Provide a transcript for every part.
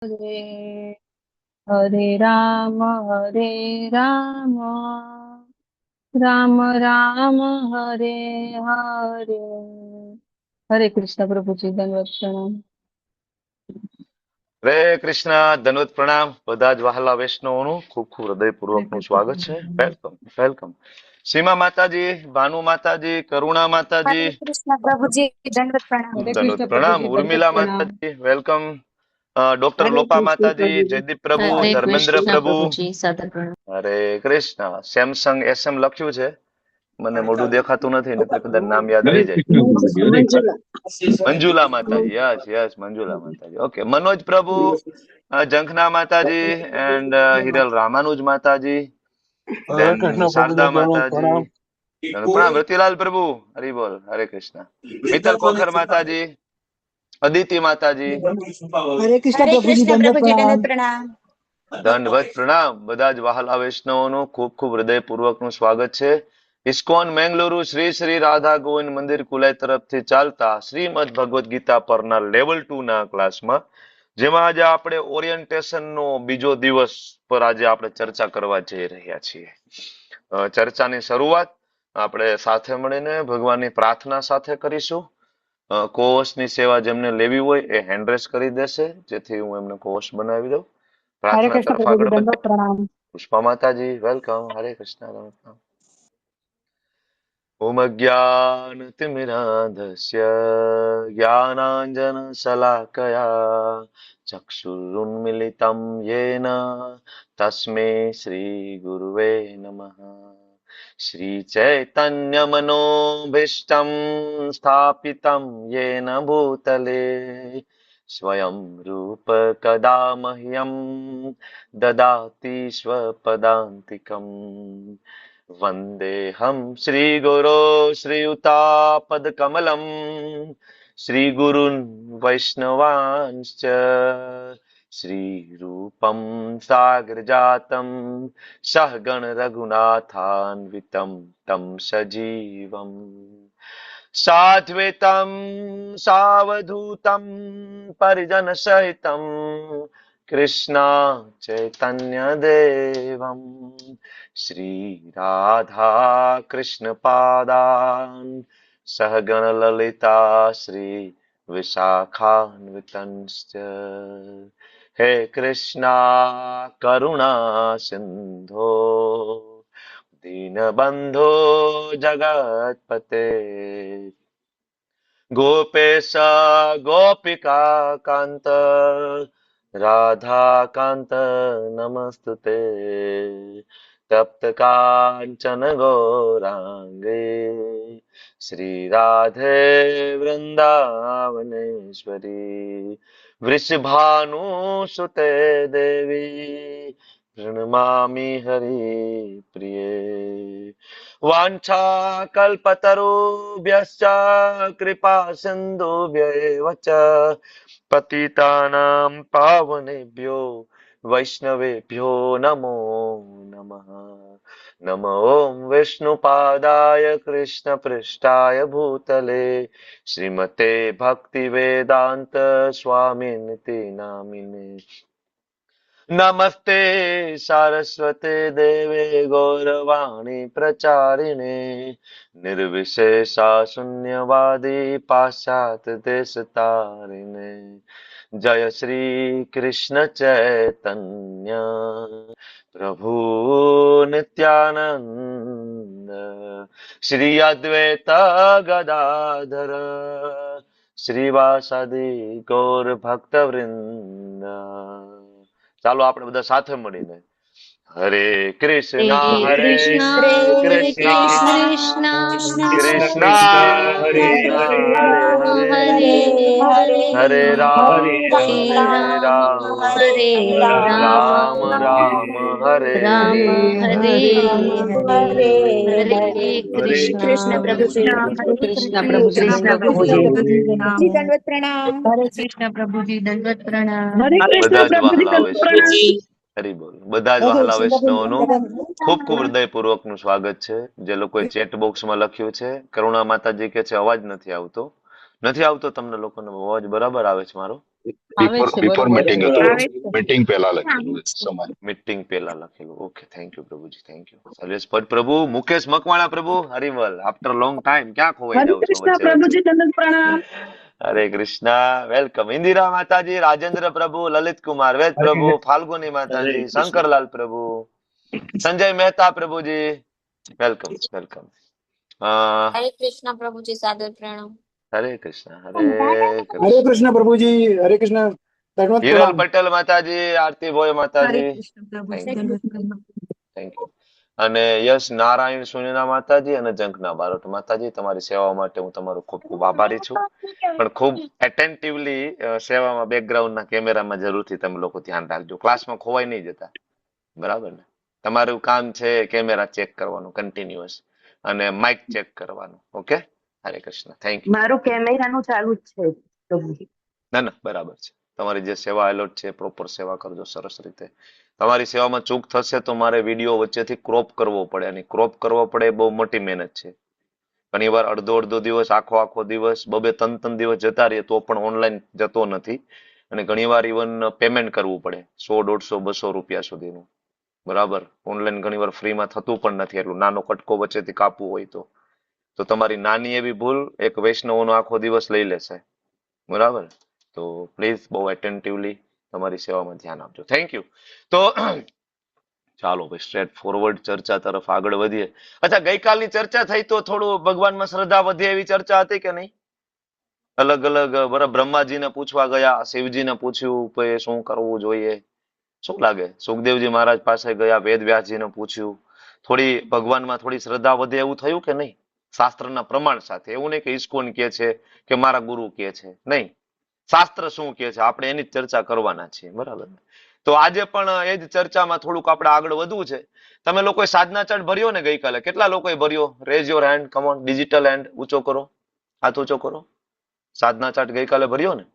હરે હરે રામ રામ રામ હરે હરે. હરે કૃષ્ણ પ્રભુજી, દંડવત પ્રણામ. હરે કૃષ્ણ, ધન્વત પ્રણામ. બધા જ વહાલા વૈષ્ણવોનું ખૂબ ખૂબ હૃદયપૂર્વકનું સ્વાગત છે. Welcome welcome. સીમા માતાજી, ભાનુ માતાજી, કરુણા માતાજી, હરે કૃષ્ણ પ્રભુજી, દંડવત પ્રણામ. હરે ધન્વત કૃષ્ણ પ્રણામ. પ્રભુજી, દંડવત ઉર્મિલા પ્રણામ. માતાજી, વેલકમ. ડોક્ટર હરે લોપા કૃષ્ણ માતાજી, પ્રભુજી. જયદીપ પ્રભુ, હરે ધર્મેન્દ્ર કૃષ્ણ પ્રભુ. પ્રભુજી, સાદર પ્રણામ. હરે કૃષ્ણ. સેમસંગ એસએમ લખ્યું છે, મને મોઢું દેખાતું નથી, એટલે કદાચ નામ યાદ રહી જાય. મંજુલા. મંજુલા માતાજી, યસ યસ, મંજુલા માતાજી. ઓકે, મનોજ પ્રભુ, જંખના માતાજી, એન્ડ હિરલ રામાનુજ માતાજી, હરે દેન કૃષ્ણ શારદા પ્રભુજી, દંડવત માતાજી, પ્રણામ. પ્રણામ રતિલાલ પ્રભુ, હરિ બોલ, હરે કૃષ્ણ. મિત્તલ ખોખર માતાજી, અદિતિ માતાજી, હરે કૃષ્ણ હરે પ્રભુજી, કૃષ્ણ દંડવત પ્રભુજી, પ્રણામ. દંડવત પ્રણામ. દંડવત પ્રણામ. બધા જ વહાલા વૈષ્ણવોનું ખૂબ ખૂબ હૃદયપૂર્વકનું સ્વાગત છે. ઇસ્કોન મેંગલુરુ શ્રી શ્રી રાધા ગોવિંદ મંદિર કુલાઈ તરફથી ચાલતા શ્રીમદ ભગવદ્ ગીતા પરના લેવલ 2 ના ક્લાસમાં, જેમાં આજે આપણે ઓરિએન્ટેશનનો બીજો દિવસ પર આજે આપણે ચર્ચા કરવા જઈ રહ્યા છીએ. ચર્ચાની શરૂઆત આપણે સાથે મળીને ભગવાનની પ્રાર્થના સાથે કરીશું. કોહોસ્ટની સેવા જેમને લેવી હોય એ હેન્ડ રેસ કરી દેશે, જેથી હું એમને કોહોસ્ટ બનાવી દઉં. હરે પ્રાર્થના કૃષ્ણ તરફ પ્રભુજી, આગળ દંડવત વધીએ. પ્રણામ. પુષ્પા માતાજી, વેલકમ. હરે કૃષ્ણ. ઓમ અજ્ઞાનતિમિરાંધસ્ય જ્ઞાનાંજનશલાકયા ચક્ષુરુન્મિલિतं येन તસ્मै શ્રીગુરુવે નમઃ. શ્રીચૈતન્યમનોભીષ્ટં સ્થાપિतं येन ભૂતલે સ્વયં રૂપ કદા મહ્યં દદાતિ સ્વપદાન્તિકम्. વંદેહમ શ્રીગુરો શ્રીયુતાપદકમલમ શ્રીગુરુન વૈષ્ણવાંશ્ચ શ્રીરૂપમ સાગરજાતમ સહગણ રઘુનાથાન્વિતમ તમ સજીવમ સાદ્વૈતમ સાવધૂતમ પરિજન સહિતમ કૃષ્ણ ચૈતન્ય દેવમ શ્રી રાધા કૃષ્ણ પાદાન સહગણ લલિતા શ્રી વિશાખાન્વિતંશ્ચ. હે કૃષ્ણ કરુણા સિંધો દીનબંધો જગતપતે ગોપેશ ગોપિકા કાંત રાધા કાંત નમસ્તુતે. તપ્ત કાંચન ગૌરાંગે શ્રી રાધે વૃંદાવનેશ્વરી વૃષભાનુસુતે દેવી પ્रणमामि हरि प्रिये. वाञ्छा कल्पतरुभ्यश्च कृपा सिन्धुभ्यैव च पतितानां पावनेभ्यो वैष्णवेभ्यो नमो नमः. नमो ओं विष्णुपादाय कृष्णपृष्ठाय भूतले श्रीमते भक्तिवेदान्त स्वामिनिति नामिने. नमस्ते सारस्वते देवे गौरवाणी प्रचारिणे निर्विशेषा शून्यवादी पाश्चात्य देश तारिणे. जय श्री कृष्ण चैतन्य प्रभु नित्यानंद श्री अद्वैत गदाधर श्रीवासादि गौर भक्त वृंद. ચાલો આપણે બધા સાથે મળીને હરે કૃષ્ણ હરે કૃષ્ણ કૃષ્ણ કૃષ્ણ હરે હરે હરે રામ હરે રામ રામ રામ હરે રામ હરે. હરે હરે. હરે હરે કૃષ્ણ કૃષ્ણ પ્રભુજી, પ્રભુજી. હરે હરે કૃષ્ણ કૃષ્ણ પ્રભુજી, કૃષ્ણ દંડવત પ્રભુજી. પ્રભુજી, પ્રભુજી, દંડવત પ્રણામ. હરે કૃષ્ણ પ્રભુજી, દંડવત પ્રણામ. હરે કૃષ્ણ બધા જ પ્રભુજી, વહાલા દંડવત વૈષ્ણવ પ્રણામ. હરી બોલ. બધા જ હરે વહાલા કૃષ્ણ પ્રભુજી, વૈષ્ણવનું દંડવત ખૂબ ખૂબ પ્રણામ. હૃદયપૂર્વકનું સ્વાગત છે. જે લોકોએ ચેટ બોક્સમાં લખ્યું છે, કરુણા માતાજી કે છે અવાજ નથી આવતો. નથી આવતો તમને લોકોનો અવાજ બરાબર આવે છે મારો? આવે છે બિફોર બરોબર મીટિંગ છે. હતું, આવે છે. મીટિંગ પહેલા લખેલું છે સમય. મીટિંગ પેલા લખેલું. ઓકે, થેન્ક યુ પ્રભુજી, થેન્ક યુ. સર્વેશ ભટ્ટ પ્રભુ, મુકેશ મકવાણા પ્રભુ, હરિવલ આફ્ટર લોંગ ટાઈમ ક્યાં ખોવાઈ હરે જાવ છો કૃષ્ણ વચ્ચે વચ્ચે? પ્રભુજી દંડક પ્રણામ. હરે કૃષ્ણ, વેલકમ. ઇન્દિરા માતાજી, રાજેન્દ્ર પ્રભુ, લલિત કુમાર વેદ પ્રભુ, ફાલ્ગુની માતાજી, શંકરલાલ પ્રભુ, સંજય મહેતા પ્રભુજી, વેલકમ વેલકમ. હરે કૃષ્ણ પ્રભુજી સાદર પ્રણામ. હરે કૃષ્ણ, હરે હરે કૃષ્ણ. કૃષ્ણ પ્રભુજી, હરે કૃષ્ણ દંડવત હિરલ પ્રણામ. પટેલ માતાજી, આરતી ભોય હરે માતાજી, કૃષ્ણ પ્રભુજી થેન્ક યુ, દંડવત પ્રણામ. Thank you. અને યશ નારાયણ સુનીના માતાજી અને જંખના બારોટ માતાજી, તમારી સેવા માટે હું તમારો ખૂબ ખૂબ આભારી છું. પણ ખૂબ એટેન્ટિવલી સેવામાં બેકગ્રાઉન્ડના કેમેરામાં જરૂરથી તમે લોકો ધ્યાન રાખજો. ક્લાસમાં ખોવાઈ નહીં જતા, બરાબર ને? તમારું કામ છે કેમેરા ચેક કરવાનું કન્ટિન્યુઅસ અને માઇક ચેક કરવાનું. Okay, Hare Krishna, thank you. મારું કેમેરાનું ચાલુ જ છે પ્રભુજી. ના ના, બરાબર છે. તમારી જે સેવા એલોટ છે પ્રોપર સેવા કરજો સરસ રીતે. તમારી સેવામાં ચૂક થશે તો મારે વિડીયો વચ્ચેથી ક્રોપ કરવો પડે, અને ક્રોપ કરવો પડે એ બહુ મોટી મહેનત છે. ઘણી વાર અડધો દિવસ, આખો દિવસ, બબે ત્રણ દિવસ જતા રહીએ તો પણ ઓનલાઈન જતો નથી. અને ઘણી વાર ઇવન પેમેન્ટ કરવું પડે 100, 150, 200 રૂપિયા સુધીનું. બરાબર, ઓનલાઈન ઘણી વાર ફ્રીમાં થતું પણ નથી. એટલું નાનો કટકો વચ્ચેથી કાપવું હોય તો તમારી નાની એવી ભૂલ એક વૈષ્ણવનો આખો દિવસ લઈ લેશે. બરાબર, તો પ્લીઝ બહુ એટેન્ટિવલી તમારી સેવામાં ધ્યાન આપજો. Thank you. તો ચાલો ભાઈ, સ્ટ્રેટ ફોરવર્ડ ચર્ચા તરફ આગળ વધીએ. અચ્છા, ગઈકાલની ચર્ચા થઈ તો થોડું ભગવાનમાં શ્રદ્ધા વધે એવી ચર્ચા હતી કે નહીં? અલગ અલગ બરાબર, બ્રહ્માજીને પૂછવા ગયા, શિવજીને પૂછ્યું કે શું કરવું જોઈએ. શું લાગે? સુખદેવજી મહારાજ પાસે ગયા, વેદ વ્યાસજીને પૂછ્યું. થોડી ભગવાનમાં થોડી શ્રદ્ધા વધે એવું થયું કે નહીં? શાસ્ત્રના પ્રમાણ સાથે. એવું નહીં કે ઇસ્કોન કે છે કે મારા ગુરુ કે છે, નહીં. શાસ્ત્ર શું કે છે આપણે એની જ ચર્ચા કરવાના છીએ, બરાબર. તો આજે પણ એ જ ચર્ચામાં થોડુંક આપણે આગળ વધવું છે. તમે લોકોએ સાધના ચાર્ટ ભર્યો ને ગઈકાલે? કેટલા લોકોએ ભર્યો? Raise your hand, come on, digital hand ઊંચો કરો, હાથ ઊંચો કરો. સાધના ચાર્ટ ગઈકાલે ભર્યો ને?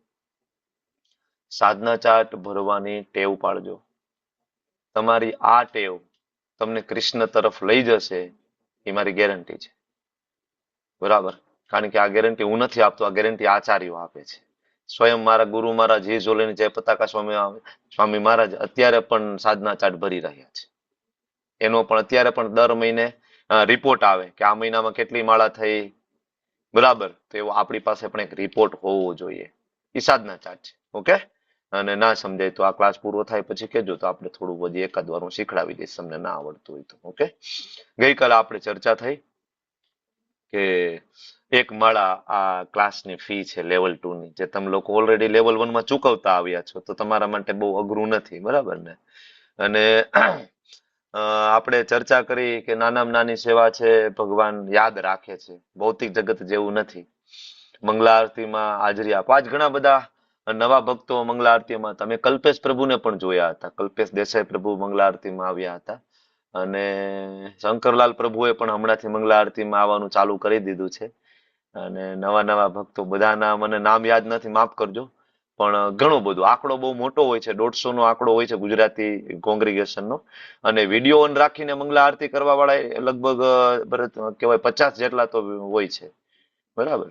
સાધના ચાર્ટ ભરવાની ટેવ પાડજો. તમારી આ ટેવ તમને કૃષ્ણ તરફ લઈ જશે એ મારી ગેરંટી છે, બરાબર. કારણ કે આ ગેરંટી હું નથી આપતો, આ ગેરંટી આચાર્યો આપે છે. સ્વયં મારા ગુરુ મહારાજ જી જોલેની જય પતાકા સ્વામી મહારાજ અત્યારે પણ સાધના ચાર્ટ ભરી રહ્યા છે. એનો પણ અત્યારે પણ દર મહિને રિપોર્ટ આવે કે આ મહિનામાં કેટલી માળા થઈ, બરાબર. તો એવો આપણી પાસે પણ એક રિપોર્ટ હોવો જોઈએ. એ સાધના ચાર્ટ છે. ઓકે, અને ના સમજાય તો આ ક્લાસ પૂરો થાય પછી કહેજો, તો આપણે થોડું બધી એકાદ વાર હું શીખડાવી દઈશ તમને ના આવડતું હોય તો. ઓકે, ગઈકાલે આપણે ચર્ચા થઈ કે એક માળા આ ક્લાસની ફી છે લેવલ 2 ની, જે તમે લોકો ઓલરેડી લેવલ 1 માં ચૂકવતા આવ્યા છો, તો તમારા માટે બહુ અઘરું નથી, બરાબર ને? અને આપણે ચર્ચા કરી કે નાનામાં નાની સેવા છે ભગવાન યાદ રાખે છે, ભૌતિક જગત જેવું નથી. મંગલા આરતીમાં હાજરી આપો. આજ ઘણા બધા નવા ભક્તો મંગલા આરતીમાં, તમે કલ્પેશ પ્રભુને પણ જોયા હતા. કલ્પેશ દેસાઈ પ્રભુ મંગલા આરતીમાં આવ્યા હતા. અને શંકરલાલ પ્રભુએ પણ હમણાંથી મંગલા આરતીમાં આવવાનું ચાલુ કરી દીધું છે. અને નવા ભક્તો, બધાના મને નામ યાદ નથી, માફ કરજો, પણ ઘણું બધું, આંકડો બહુ મોટો હોય છે, 150 નો આંકડો હોય છે ગુજરાતી કોંગ્રીગેશનનો. અને વિડીયો ઓન રાખીને મંગલા આરતી કરવા વાળા લગભગ કહેવાય 50 જેટલા તો હોય છે, બરાબર.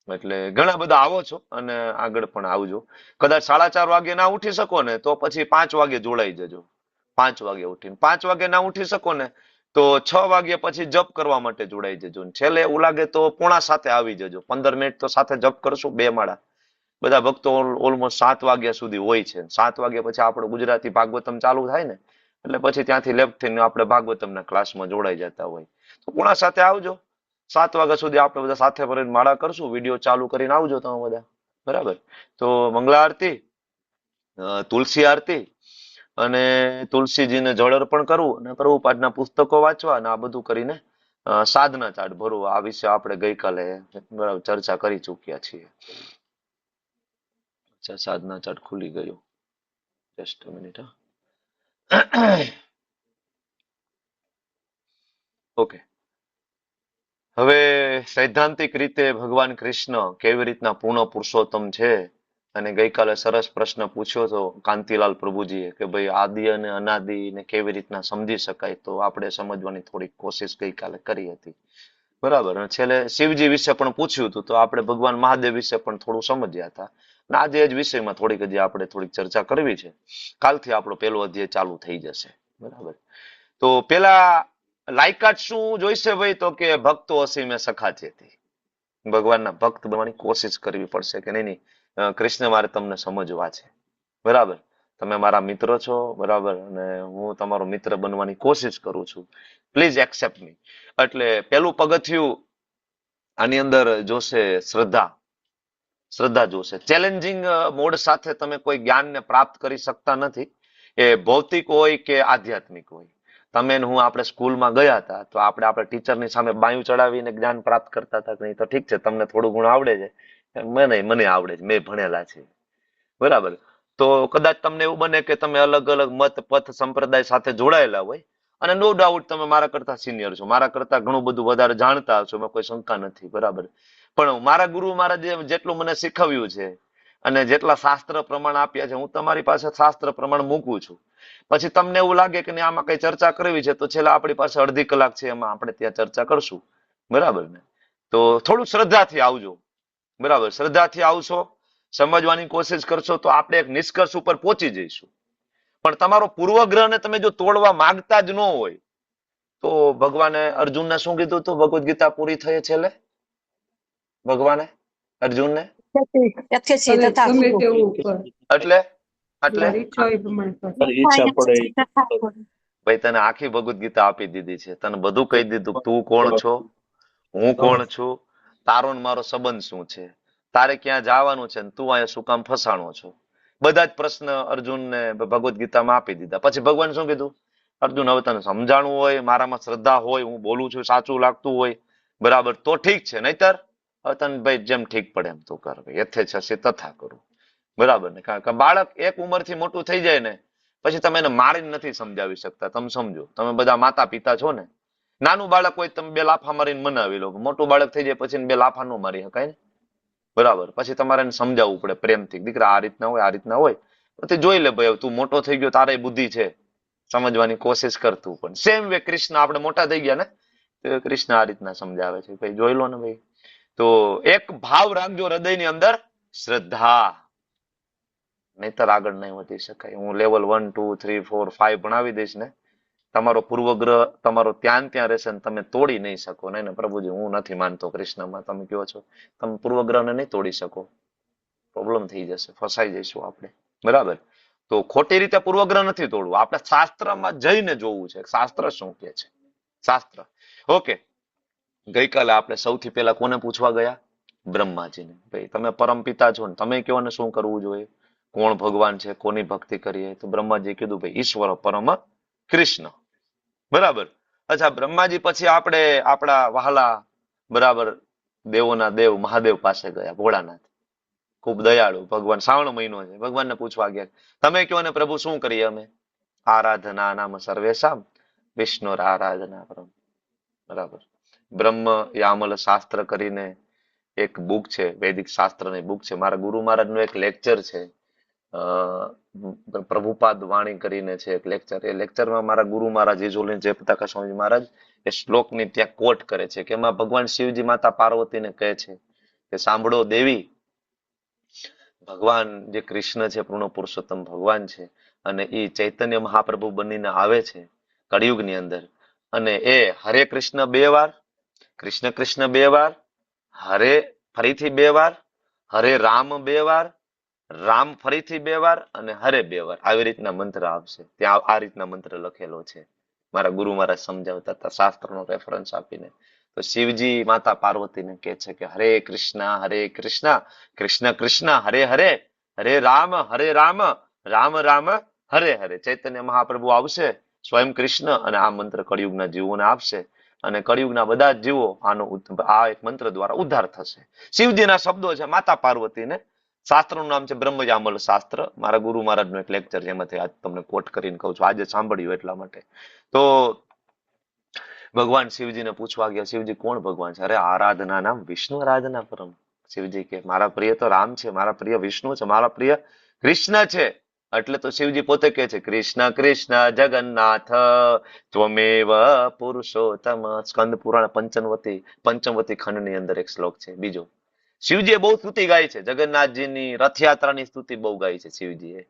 એટલે ઘણા બધા આવો છો અને આગળ પણ આવજો. કદાચ 4:30 વાગે ના ઉઠી શકો ને તો પછી 5 વાગે જોડાઈ જજો. 5 વાગે ઉઠીને 5 વાગે ના ઉઠી શકો ને તો 6 વાગ્યા પછી જપ કરવા માટે જોડાઈ જજો. છેલ્લે એવું લાગે તો 6:45 આવી જજો. 15 મિનિટ તો સાથે જપ કરશું, 2 માળા. બધા ભક્તો ઓલમોસ્ટ 7 વાગ્યા સુધી હોય છે. 7 વાગ્યા પછી આપણું ગુજરાતી ભાગવતમ ચાલુ થાય ને, એટલે પછી ત્યાંથી લેફ્ટ થઈને આપણે ભાગવતમના ક્લાસમાં જોડાઈ જતા હોય. તો 6:45 આવજો. 7 વાગ્યા સુધી આપણે બધા સાથે ભરીને માળા કરશું. વિડીયો ચાલુ કરીને આવજો તમે બધા, બરાબર. તો મંગળા આરતી, તુલસી આરતી અને તુલસીજીને જળ અર્પણ કરવું અને પ્રભુપાદના પુસ્તકો વાંચવા અને આ બધું કરીને સાધના ચાર્ટ ભરવું. આ વિશે આપણે ગઈકાલે બરાબર ચર્ચા કરી ચૂક્યા છીએ. અચ્છા, સાધના ચાર્ટ ખુલી ગયું. Just a minute. ઓકે, હવે સૈદ્ધાંતિક રીતે ભગવાન કૃષ્ણ કેવી રીતના પૂર્ણ પુરુષોત્તમ છે, અને ગઈકાલે સરસ પ્રશ્ન પૂછ્યો હતો કાંતિલાલ પ્રભુજીએ કે ભાઈ આદિ અને અનાદિ ને કેવી રીતના સમજી શકાય, તો આપણે સમજવાની થોડીક કોશિશ ગઈકાલે કરી હતી, બરાબર. અને છેલ્લે શિવજી વિશે પણ પૂછ્યું હતું, તો આપણે ભગવાન મહાદેવ વિશે પણ થોડું સમજ્યા હતા. અને આજે એ જ વિષયમાં થોડીક હજી આપણે થોડીક ચર્ચા કરવી છે. કાલથી આપણો પહેલો અધ્યાય ચાલુ થઈ જશે. બરાબર. તો પેલા લાયકાત શું જોઈશે ભાઈ? તો કે ભક્તો અસીમે સખા ચેતી. ભગવાનના ભક્ત બનવાની કોશિશ કરવી પડશે કે નહીં. કૃષ્ણ મારે તમને સમજવા છે. બરાબર. તમે મારા મિત્ર છો. બરાબર. અને હું તમારો મિત્ર બનવાની કોશિશ કરું છું. પ્લીઝ એક્સેપ્ટ મી. એટલે પેલું પગથિયું આની અંદર જોશે શ્રદ્ધા. શ્રદ્ધા જોશે. ચેલેન્જિંગ મોડ સાથે તમે કોઈ જ્ઞાનને પ્રાપ્ત કરી શકતા નથી. એ ભૌતિક હોય કે આધ્યાત્મિક હોય. તમે ને હું આપણે સ્કૂલમાં ગયા હતા તો આપણે ટીચરની સામે બાયું ચડાવીને જ્ઞાન પ્રાપ્ત કરતા હતા. નહીં તો ઠીક છે, તમને થોડું ઘણું આવડે છે, મને આવડે છે, મેં ભણેલા છે. બરાબર. તો કદાચ તમને એવું બને કે તમે અલગ અલગ મત પથ સંપ્રદાય સાથે જોડાયેલા હોય અને નો ડાઉટ તમે મારા કરતા સિનિયર છો, મારા કરતા ઘણું બધું વધારે જાણતા હશો, એમાં કોઈ શંકા નથી. બરાબર. પણ મારા ગુરુ મહારાજે જેટલું મને શીખવ્યું છે અને જેટલા શાસ્ત્ર પ્રમાણ આપ્યા છે, હું તમારી પાસે શાસ્ત્ર પ્રમાણ મૂકું છું. પછી તમને એવું લાગે કે આમાં કઈ ચર્ચા કરવી છે તો છેલ્લા આપણી પાસે અડધી કલાક છે, એમાં આપણે ત્યાં ચર્ચા કરશું. બરાબર ને? તો થોડું શ્રદ્ધાથી આવજો. બરાબર. શ્રદ્ધાથી આવશો, સમજવાની કોશિશ કરશો તો આપણે એક નિષ્કર્ષ ઉપર પહોંચી જઈશું. પણ તમારો પૂર્વગ્રહને તમે જો તોડવા માંગતા જ ન હોય તો ભગવાને અર્જુનને શું કીધું હતું? ભગવદ ગીતા પૂરી થઈ છેલ્લે ભગવાને અર્જુનને યથેચ્છ તથા ગમે કુરુ. તેવું કર. એટલે તારી ઈચ્છા હોય એ પ્રમાણે કર. ઈચ્છા પડે યથેચ્છ તથા કુરુ. ભાઈ તને આખી ભગવદ ગીતા આપી દીધી છે, તને બધું કહી દીધું. તું કોણ છો, હું કોણ છું, તારો ને મારો સંબંધ શું છે, તારે ક્યાં જવાનું છે, તું અહીંયા શું કામ ફસાણો છો, બધા જ પ્રશ્ન અર્જુનને ભગવદ ગીતામાં આપી દીધા. પછી ભગવાન શું કીધું? અર્જુન, હવે તને સમજાણું હોય, મારામાં શ્રદ્ધા હોય, હું બોલું છું સાચું લાગતું હોય, બરાબર, તો ઠીક છે. નહીતર હવે તને ભાઈ જેમ ઠીક પડે એમ તું કર. યથેચ્છસી તથા કરું. બરાબર ને? કારણ કે બાળક એક ઉંમરથી મોટું થઈ જાય ને પછી તમે એને મારીને નથી સમજાવી શકતા. તમે સમજો, તમે બધા માતા પિતા છો ને, નાનું બાળક હોય તમે 2 લાફા મારીને મનાવી લો, મોટું બાળક થઈ જાય પછી 2 લાફા ન મારી શકાય ને. બરાબર. પછી તમારે એને સમજાવવું પડે પ્રેમથી, દીકરા આ રીતના હોય, આ રીતના હોય. પછી જોઈ લે ભાઈ, તું મોટો થઈ ગયો, તારે બુદ્ધિ છે, સમજવાની કોશિશ કરતું. પણ સેમ વે કૃષ્ણ, આપણે મોટા થઈ ગયા ને તો કૃષ્ણ આ રીતના સમજાવે છે. ભાઈ જોઈ લો ને ભાઈ. તો એક ભાવ રાખજો હૃદયની અંદર, શ્રદ્ધા. નહીતર આગળ નહીં વધી શકાય. હું લેવલ 1 2 3 4 5 ભણાવી દઈશ ને, તમારો પૂર્વગ્રહ તમારો ત્યાં રહેશે ને તમે તોડી નહીં શકો. નહીં ને પ્રભુજી, હું નથી માનતો કૃષ્ણમાં, તમે કહો છો, તમે પૂર્વગ્રહને નહીં તોડી શકો. પ્રોબ્લેમ થઈ જશે, ફસાઈ જઈશું આપણે. બરાબર. તો ખોટી રીતે પૂર્વગ્રહ નથી તોડવું, આપણે શાસ્ત્રમાં જઈને જોવું છે, શાસ્ત્ર શું કે છે. શાસ્ત્ર. ઓકે. ગઈકાલે આપણે સૌથી પહેલા કોને પૂછવા ગયા? બ્રહ્માજીને. ભાઈ તમે પરમ પિતા છો ને, તમે કહો ને શું કરવું જોઈએ, કોણ ભગવાન છે, કોની ભક્તિ કરીએ? તો બ્રહ્માજી કીધું ભાઈ ઈશ્વર પરમ કૃષ્ણ. બરાબર. અચ્છા, બ્રહ્માજી પછી આપણે આપણા વહાલા, બરાબર, દેવોના દેવ મહાદેવ પાસે ગયા, ભોળાનાથ. ખૂબ દયાળુ ભગવાન. શ્રાવણ મહિનો છે, ભગવાનને પૂછવા ગયા, તમે કહો ને પ્રભુ શું કરીએ અમે? આરાધના નામ સર્વેશામ વિષ્ણુ આરાધના પરમ. બરાબર. બ્રહ્મ યામલ શાસ્ત્ર કરીને એક બુક છે, વૈદિક શાસ્ત્રની બુક છે. મારા ગુરુ મહારાજનો એક લેક્ચર છે, પ્રભુપાદ વાણી કરીને છે એક લેક્ચર. એ લેક્ચરમાં મારા ગુરુ મહારાજ જેજોલીન જયપ્રતાકા સ્વામી મહારાજ એ શ્લોકની ત્યાં કોટ કરે છે કે એમાં ભગવાન શિવજી માતા પાર્વતીને કહે છે કે સાંભળો દેવી, ભગવાન જે કૃષ્ણ છે, પૂર્ણ પુરુષોત્તમ ભગવાન છે, અને એ ચૈતન્ય મહાપ્રભુ બનીને આવે છે કળિયુગની અંદર, અને એ હરે કૃષ્ણ 2 વાર, કૃષ્ણ કૃષ્ણ 2 વાર, હરે ફરીથી 2 વાર, હરે રામ 2 વાર, રામ ફરીથી 2 વાર, અને હરે 2 વાર. આવી રીતના મંત્ર આવશે. ત્યાં આ રીતના મંત્ર લખેલો છે. મારા ગુરુ મહારાજ સમજાવતા હતા શાસ્ત્રનો રેફરન્સ આપીને. તો શિવજી માતા પાર્વતીને કહે છે કે હરે કૃષ્ણ કૃષ્ણ કૃષ્ણ હરે હરે, હરે રામ રામ રામ હરે હરે. ચૈતન્ય મહાપ્રભુ આવશે સ્વયં કૃષ્ણ અને આ મંત્ર કળિયુગના જીવોને આપશે, અને કળિયુગના બધા જ જીવો આ એક મંત્ર દ્વારા ઉદ્ધાર થશે. શિવજીના શબ્દો છે માતા પાર્વતીને. શાસ્ત્રનું નામ છે બ્રહ્મયામલ શાસ્ત્ર. મારા ગુરુ મહારાજનો એક લેક્ચર, જેમાંથી આજ તમને કોટ કરીને કહું છું, આજે સાંભળ્યું એટલા માટે. તો ભગવાન શિવજીને પૂછવા ગયા, શિવજી કોણ ભગવાન છે? અરે આરાધના નામ વિષ્ણુ આરાધના પરમ. શિવજી કે મારા પ્રિય તો રામ છે, મારા પ્રિય વિષ્ણુ છે, મારા પ્રિય કૃષ્ણ છે. એટલે તો શિવજી પોતે કહે છે કૃષ્ણ કૃષ્ણ જગન્નાથ ત્વમેવ પુરુષોત્તમ. સ્કંદ પુરાણ પંચમવતી ખંડની અંદર એક શ્લોક છે. બીજો શિવજીએ બહુ સ્તુતિ ગાઈ છે, જગન્નાથજીની રથયાત્રાની સ્તુતિ બહુ ગાઈ છે શિવજીએ.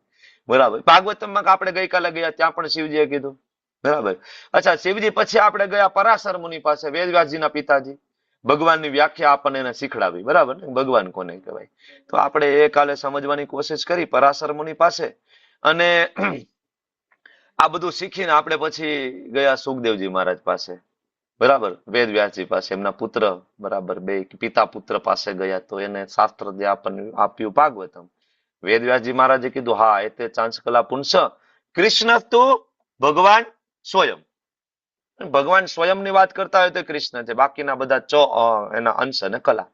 બરાબર. ભાગવતમાં આપણે ગઈકાલે ગયા ત્યાં પણ શિવજીએ કીધું. બરાબર. અચ્છા, શિવજી પછી આપણે ગયા પરાશર મુનિ પાસે, વેદવ્યાસજીના પિતાજી. ભગવાનની વ્યાખ્યા આપણને એને શીખડાવી. બરાબર ને, ભગવાન કોને કહેવાય. તો આપણે એ કાલે સમજવાની કોશિશ કરી પરાશર મુનિ પાસે, અને આ બધું શીખીને આપણે પછી ગયા સુખદેવજી મહારાજ પાસે. બરાબર. વેદવ્યાસજી પાસે, એમના પુત્ર, બરાબર, બે પિતા પુત્ર પાસે ગયા તો એને શાસ્ત્ર જે આપણને આપ્યું ભાગવતમ. વેદવ્યાસજી મહારાજે કીધું હા એ તે ચાંચકલા પુંસ કૃષ્ણ તું ભગવાન સ્વયં. ભગવાન સ્વયંની વાત કરતા હોય તો કૃષ્ણ છે, બાકીના બધા એના અંશ અને કલા.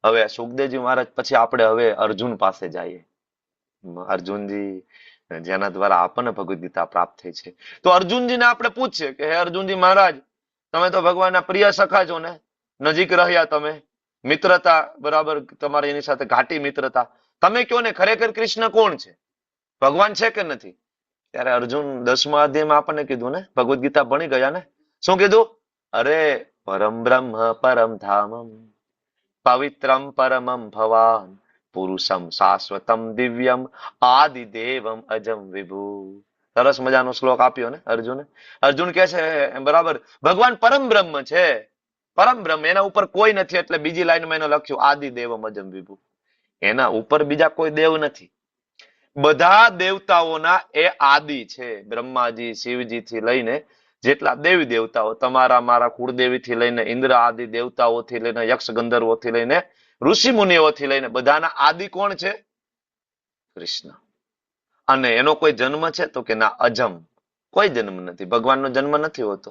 હવે સુખદેવજી મહારાજ પછી આપણે હવે અર્જુન પાસે જઈએ. અર્જુનજી જેના દ્વારા આપણને ભગવદ ગીતા પ્રાપ્ત થઈ છે. તો અર્જુનજીને આપણે પૂછીએ કે હે અર્જુનજી મહારાજ, તમે તો ભગવાનના પ્રિય સખા છો ને, નજીક રહ્યા તમે, મિત્રતા, બરાબર, તમારી એની સાથે ઘાટી મિત્રતા. તમે કયો ને ખરેખર કૃષ્ણ કોણ છે, ભગવાન છે કે નથી? ત્યારે અર્જુન 10મા અધ્યાયમાં આપણને કીધું ને, ભગવદ ગીતા ભણી ગયા ને, શું કીધું? અરે પરમ બ્રહ્મ પરમ ધામમ પવિત્રમ પરમમ ભવાન પુરુષમ શાશ્વતમ દિવ્યમ આદિદેવમ અજમ વિભુ. સરસ મજાનો શ્લોક આપ્યો ને અર્જુને. અર્જુન કહે છે બરાબર, ભગવાન પરમ બ્રહ્મ છે, પરમ બ્રહ્મ, એના ઉપર કોઈ નથી. એટલે બીજી લાઈનમાં એને લખ્યું આદિદેવમ અજમ વિભુ, એના ઉપર બીજા કોઈ દેવ નથી. બધા દેવતાઓના એ આદિ છે. બ્રહ્માજી, શિવજી થી લઈને જેટલા દેવી દેવતાઓ, તમારા મારા કુળદેવી થી લઈને ઇન્દ્ર આદિ દેવતાઓથી લઈને યક્ષ ગંધર્વોથી લઈને ઋષિ મુનિઓથી લઈને બધાના આદિ કોણ છે? કૃષ્ણ. અને એનો કોઈ જન્મ છે તો કે ના, અજમ, કોઈ જન્મ નથી. ભગવાનનો જન્મ નથી હોતો.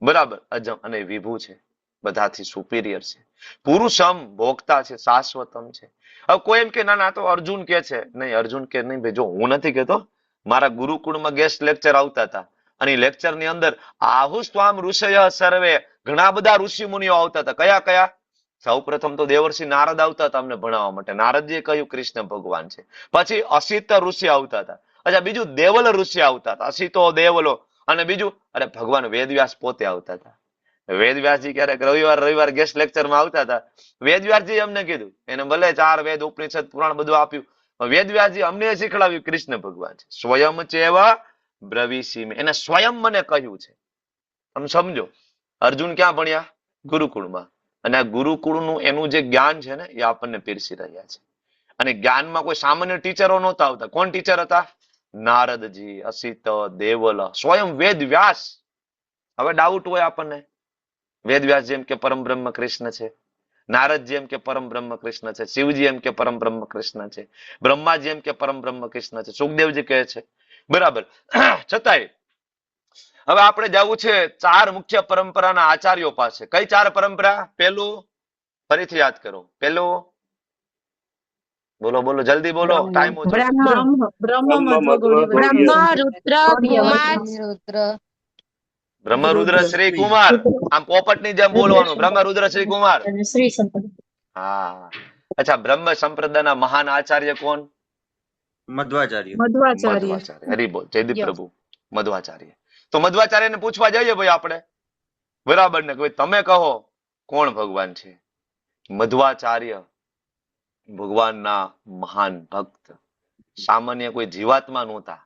બરાબર, અજમ અને વિભુ છે, બધાથી સુપીરિયર છે. પુરુષમ, ભોગતા છે, શાશ્વતમ છે. હવે કોઈ એમ કે ના ના, તો અર્જુન કે છે. નહીં, અર્જુન કે નહીં ભાઈ, જો હું નથી કેતો, મારા ગુરુકુળમાં ગેસ્ટ લેક્ચર આવતા હતા, અને લેક્ચર ની અંદર આહુસ્વામ ઋષય સર્વે, ઘણા બધા ઋષિ મુનિઓ આવતા હતા. કયા કયા? સૌ પ્રથમ તો દેવર્ષિ નારદ આવતા હતા અમને ભણાવવા માટે. નારદજીએ કહ્યું કૃષ્ણ ભગવાન છે. પછી અસિત ઋષિ આવતા હતા. અચ્છા, બીજું દેવલ ઋષિ આવતા હતા, અસિતો દેવલો. અને બીજું, અરે ભગવાન વેદવ્યાસ પોતે આવતા હતા. વેદવ્યાસજી ક્યારેક રવિવાર ગેસ્ટ લેક્ચરમાં આવતા હતા. વેદવ્યાસજી અમને કીધું, એને ભલે 4 વેદ ઉપનિષદ પુરાણ બધું આપ્યું, વેદવ્યાસજી અમને શીખડાવ્યું કૃષ્ણ ભગવાન છે. સ્વયં ચેવા બ્રવીસી, એને સ્વયં મને કહ્યું છે. તમે સમજો, અર્જુન ક્યાં ભણ્યા? ગુરુકુળમાં. અને આ ગુરુકુળનું એનું જે જ્ઞાન છે ને, એ આપણને પીરસી રહ્યા છે. અને જ્ઞાનમાં કોઈ સામાન્ય ટીચરો નહોતા આવતા. કોણ ટીચર હતા? નારદજી, અસિત, દેવલ, સ્વયં વેદવ્યાસ. હવે ડાઉટ હોય આપણને, વેદવ્યાસ જેમ કે પરમ બ્રહ્મ કૃષ્ણ છે, નારદજી એમ કે પરમ બ્રહ્મ કૃષ્ણ છે, શિવજી એમ કે પરમ બ્રહ્મ કૃષ્ણ છે, બ્રહ્માજી એમ કે પરમ બ્રહ્મ કૃષ્ણ છે, સુખદેવજી કહે છે. બરાબર. છતાંય હવે આપણે જવું છે 4 મુખ્ય પરંપરાના આચાર્યો પાસે. કઈ 4 પરંપરા? પેલું ફરીથી યાદ કરો. પેલું બોલો બોલો, જલ્દી બોલો, ટાઈમ ઓછો. બ્રહ્મ રુદ્ર શ્રી કુમાર. આમ પોપટની જેમ બોલવાનું, બ્રહ્મ રુદ્ર શ્રી કુમાર. હા. અચ્છા, બ્રહ્મ સંપ્રદાયના મહાન આચાર્ય કોણ? મધ્વાચાર્ય. મધ્વાચાર્ય. હરિબોલ, જયદીપ પ્રભુ, મધ્વાચાર્ય. તો મધ્વાચાર્યને પૂછવા જઈએ ભાઈ આપણે, બરાબર ને, ભાઈ તમે કહો કોણ ભગવાન છે? મધ્વાચાર્ય ભગવાનના મહાન ભક્ત, સામાન્ય કોઈ જીવાત્મા નહોતા.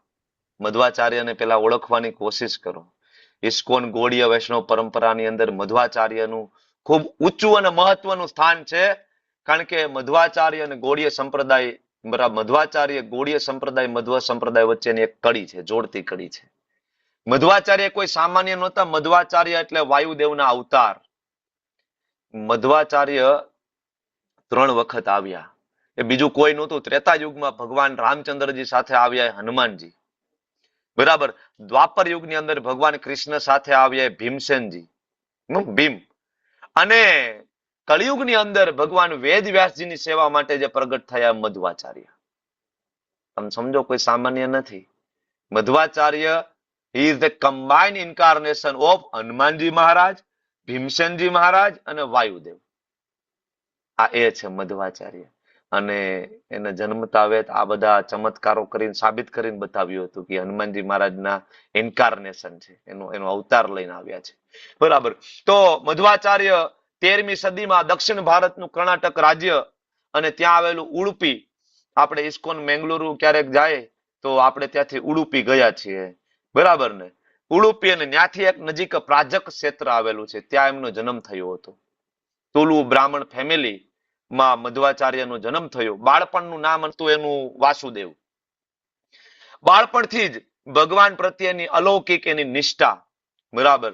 મધ્વાચાર્યને પેલા ઓળખવાની કોશિશ કરો. ઇસ્કોન ગૌડીય વૈષ્ણવ પરંપરાની અંદર મધ્વાચાર્યનું ખૂબ ઊંચું અને મહત્વનું સ્થાન છે. કારણ કે મધ્વાચાર્ય અને ગૌડીય સંપ્રદાય, બરાબર, મધ્વાચાર્ય ગૌડીય સંપ્રદાય, મધ્વ સંપ્રદાય વચ્ચેની એક કડી છે, જોડતી કડી છે. મધ્વાચાર્ય કોઈ સામાન્ય નહોતા. મધ્વાચાર્ય એટલે વાયુદેવના અવતાર. મધ્વાચાર્ય 3 વખત આવ્યા. એ બીજું કોઈ નહોતું. ત્રેતા યુગમાં ભગવાન રામચંદ્રજી સાથે આવ્યા હનુમાનજી. બરાબર. દ્વાપર યુગની અંદર ભગવાન કૃષ્ણ સાથે આવ્યા ભીમસેનજી, ભીમ. અને કળિયુગની અંદર ભગવાન વેદવ્યાસજીની સેવા માટે જે પ્રગટ થયા મધ્વાચાર્ય. તમે સમજો, કોઈ સામાન્ય નથી. મધ્વાચાર્ય he is the combined incarnation of Hanumanji મહારાજ, ભીમસેનજી મહારાજ અને વાયુદેવ. આ એ છે મધ્વાચાર્ય. અને એને જન્મતા વેત આ બધા ચમત્કારો કરીને સાબિત કરીને બતાવ્યું હતું કે હનુમાનજી મહારાજના ઇન્કાર્નેશન છે, એનો અવતાર લઈને આવ્યા છે. બરાબર. તો મધ્વાચાર્ય 13મી સદીમાં દક્ષિણ ભારતનું કર્ણાટક રાજ્ય અને ત્યાં આવેલું ઉડુપી, આપણે ઇસ્કોન મેંગલુરુ ક્યારેક જાય તો આપણે ત્યાંથી ઉડુપી ગયા છીએ, બરાબર ને. ઉડુપી અને ત્યાંથી એક નજીક પ્રાજક ક્ષેત્ર આવેલું છે, ત્યાં એમનો જન્મ થયો હતો. તુલુ બ્રાહ્મણ ફેમિલી માં મધ્વાચાર્યનો જન્મ થયો. બાળપણનું નામ હતું એનું વાસુદેવ. બાળપણથી જ ભગવાન પ્રત્યેની અલૌકિક એની નિષ્ઠા, બરાબર.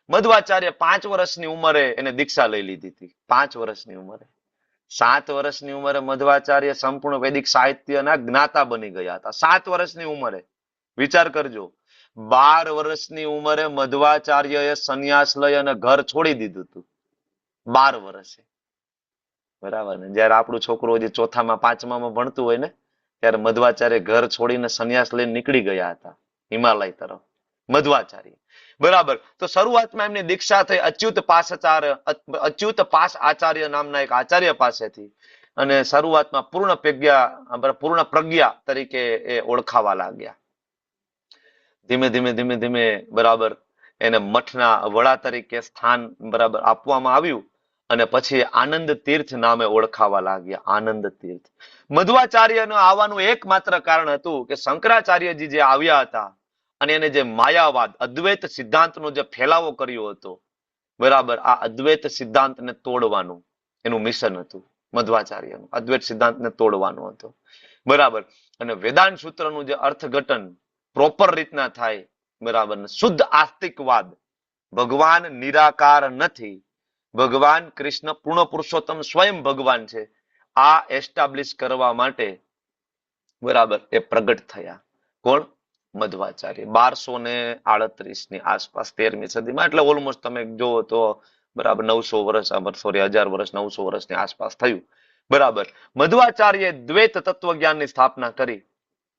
મધ્વાચાર્ય 5 વર્ષની ઉંમરે એને દીક્ષા લઈ લીધી હતી. 5 વર્ષની ઉંમરે. 7 વર્ષની ઉંમરે મધ્વાચાર્ય સંપૂર્ણ વૈદિક સાહિત્યના જ્ઞાતા બની ગયા હતા. 7 વર્ષની ઉંમરે. વિચાર કરજો, 12 વર્ષની ઉંમરે મધ્વાચાર્યએ સંન્યાસ લઈ અને ઘર છોડી દીધું હતું. 12 વર્ષે, બરાબર ને. જયારે આપણું છોકરું હજી 4થા 5મામાં ભણતું હોય ને, ત્યારે મધ્વાચાર્ય ઘર છોડીને સંન્યાસ લઈને નીકળી ગયા હતા હિમાલય તરફ. મધ્વાચાર્ય, બરાબર. તો શરૂઆતમાં એમની દીક્ષા થઈ અચ્યુત પાસ આચાર્ય નામના એક આચાર્ય પાસેથી, અને શરૂઆતમાં પૂર્ણ પ્રજ્ઞા તરીકે એ ઓળખાવા લાગ્યા. ધીમે ધીમે ધીમે ધીમે, બરાબર, એને મઠના વડા તરીકે સ્થાન, બરાબર, આપવામાં આવ્યું, અને પછી આનંદ તીર્થ નામે ઓળખાવા લાગ્યા. આનંદ તીર્થ. મધ્વાચાર્યનું આવવાનું એકમાત્ર કારણ હતું કે શંકરાચાર્યજી જે આવ્યા હતા અને એને જે માયાવાદ, અદ્વૈત સિદ્ધાંતનો જે ફેલાવો કર્યો હતો, બરાબર, આ અદ્વૈત સિદ્ધાંતને તોડવાનું એનું મિશન હતું મધ્વાચાર્યનું. અદ્વૈત સિદ્ધાંતને તોડવાનું હતું, બરાબર. અને વેદાંત સૂત્રનું જે અર્થઘટન પ્રોપર રીતના થાય, બરાબર, શુદ્ધ આસ્તિકવાદ, ભગવાન નિરાકાર નથી, ભગવાન કૃષ્ણ પૂર્ણ પુરુષોત્તમ સ્વયં ભગવાન છે, આ એસ્ટાબ્લિશ કરવા માટે, બરાબર, એ પ્રગટ થયા. કોણ? મધ્વાચાર્ય. 1238 ની આસપાસ, 13મી સદીમાં. એટલે ઓલમોસ્ટ તમે જુઓ તો, બરાબર, 900 વર્ષ, સોરી 1000 વર્ષ, 900 વર્ષની આસપાસ થયું, બરાબર. મધ્વાચાર્ય દ્વૈત તત્વજ્ઞાનની સ્થાપના કરી,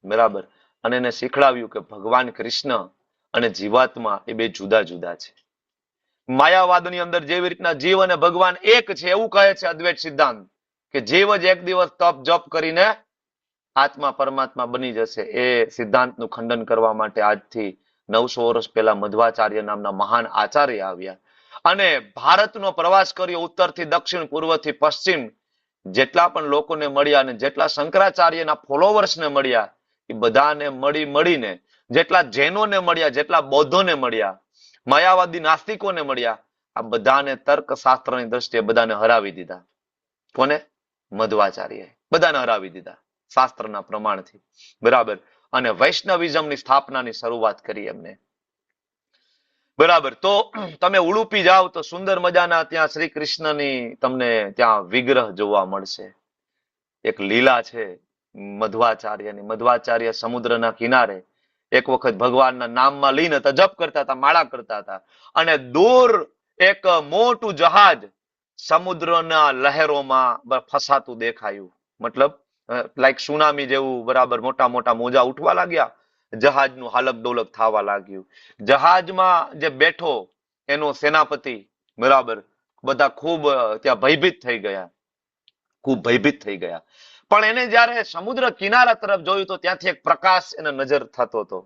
બરાબર, અને એને શીખડાવ્યું કે ભગવાન કૃષ્ણ અને જીવાત્મા એ બે જુદા જુદા છે. માયાવાદની અંદર જેવી રીતના જીવ અને ભગવાન એક છે એવું કહે છે અદ્વૈત સિદ્ધાંત, કે જીવ જ એક દિવસ તપ જપ કરીને આત્મા પરમાત્મા બની જશે. એ સિદ્ધાંતનું ખંડન કરવા માટે આજથી 900 વર્ષ પહેલા મધ્વાચાર્ય નામના મહાન આચાર્ય આવ્યા અને ભારતનો પ્રવાસ કર્યો. ઉત્તરથી દક્ષિણ, પૂર્વથી પશ્ચિમ, જેટલા પણ લોકોને મળ્યા અને જેટલા શંકરાચાર્યના ફોલોવર્સને મળ્યા, એ બધાને મળીને, જેટલા જૈનોને મળ્યા, જેટલા બૌદ્ધોને મળ્યા, માયાવાદી નાસ્તિકોને મળ્યા, આ બધાને તર્કશાસ્ત્રની દ્રષ્ટિએ બધાને હરાવી દીધા. કોને? મધ્વાચાર્ય. બધાને હરાવી દીધા શાસ્ત્રના પ્રમાણથી, બરાબર. અને વૈષ્ણવિઝમની સ્થાપનાની શરૂઆત કરી એમને, બરાબર. તો તમે ઉડુપી જાઓ તો સુંદર મજાના ત્યાં શ્રી કૃષ્ણની તમને ત્યાં વિગ્રહ જોવા મળશે. એક લીલા છે મધ્વાચાર્યની. મધ્વાચાર્ય સમુદ્રના કિનારે એક વખત ભગવાનના નામમાં લઈને જપ કરતા હતા, માળા કરતા હતા, અને દૂર એક મોટું જહાજ સમુદ્રના લહેરોમાં ફસાતું દેખાયું. મતલબ લાઈક સુનામી જેવું, બરાબર, મોટા મોટા મોજા ઉઠવા લાગ્યા, જહાજનું હાલક ડોલક થવા લાગ્યું. જહાજમાં જે બેઠો એનો સેનાપતિ, બરાબર, બધા ખૂબ ત્યાં ભયભીત થઈ ગયા, ખૂબ ભયભીત થઈ ગયા. પણ એને જયારે સમુદ્ર કિનારા તરફ જોયું તો ત્યાંથી એક પ્રકાશ એને નજર થતો હતો,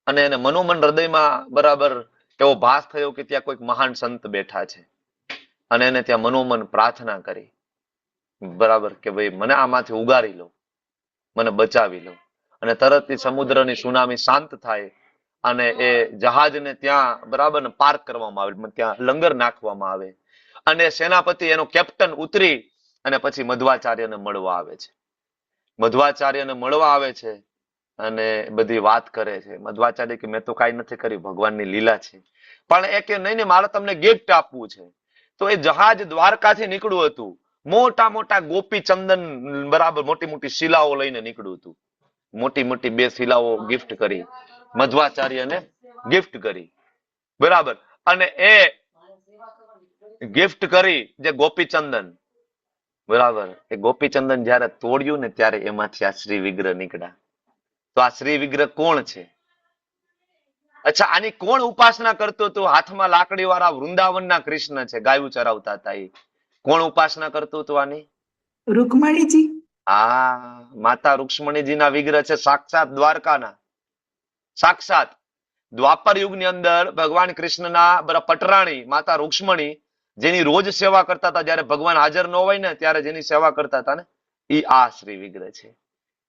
અને એને મનોમન હૃદયમાં, બરાબર, એવો ભાસ થયો કે ત્યાં કોઈક મહાન સંત બેઠા છે, અને એને ત્યાં મનોમન પ્રાર્થના કરી, બરાબર, કે ભાઈ મને આમાંથી ઉગારી લો, મને બચાવી લો. અને તરત સમુદ્રની સુનામી શાંત થાય અને એ જહાજને ત્યાં, બરાબર, પાર્ક કરવામાં આવે, ત્યાં લંગર નાખવામાં આવે, અને સેનાપતિ એનો કેપ્ટન ઉતરી અને પછી મધ્વાચાર્યને મળવા આવે છે. મધ્વાચાર્યને મળવા આવે છે અને બધી વાત કરે છે. મધ્વાચાર્ય કે મેં તો કાંઈ નથી કર્યું, ભગવાનની લીલા છે. પણ એ કે નહીં, મારે તમને ગિફ્ટ આપવું છે. તો એ જહાજ દ્વારકાથી નીકળ્યું હતું, મોટા મોટા ગોપી ચંદન, બરાબર, મોટી મોટી શિલાઓ લઈને નીકળ્યું હતું. મોટી મોટી 2 શિલાઓ ગિફ્ટ કરી, મધ્વાચાર્યને ગિફ્ટ કરી, બરાબર. અને એ ગિફ્ટ કરી જે ગોપીચંદન, બરાબર, એ ગોપીચંદન જયારે તોડ્યું ને ત્યારે એમાંથી આ શ્રી વિગ્રહ નીકળ્યા. તો આ શ્રી વિગ્રહ કોણ છે? અચ્છા, આની કોણ ઉપાસના કરતું હતું? હાથમાં લાકડી વાળા વૃંદાવનના કૃષ્ણ છે, ગાયું ચરાવતા હતા. એ કોણ ઉપાસના કરતું હતું આની? રૂકમણીજી. હા, માતા રૂક્ષ્મણીજીના વિગ્રહ છે, સાક્ષાત દ્વારકાના. સાક્ષાત દ્વાપર યુગની અંદર ભગવાન કૃષ્ણના પટરાણી માતા રૂક્ષ્મણી, જેની રોજ સેવા કરતા હતા, જયારે ભગવાન હાજર ન હોય ને ત્યારે જેની સેવા કરતા હતા ને, ઈ આ શ્રી વિગ્રહ છે.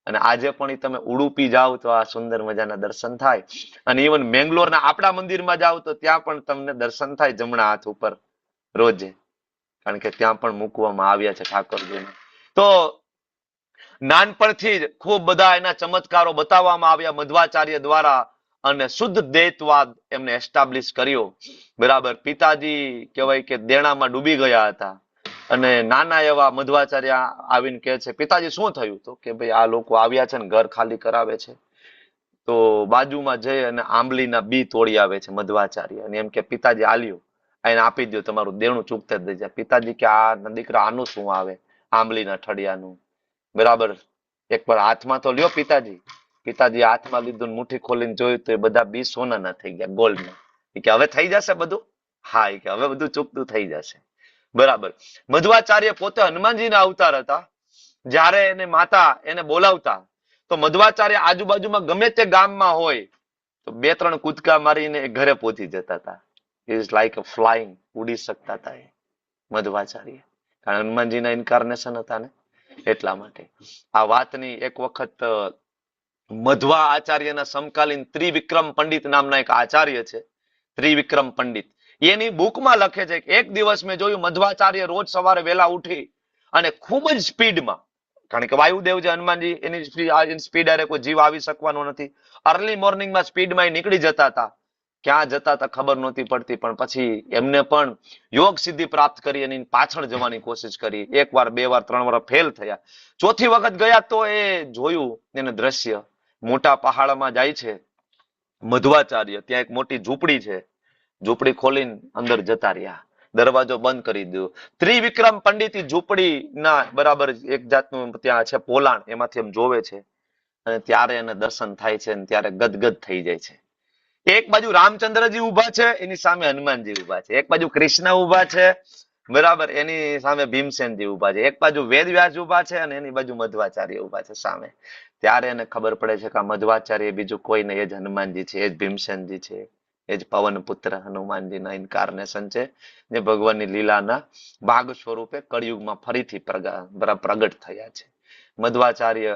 અને આજે પણ ઈ તમે ઉડુપી જાઓ તો આ સુંદર મજાના દર્શન થાય. અને ઇવન મેંગ્લોરના આપણા મંદિરમાં જાઓ તો ત્યાં પણ તમને દર્શન થાય જમણા હાથ ઉપર રોજે, કારણ કે ત્યાં પણ મૂકવામાં આવ્યા છે ઠાકોરજીને. તો નાનપણથી જ ખૂબ બધા એના ચમત્કારો બતાવવામાં આવ્યા મધ્વાચાર્ય દ્વારા, અને શુદ્ધ દ્વૈતવાદ એમને એસ્ટાબ્લિશ કર્યો. બરાબર. પિતાજી કહેવાય કે દેણામાં ડૂબી ગયા હતા, અને નાના એવા મધ્વાચાર્ય આવીને કહે છે, પિતાજી શું થયું? તો કે ભાઈ આ લોકો આવ્યા છે ને ઘર ખાલી કરાવે છે. તો બાજુમાં જઈ અને આંબલીના બી તોડી આવે છે મધ્વાચાર્ય, અને એમ કે પિતાજી આલ્યો એને આપી દો, તમારું દેણું ચૂકતા જ થઈ જાય. પિતાજી કે આ દીકરા આનું શું આવે, આંબલીના ઠળિયાનું. બરાબર. એકવાર હાથમાં તો લ્યો પિતાજી. પિતાજી હાથમાં લીધું, મુઠ્ઠી ખોલીને જોયું તો એ બધા બી સોનાના થઈ ગયા, ગોલ્ડના. કે હવે થઈ જશે બધું? હા, કે હવે બધું ચૂકતું થઈ જશે. બરાબર. મધ્વાચાર્ય પોતે હનુમાનજીના અવતાર હતા. જ્યારે એને માતા એને બોલાવતા તો મધ્વાચાર્ય આજુબાજુમાં ગમે તે ગામમાં હોય તો 2-3 કૂદકા મારીને ઘરે પહોંચી જતા હતા. ઇઝ લાઈક અ ફ્લાઇંગ, ઉડી શકતા હતા એ મધ્વાચાર્ય, કારણ હનુમાનજીના ઇન્કાર્નેશન હતા ને એટલા માટે. આ વાતની એક વખત મધ્વા આચાર્યના સમકાલીન ત્રિવિક્રમ પંડિત નામના એક આચાર્ય છે, ત્રિવિક્રમ પંડિત, એની બુકમાં લખે છે કે એક દિવસ મેં જોયું મધ્વાચાર્ય રોજ સવારે વહેલા ઉઠી અને ખૂબ જ સ્પીડમાં, કારણ કે વાયુદેવ જે હનુમાનજી એની સ્પીડ અરે કોઈ જીવ આવી શકવાનો નથી, અર્લી મોર્નિંગમાં સ્પીડમાં એ નીકળી જતા હતા. ક્યાં જતા હતા ખબર નહોતી પડતી, પણ પછી એમને પણ યોગ સિદ્ધિ પ્રાપ્ત કરી અને પાછળ જવાની કોશિશ કરી. 1 વાર 2 વાર 3 વાર ફેલ થયા. 4થી વખત ગયા તો એ જોયું એને દ્રશ્ય, મોટા પહાડમાં જાય છે મધ્વાચાર્ય, ત્યાં એક મોટી ઝૂંપડી છે, ઝૂંપડી ખોલીને અંદર જતા રહ્યા, દરવાજો બંધ કરી દીધો. ત્રિવિક્રમ પંડિત ઝૂંપડીના બરાબર એક જાતનું ત્યાં છે પોલાણ, એમાંથી એમ જોવે છે, અને ત્યારે એને દર્શન થાય છે, અને ત્યારે ગદગદ થઈ જાય છે. એક બાજુ રામચંદ્રજી ઉભા છે, એની સામે હનુમાનજી ઉભા છે. એક બાજુ કૃષ્ણ ઉભા છે, બરાબર, એની સામે ભીમસેનજી ઉભા છે. એક બાજુ વેદવ્યાસ ઉભા છે, અને એની બાજુ મધ્વાચાર્ય ઉભા છે સામે. ત્યારે એને ખબર પડે છે કે આ મધ્વાચાર્ય બીજું કોઈ નહીં, એ જ હનુમાનજી છે, એ જ ભીમસેનજી છે, એ જ પવન પુત્ર હનુમાનજીના ઇન્કાર્નેશન છે, જે ભગવાનની લીલાના ભાગ સ્વરૂપે કળિયુગમાં ફરીથી પ્રગટ થયા છે. મધ્વાચાર્ય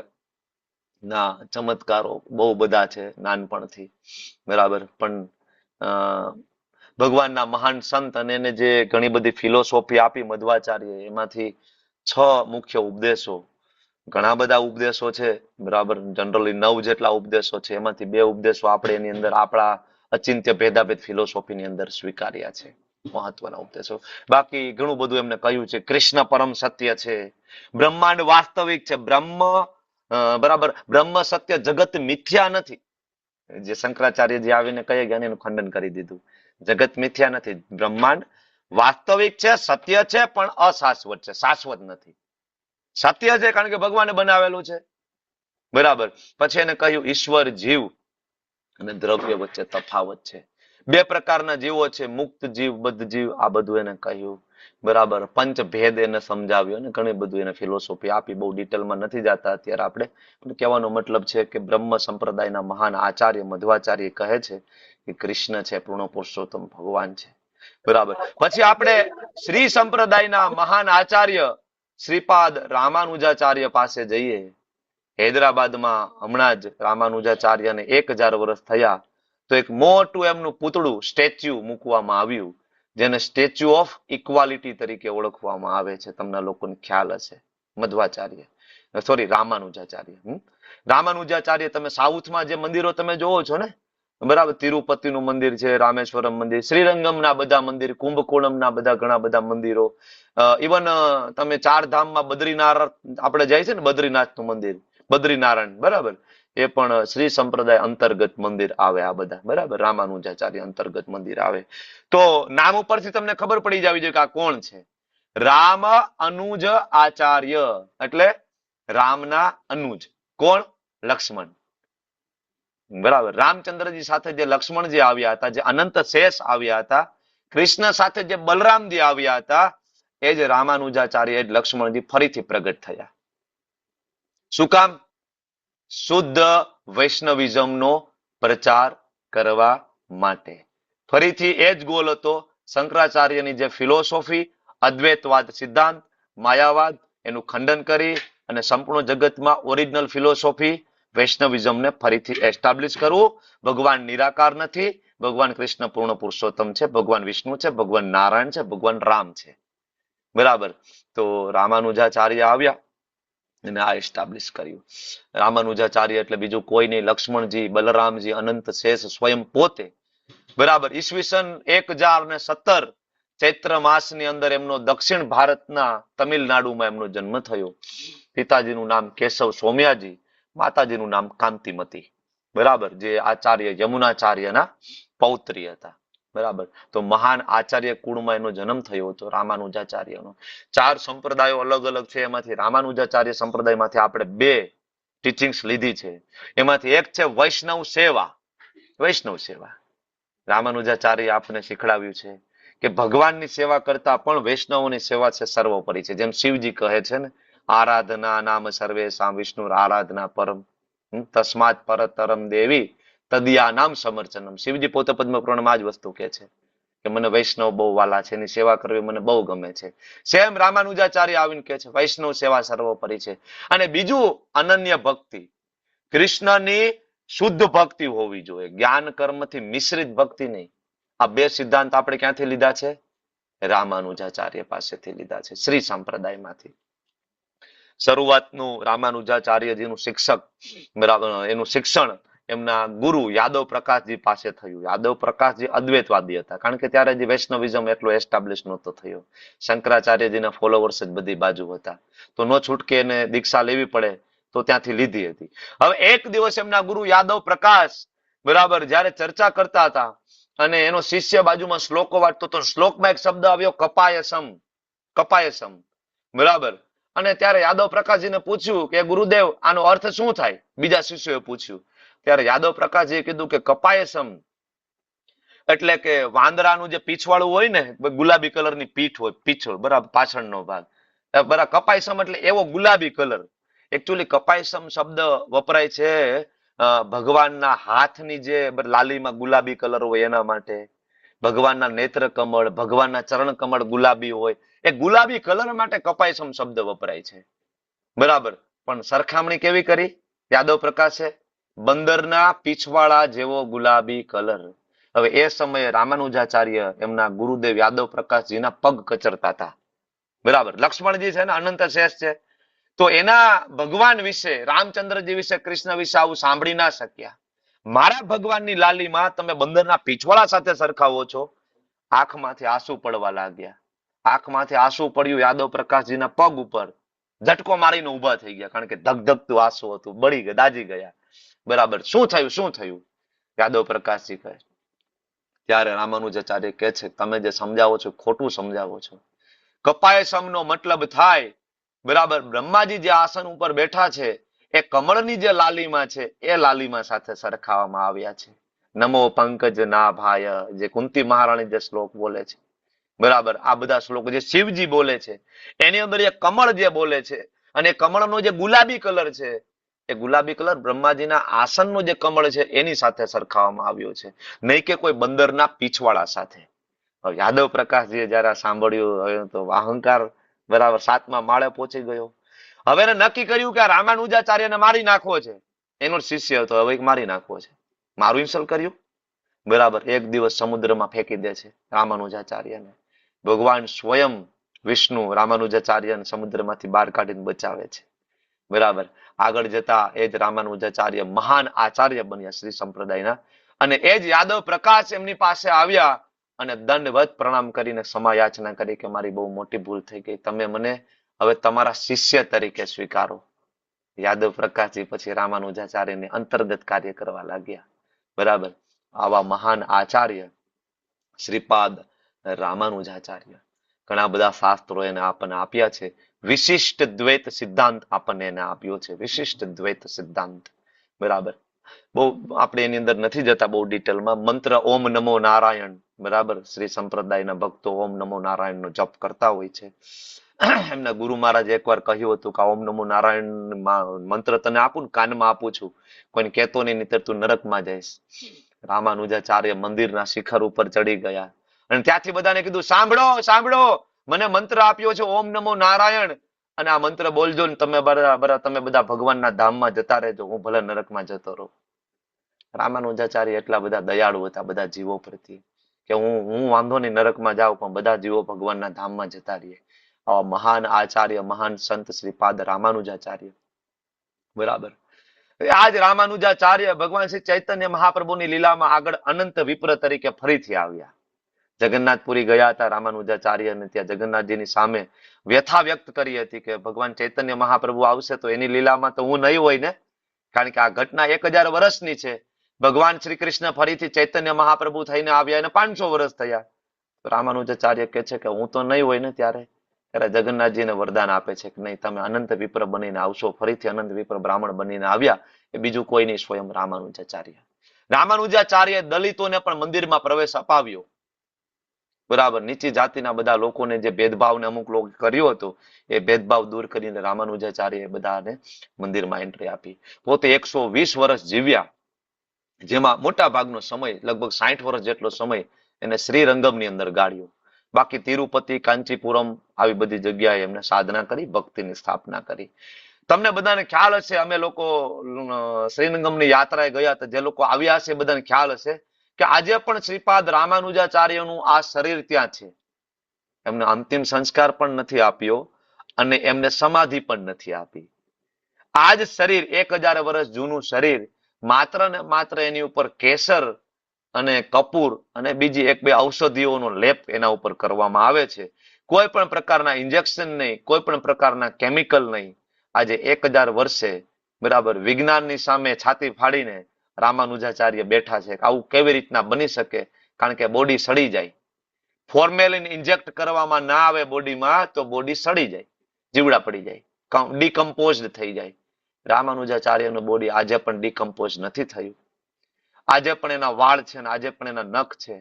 ના ચમત્કારો બહુ બધા છે નાનપણથી, બરાબર. પણ ભગવાનના મહાન સંત અને એને જે ઘણી બધી ફિલોસોફી આપી મધ્વાચાર્ય, એમાંથી 6 મુખ્ય ઉપદેશો, ઘણા બધા ઉપદેશો છે, બરાબર, જનરલી 9 જેટલા ઉપદેશો છે, એમાંથી 2 ઉપદેશો આપણે એની અંદર આપણા અચિંત્ય ભેદાભેદ ફિલોસોફીની અંદર સ્વીકાર્યા છે, મહત્વના ઉપદેશો. બાકી ઘણું બધું એમને કહ્યું છે. કૃષ્ણ પરમ સત્ય છે, બ્રહ્માંડ વાસ્તવિક છે, બરાબર, બ્રહ્મ સત્ય, જગત મિથ્યા નથી. જે શંકરાચાર્યજી આવીને કહે ગયા એનું ખંડન કરી દીધું. જગત મિથ્યા નથી, બ્રહ્માંડ વાસ્તવિક છે, સત્ય છે, પણ અશાશ્વત છે, શાશ્વત નથી. સત્ય છે કારણ કે ભગવાને બનાવેલું છે, બરાબર. પછી એને કહ્યું ઈશ્વર, જીવ અને દ્રવ્ય વચ્ચે તફાવત છે. 2 પ્રકારના જીવો છે, મુક્ત જીવ, બદ્ધ જીવ, આ બધું એને કહ્યું, બરાબર. પંચ ભેદ એને સમજાવ્યો, અને ઘણી બધું એને ફિલોસોફી આપી. બહુ ડિટેલમાં નથી જતા અત્યારે આપણે, પણ કહેવાનો મતલબ છે કે બ્રહ્મ સંપ્રદાયના મહાન આચાર્ય મધ્વાચાર્ય કહે છે કે કૃષ્ણ છે પૂર્ણ પુરુષોત્તમ ભગવાન છે, બરાબર. પછી આપણે શ્રી સંપ્રદાયના મહાન આચાર્ય શ્રીપાદ રામાનુજાચાર્ય પાસે જઈએ. હૈદરાબાદમાં હમણાં જ રામાનુજાચાર્યને 1000 વર્ષ થયા, તો એક મોટું એમનું પૂતળું, સ્ટેચ્યુ મૂકવામાં આવ્યું, જેને સ્ટેચ્યુ ઓફ ઇક્વાલિટી તરીકે ઓળખવામાં આવે છે. તમને લોકોને ખ્યાલ હશે. મધ્વાચાર્ય, સોરી, રામાનુજાચાર્ય. રામાનુજાચાર્ય, તમે સાઉથમાં જે મંદિરો તમે જોવો છો ને, બરાબર, તિરુપતિનું મંદિર છે, રામેશ્વરમ મંદિર, શ્રીરંગમના બધા મંદિર, કુંભકોણમના બધા ઘણા બધા મંદિરો, ઇવન તમે 4 ધામમાં બદ્રીનારાયણ આપણે જાય છે ને, બદ્રીનાથનું મંદિર, બદ્રીનારાયણ, બરાબર, એ પણ શ્રી સંપ્રદાય અંતર્ગત મંદિર આવે. આ બધા બરાબર રામાનુજાચાર્ય અંતર્ગત મંદિર આવે. તો નામ ઉપરથી તમને ખબર પડી જવી જોઈએ કે આ કોણ છે. રામ અનુજ આચાર્ય એટલે રામના અનુજ. કોણ? લક્ષ્મણ, બરાબર. રામચંદ્રજી સાથે જે લક્ષ્મણજી આવ્યા હતા, જે અનંત શેષ આવ્યા હતા, કૃષ્ણ સાથે જે બલરામજી આવ્યા હતા, એ જ રામાનુજાચાર્ય, એ જ લક્ષ્મણજી ફરીથી પ્રગટ થયા. શું કામ? શુદ્ધ વૈષ્ણવિઝમનો પ્રચાર કરવા માટે. ફરીથી એ જ ગોલ હતો. શંકરાચાર્યની જે ફિલોસોફી, અદ્વૈતવાદ સિદ્ધાંત, માયાવાદ, એનું ખંડન કરી અને સંપૂર્ણ જગતમાં ઓરિજિનલ ફિલોસોફી વૈષ્ણવિઝમને ફરીથી એસ્ટાબ્લિશ કરવું. ભગવાન નિરાકાર નથી, ભગવાન કૃષ્ણ પૂર્ણ પુરુષોત્તમ છે, ભગવાન વિષ્ણુ છે, ભગવાન નારાયણ છે, ભગવાન રામ છે. બરાબર. તો રામાનુજાચાર્ય આવ્યા અને આ એસ્ટાબ્લિશ કર્યું. રામાનુજાચાર્ય એટલે બીજું કોઈ નહીં, લક્ષ્મણજી, બલરામજી, અનંત શેષ સ્વયં પોતે. બરાબર. ઈસવીસન 1017 ચૈત્ર માસની અંદર એમનો દક્ષિણ ભારતના તમિલનાડુમાં એમનો જન્મ થયો. પિતાજીનું નામ કેશવ સોમ્યાજી, માતાજીનું નામ કાંતિમતી. બરાબર. જે આચાર્ય યમુનાચાર્યના પૌત્રી હતા. બરાબર. તો મહાન આચાર્ય કુળમાં એનો જન્મ થયો હતો રામાનુજાચાર્યનો. 4 સંપ્રદાયો અલગ અલગ છે, એમાંથી રામાનુજાચાર્ય સંપ્રદાયમાંથી આપણે 2 ટીચિંગ્સ લીધી છે. એમાંથી એક છે વૈષ્ણવ સેવા. વૈષ્ણવ સેવા રામાનુજાચાર્ય આપણને શીખડાવ્યું છે કે ભગવાનની સેવા કરતા પણ વૈષ્ણવોની સેવા છે સર્વોપરી છે. જેમ શિવજી કહે છે ને, આરાધના નામ સર્વેશામ વિષ્ણુ આરાધના પરમ તસ્માત પરતરમ દેવી તદિયા નામ સમર્ચનમ. શિવજી પોતે પદ્મ પુરાણમાં આ જ વસ્તુ કહે છે કે મને વૈષ્ણવ બહુ વાલા છે, એની સેવા કરવી મને બહુ ગમે છે. સેમ રામાનુજાચાર્ય આવીને કહે છે વૈષ્ણવ સેવા સર્વોપરી છે. અને બીજું અનન્ય ભક્તિ, કૃષ્ણની શુદ્ધ ભક્તિ હોવી જોઈએ, જ્ઞાન કર્મથી મિશ્રિત ભક્તિ નહીં. આ 2 સિદ્ધાંત આપણે ક્યાંથી લીધા છે? રામાનુજાચાર્ય પાસેથી લીધા છે, શ્રી સંપ્રદાયમાંથી. શરૂઆતનું રામાનુજાચાર્યજીનું શિક્ષક, બરાબર, એનું શિક્ષણ એમના ગુરુ યાદવ પ્રકાશજી પાસે થયું. યાદવ પ્રકાશજી અદ્વૈતવાદી હતા, કારણ કે ત્યારે જે વૈષ્ણવિઝમ એટલો એસ્ટાબ્લિશ નહોતો થયો. શંકરાચાર્યજીના ફોલોવર્સ જ બધી બાજુ હતા, તો નો છૂટકે એને દીક્ષા લેવી પડે, તો ત્યાંથી લીધી હતી. હવે એક દિવસ એમના ગુરુ યાદવ પ્રકાશ, બરાબર, જ્યારે ચર્ચા કરતા હતા અને એનો શિષ્ય બાજુમાં શ્લોકો વાંચતો તો શ્લોકમાં એક શબ્દ આવ્યો કપાયસમ. કપાયસમ. બરાબર. અને ત્યારે યાદવ પ્રકાશજીને પૂછ્યું કે ગુરુદેવ આનો અર્થ શું થાય? બીજા શિષ્યોએ પૂછ્યું. ત્યારે યાદવ પ્રકાશજીએ કીધું કે કપાયસમ એટલે કે વાંદરાનું જે પીછવાળું હોય ને, ગુલાબી કલરની પીઠ હોય, પીછળ, બરાબર, પાછળનો ભાગ, બરાબર. કપાયસમ એટલે એવો ગુલાબી કલર. એકચ્યુઅલી કપાયસમ શબ્દ વપરાય છે ભગવાનના હાથની જે લાલીમાં ગુલાબી કલર હોય એના માટે. ભગવાનના નેત્ર કમળ, ભગવાનના ચરણ કમળ ગુલાબી હોય, એ ગુલાબી કલર માટે કપાયસમ શબ્દ વપરાય છે. બરાબર. પણ સરખામણી કેવી કરી યાદવ પ્રકાશે? બંદરના પીછવાળા જેવો ગુલાબી કલર. હવે એ સમયે રામાનુજાચાર્ય એમના ગુરુદેવ યાદવ પ્રકાશજીના પગ કચરતા હતા. બરાબર. લક્ષ્મણજી છે ને, અનંત શેષ છે, તો એના ભગવાન વિશે, રામચંદ્રજી વિશે, કૃષ્ણ વિશે આવું સાંભળી ના શક્યા. મારા ભગવાનની લાલીમાં તમે બંદરના પીછવાળા સાથે સરખાવો છો. આંખમાંથી આંસુ પડવા લાગ્યા. આંખમાંથી આંસુ પડ્યું યાદવ પ્રકાશજીના પગ ઉપર, ઝટકો મારીને ઉભા થઈ ગયા, કારણ કે ધગધગતું આંસુ હતું, બળી ગયા, દાજી ગયા. બરાબર. શું થયું? શું થયું? યાદવ પ્રકાશજી કહે. ત્યારે રામાનુજાચાર્ય કહે છે તમે જે સમજાવો છો ખોટું સમજાવો છો. કપાયસમનો મતલબ થાય, બરાબર, બ્રહ્માજી જે આસન ઉપર બેઠા છે એ કમળની જે લાલીમાં છે એ લાલીમાં સાથે સરખાવવામાં આવ્યા છે. નમો પંકજ નાભાય, જે કુંતી મહારાણી જે શ્લોક બોલે છે, બરાબર, આ બધા શ્લોકો જે શિવજી બોલે છે એની અંદર એ કમળ જે બોલે છે, અને કમળનો જે ગુલાબી કલર છે, એ ગુલાબી કલર બ્રહ્માજીના આસનનો જે કમળ છે એની સાથે સરખાવવામાં આવ્યો છે, નહીં કે કોઈ બંદરના પીછવાળા સાથે. યાદવ પ્રકાશજીએ જયારે સાંભળ્યું તો અહંકાર, બરાબર, 7મા માળે પહોંચી ગયો. હવે એને નક્કી કર્યું કે આ રામાનુજાચાર્યને મારી નાખવો છે. એનો શિષ્ય હતો, હવે મારી નાખવો છે. મારું ઇન્સલ્ટ કર્યું, બરાબર. એક દિવસ સમુદ્રમાં ફેંકી દે છે રામાનુજાચાર્યને. ભગવાન સ્વયં વિષ્ણુ રામાનુજાચાર્યને સમુદ્રમાંથી બહાર કાઢીને બચાવે છે. બરાબર. આગળ જતા એ જ રામાનુજાચાર્ય મહાન આચાર્ય બન્યા શ્રી સંપ્રદાયના. અને એ જ યાદવ પ્રકાશ એમની પાસે આવ્યા અને દંડવત પ્રણામ કરીને ક્ષમા યાચના કરી કે મારી બહુ મોટી ભૂલ થઈ ગઈ, તમે મને હવે તમારા શિષ્ય તરીકે સ્વીકારો. યાદવ પ્રકાશજી પછી રામાનુજાચાર્યને અંતર્ગત કાર્ય કરવા લાગ્યા. બરાબર. આવા મહાન આચાર્ય શ્રીપાદ રામાનુજાચાર્ય, ઘણા બધા શાસ્ત્રો એને આપણને આપ્યા છે. વિશિષ્ટ દ્વૈત સિદ્ધાંત આપણને એને આપ્યો છે, વિશિષ્ટ દ્વૈત સિદ્ધાંત. બરાબર. બહુ આપણે એની અંદર નથી જતા બહુ ડિટેલમાં. મંત્ર ઓમ નમો નારાયણ, બરાબર, શ્રી સંપ્રદાયના ભક્તો ઓમ નમો નારાયણ નો જપ કરતા હોય છે. એમના ગુરુ મહારાજે એકવાર કહ્યું હતું કે ઓમ નમો નારાયણ મંત્ર તને આપું ને, કાનમાં આપું છું, કોઈને કહેતો નહીં, નહીંતર તું નરકમાં જઈશ. રામાનુજાચાર્ય મંદિરના શિખર ઉપર ચડી ગયા અને ત્યાંથી બધાને કીધું સાંભળો સાંભળો, મને મંત્ર આપ્યો છે ઓમ નમો નારાયણ, અને આ મંત્ર બોલજો ને તમે બરાબર તમે બધા ભગવાનના ધામમાં જતા રહેજો, હું ભલે નરકમાં જતો રહું. રામાનુજાચાર્ય એટલા બધા દયાળુ હતા બધા જીવો પ્રત્યે કે હું વાંધો નહીં નરકમાં જાઉં, પણ બધા જીવો ભગવાનના ધામમાં જતા રહીએ. આવા મહાન આચાર્ય, મહાન સંત શ્રીપાદ રામાનુજાચાર્ય. બરાબર. આજ રામાનુજાચાર્ય ભગવાન શ્રી ચૈતન્ય મહાપ્રભુની લીલામાં આગળ અનંત વિપ્ર તરીકે ફરીથી આવ્યા. જગન્નાથપુરી ગયા હતા રામાનુજાચાર્ય, અને ત્યાં જગન્નાથજીની સામે વ્યથા વ્યક્ત કરી હતી કે ભગવાન ચૈતન્ય મહાપ્રભુ આવશે તો એની લીલામાં તો હું નહીં હોય ને, કારણ કે આ ઘટના 1000 વર્ષની છે. ભગવાન શ્રી કૃષ્ણ ફરીથી ચૈતન્ય મહાપ્રભુ થઈને આવ્યા અને 500 વર્ષ થયા. રામાનુજાચાર્ય કે છે કે હું તો નહીં હોય ને ત્યારે જગન્નાથજીને વરદાન આપે છે કે નહીં, તમે અનંત વિપ્ર બનીને આવશો. ફરીથી અનંત વિપ્ર બ્રાહ્મણ બનીને આવ્યા. એ બીજું કોઈ નહીં, સ્વયં રામાનુજાચાર્ય. રામાનુજાચાર્ય દલિતોને પણ મંદિરમાં પ્રવેશ અપાવ્યો. બરાબર. નીચી જાતિના બધા લોકોને જે ભેદભાવને અમુક લોકો કર્યો હતો એ ભેદભાવ દૂર કરીને રામાનુજાચાર્ય બધાને મંદિરમાં એન્ટ્રી આપી. પોતે 120 વર્ષ જીવ્યા, જેમાં મોટા ભાગનો સમય લગભગ 60 વર્ષ જેટલો સમય એને શ્રીરંગમની અંદર ગાળ્યો. બાકી તિરુપતિ, કાંચીપુરમ આવી બધી જગ્યાએ એમને સાધના કરી, ભક્તિની સ્થાપના કરી. તમને બધાને ખ્યાલ હશે, અમે લોકો શ્રીરંગમની યાત્રાએ ગયા હતા, જે લોકો આવ્યા હશે બધાને ખ્યાલ હશે કે આજે પણ શ્રીપાદ રામાનુજાચાર્યનું આ શરીર ત્યાં છે. એમને અંતિમ સંસ્કાર પણ નથી આપ્યો અને એમને સમાધિ પણ નથી આપી. આ જ શરીર 1000 વર્ષ જૂનું શરીર, માત્ર ને માત્ર એની ઉપર કેસર અને કપૂર અને બીજી 1-2 ઔષધિઓનો લેપ એના ઉપર કરવામાં આવે છે. કોઈ પણ પ્રકારના ઇન્જેક્શન નહીં, કોઈ પણ પ્રકારના કેમિકલ નહીં. આજે 1000 વર્ષે બરાબર વિજ્ઞાનની સામે છાતી ફાડીને રામાનુજાચાર્ય બેઠા છે. આવું કેવી રીતના બની શકે? કારણ કે બોડી સડી જાય. ફોર્મેલિન ઇન્જેક્ટ કરવામાં ના આવે બોડીમાં તો બોડી સડી જાય, જીવડા પડી જાય, ડિકમ્પોઝડ થઈ જાય. રામાનુજાચાર્યનું બોડી આજે પણ ડિકમ્પોઝ નથી થયું. આજે પણ એના વાળ છે ને આજે પણ એના નખ છે,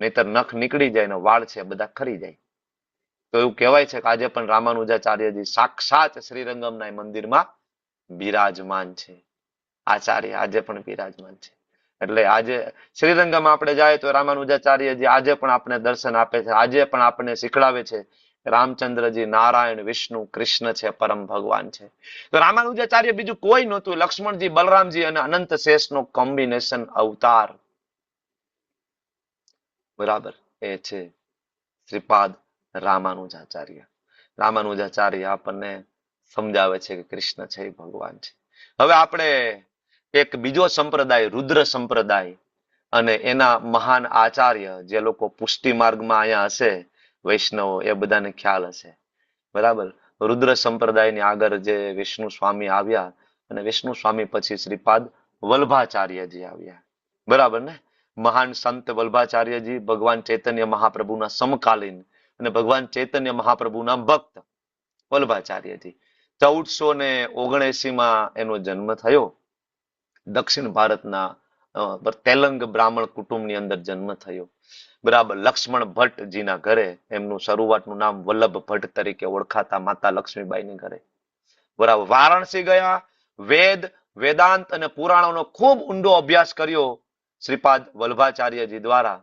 નહીતર નખ નીકળી જાય ને વાળ છે બધા ખરી જાય. તો એવું કહેવાય છે કે આજે પણ રામાનુજાચાર્યજી સાક્ષાત શ્રીરંગમના મંદિરમાં બિરાજમાન છે. આચાર્ય આજે પણ બિરાજમાન છે. એટલે આજે શ્રીરંગમ આપણે જાય તો રામાનુજાચાર્યજી આજે પણ આપણે દર્શન આપે છે. આજે પણ આપણને શીખડાવે છે રામચંદ્રજી નારાયણ, વિષ્ણુ, કૃષ્ણ છે, પરમ ભગવાન છે. તો રામાનુજાચાર્ય બીજું કોઈ નહોતું, લક્ષ્મણજી, બલરામજી અને અનંત શેષનો કોમ્બિનેશન અવતાર. બરાબર. એ છે શ્રીપાદ રામાનુજાચાર્ય. રામાનુજાચાર્ય આપણને સમજાવે છે કે કૃષ્ણ છે એ ભગવાન છે. હવે આપણે એક બીજો સંપ્રદાય, રુદ્ર સંપ્રદાય, અને એના મહાન આચાર્ય જે લોકો પુષ્ટિ માર્ગમાં અહીંયા હશે, વૈષ્ણવો, એ બધાને ખ્યાલ હશે. બરાબર. રુદ્ર સંપ્રદાયની આગળ જે વિષ્ણુ સ્વામી આવ્યા, અને વિષ્ણુ સ્વામી પછી શ્રીપાદ વલ્ભાચાર્યજી આવ્યા. બરાબર ને? મહાન સંત વલ્ભાચાર્યજી ભગવાન ચૈતન્ય મહાપ્રભુના સમકાલીન અને ભગવાન ચૈતન્ય મહાપ્રભુના ભક્ત વલ્ભાચાર્યજી. 1479 એનો જન્મ થયો. દક્ષિણ ભારતના તેલંગ બ્રાહ્મણ કુટુંબની અંદર જન્મ થયો. બરાબર. લક્ષ્મણ ભટ્ટજીના ઘરે, એમનું શરૂઆતનું નામ વલ્લભ ભટ્ટ તરીકે ઓળખાતા માતા લક્ષ્મીબાઈની ઘરે. બરાબર. વારાણસી ગયા, વેદાંત અને પુરાણોનો ખૂબ ઊંડો અભ્યાસ કર્યો શ્રીપાદ વલ્ભાચાર્યજી દ્વારા.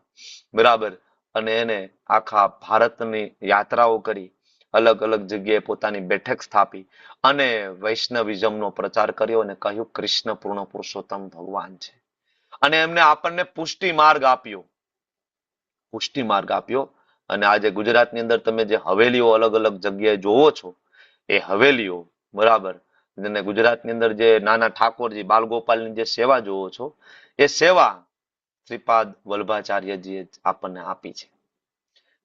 બરાબર. અને એને આખા ભારતની યાત્રાઓ કરી, અલગ અલગ જગ્યાએ પોતાની બેઠક સ્થાપી અને વૈષ્ણવિઝમનો પ્રચાર કર્યો અને કહ્યું કૃષ્ણ પૂર્ણ પુરુષોત્તમ ભગવાન છે. અને એમને આપણને પુષ્ટિ માર્ગ આપ્યો. પુષ્ટિ માર્ગ આપ્યો. અને આજે ગુજરાતની અંદર તમે જે હવેલીઓ અલગ અલગ જગ્યાએ જોવો છો, એ હવેલીઓ, બરાબર, અને ગુજરાતની અંદર જે નાના ઠાકોરજી, બાલગોપાલની જે સેવા જોવો છો, એ સેવા શ્રીપાદ વલ્ભાચાર્યજીએ આપણને આપી છે.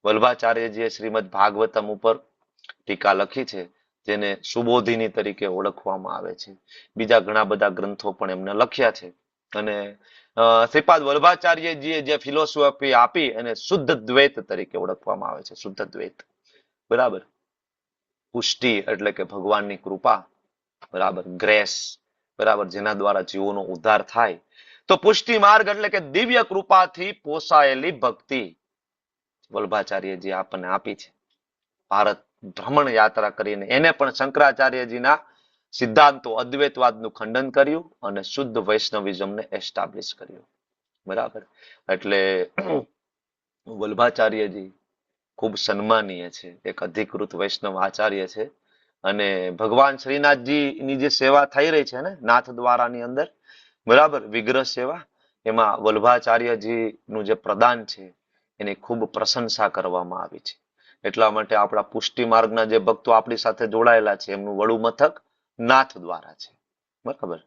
વલ્ભાચાર્યજીએ શ્રીમદ ભાગવતમ ઉપર ટીકા લખી છે, જેને સુબોધિની તરીકે ઓળખવામાં આવે છે. બીજા ઘણા બધા ગ્રંથો પણ એમને લખ્યા છે. અને શ્રીપાદ વલ્ભાચાર્યજીએ જે ફિલોસોફી આપી એને શુદ્ધ દ્વૈત તરીકે ઓળખવામાં આવે છે. શુદ્ધ દ્વૈત. બરાબર. પુષ્ટિ એટલે કે ભગવાનની કૃપા. બરાબર. ગ્રેસ. બરાબર. જેના દ્વારા જીવોનો ઉદ્ધાર થાય. તો પુષ્ટિ માર્ગ એટલે કે દિવ્ય કૃપાથી પોસાયેલી ભક્તિ વલ્ભાચાર્યજી આપણને આપી છે. ભારત ભ્રમણ યાત્રા કરીને એને પણ શંકરાચાર્યજીના સિદ્ધાંતો, અદ્વૈતવાદનું ખંડન કર્યું અને શુદ્ધ વૈષ્ણવિઝમને એસ્ટાબ્લિશ કર્યું. બરાબર. એટલે વલ્ભાચાર્યજી ખૂબ સન્માનીય છે. એક અધિકૃત વૈષ્ણવ આચાર્ય છે અને ભગવાન શ્રીનાથજીની જે સેવા થઈ રહી છે ને નાથ દ્વારાની અંદર, બરાબર, વિગ્રહ સેવા, એમાં વલ્ભાચાર્યજીનું જે પ્રદાન છે એની ખૂબ પ્રશંસા કરવામાં આવી છે. એટલા માટે આપણા પુષ્ટિ માર્ગના જે ભક્તો આપણી સાથે જોડાયેલા છે એમનું વડું મથક નાથ દ્વારા છે, બરાબર.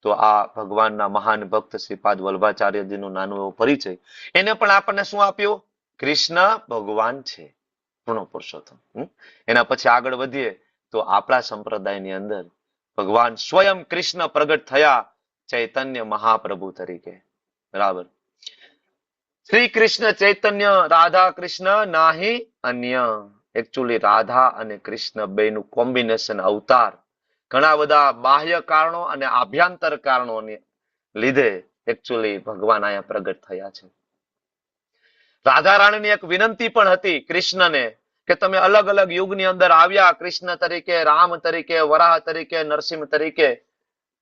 તો આ ભગવાનના મહાન ભક્ત શ્રીપાદ વલ્ભાચાર્યજીનું નાનું એવો પરિચય. એને પણ આપણને શું આપ્યું? કૃષ્ણ ભગવાન છે, પૂર્ણ પુરુષોત્તમ. એના પછી આગળ વધીએ તો આપણા સંપ્રદાયની અંદર ભગવાન સ્વયં કૃષ્ણ પ્રગટ થયા ચૈતન્ય મહાપ્રભુ તરીકે, બરાબર. શ્રી કૃષ્ણ ચૈતન્ય રાધા કૃષ્ણ નાહી અન્ય. એકચ્યુઅલી રાધા અને કૃષ્ણ બેનું કોમ્બિનેશન અવતાર ઘણા બધા બાહ્ય કારણો અને આભ્યંતર કારણોને લીધે એકચ્યુઅલી ભગવાન અહીંયા પ્રગટ થયા છે. રાધા રાણીની એક વિનંતી પણ હતી કૃષ્ણને કે તમે અલગ અલગ યુગની અંદર આવ્યા, કૃષ્ણ તરીકે, રામ તરીકે, વરાહ તરીકે, નરસિંહ તરીકે,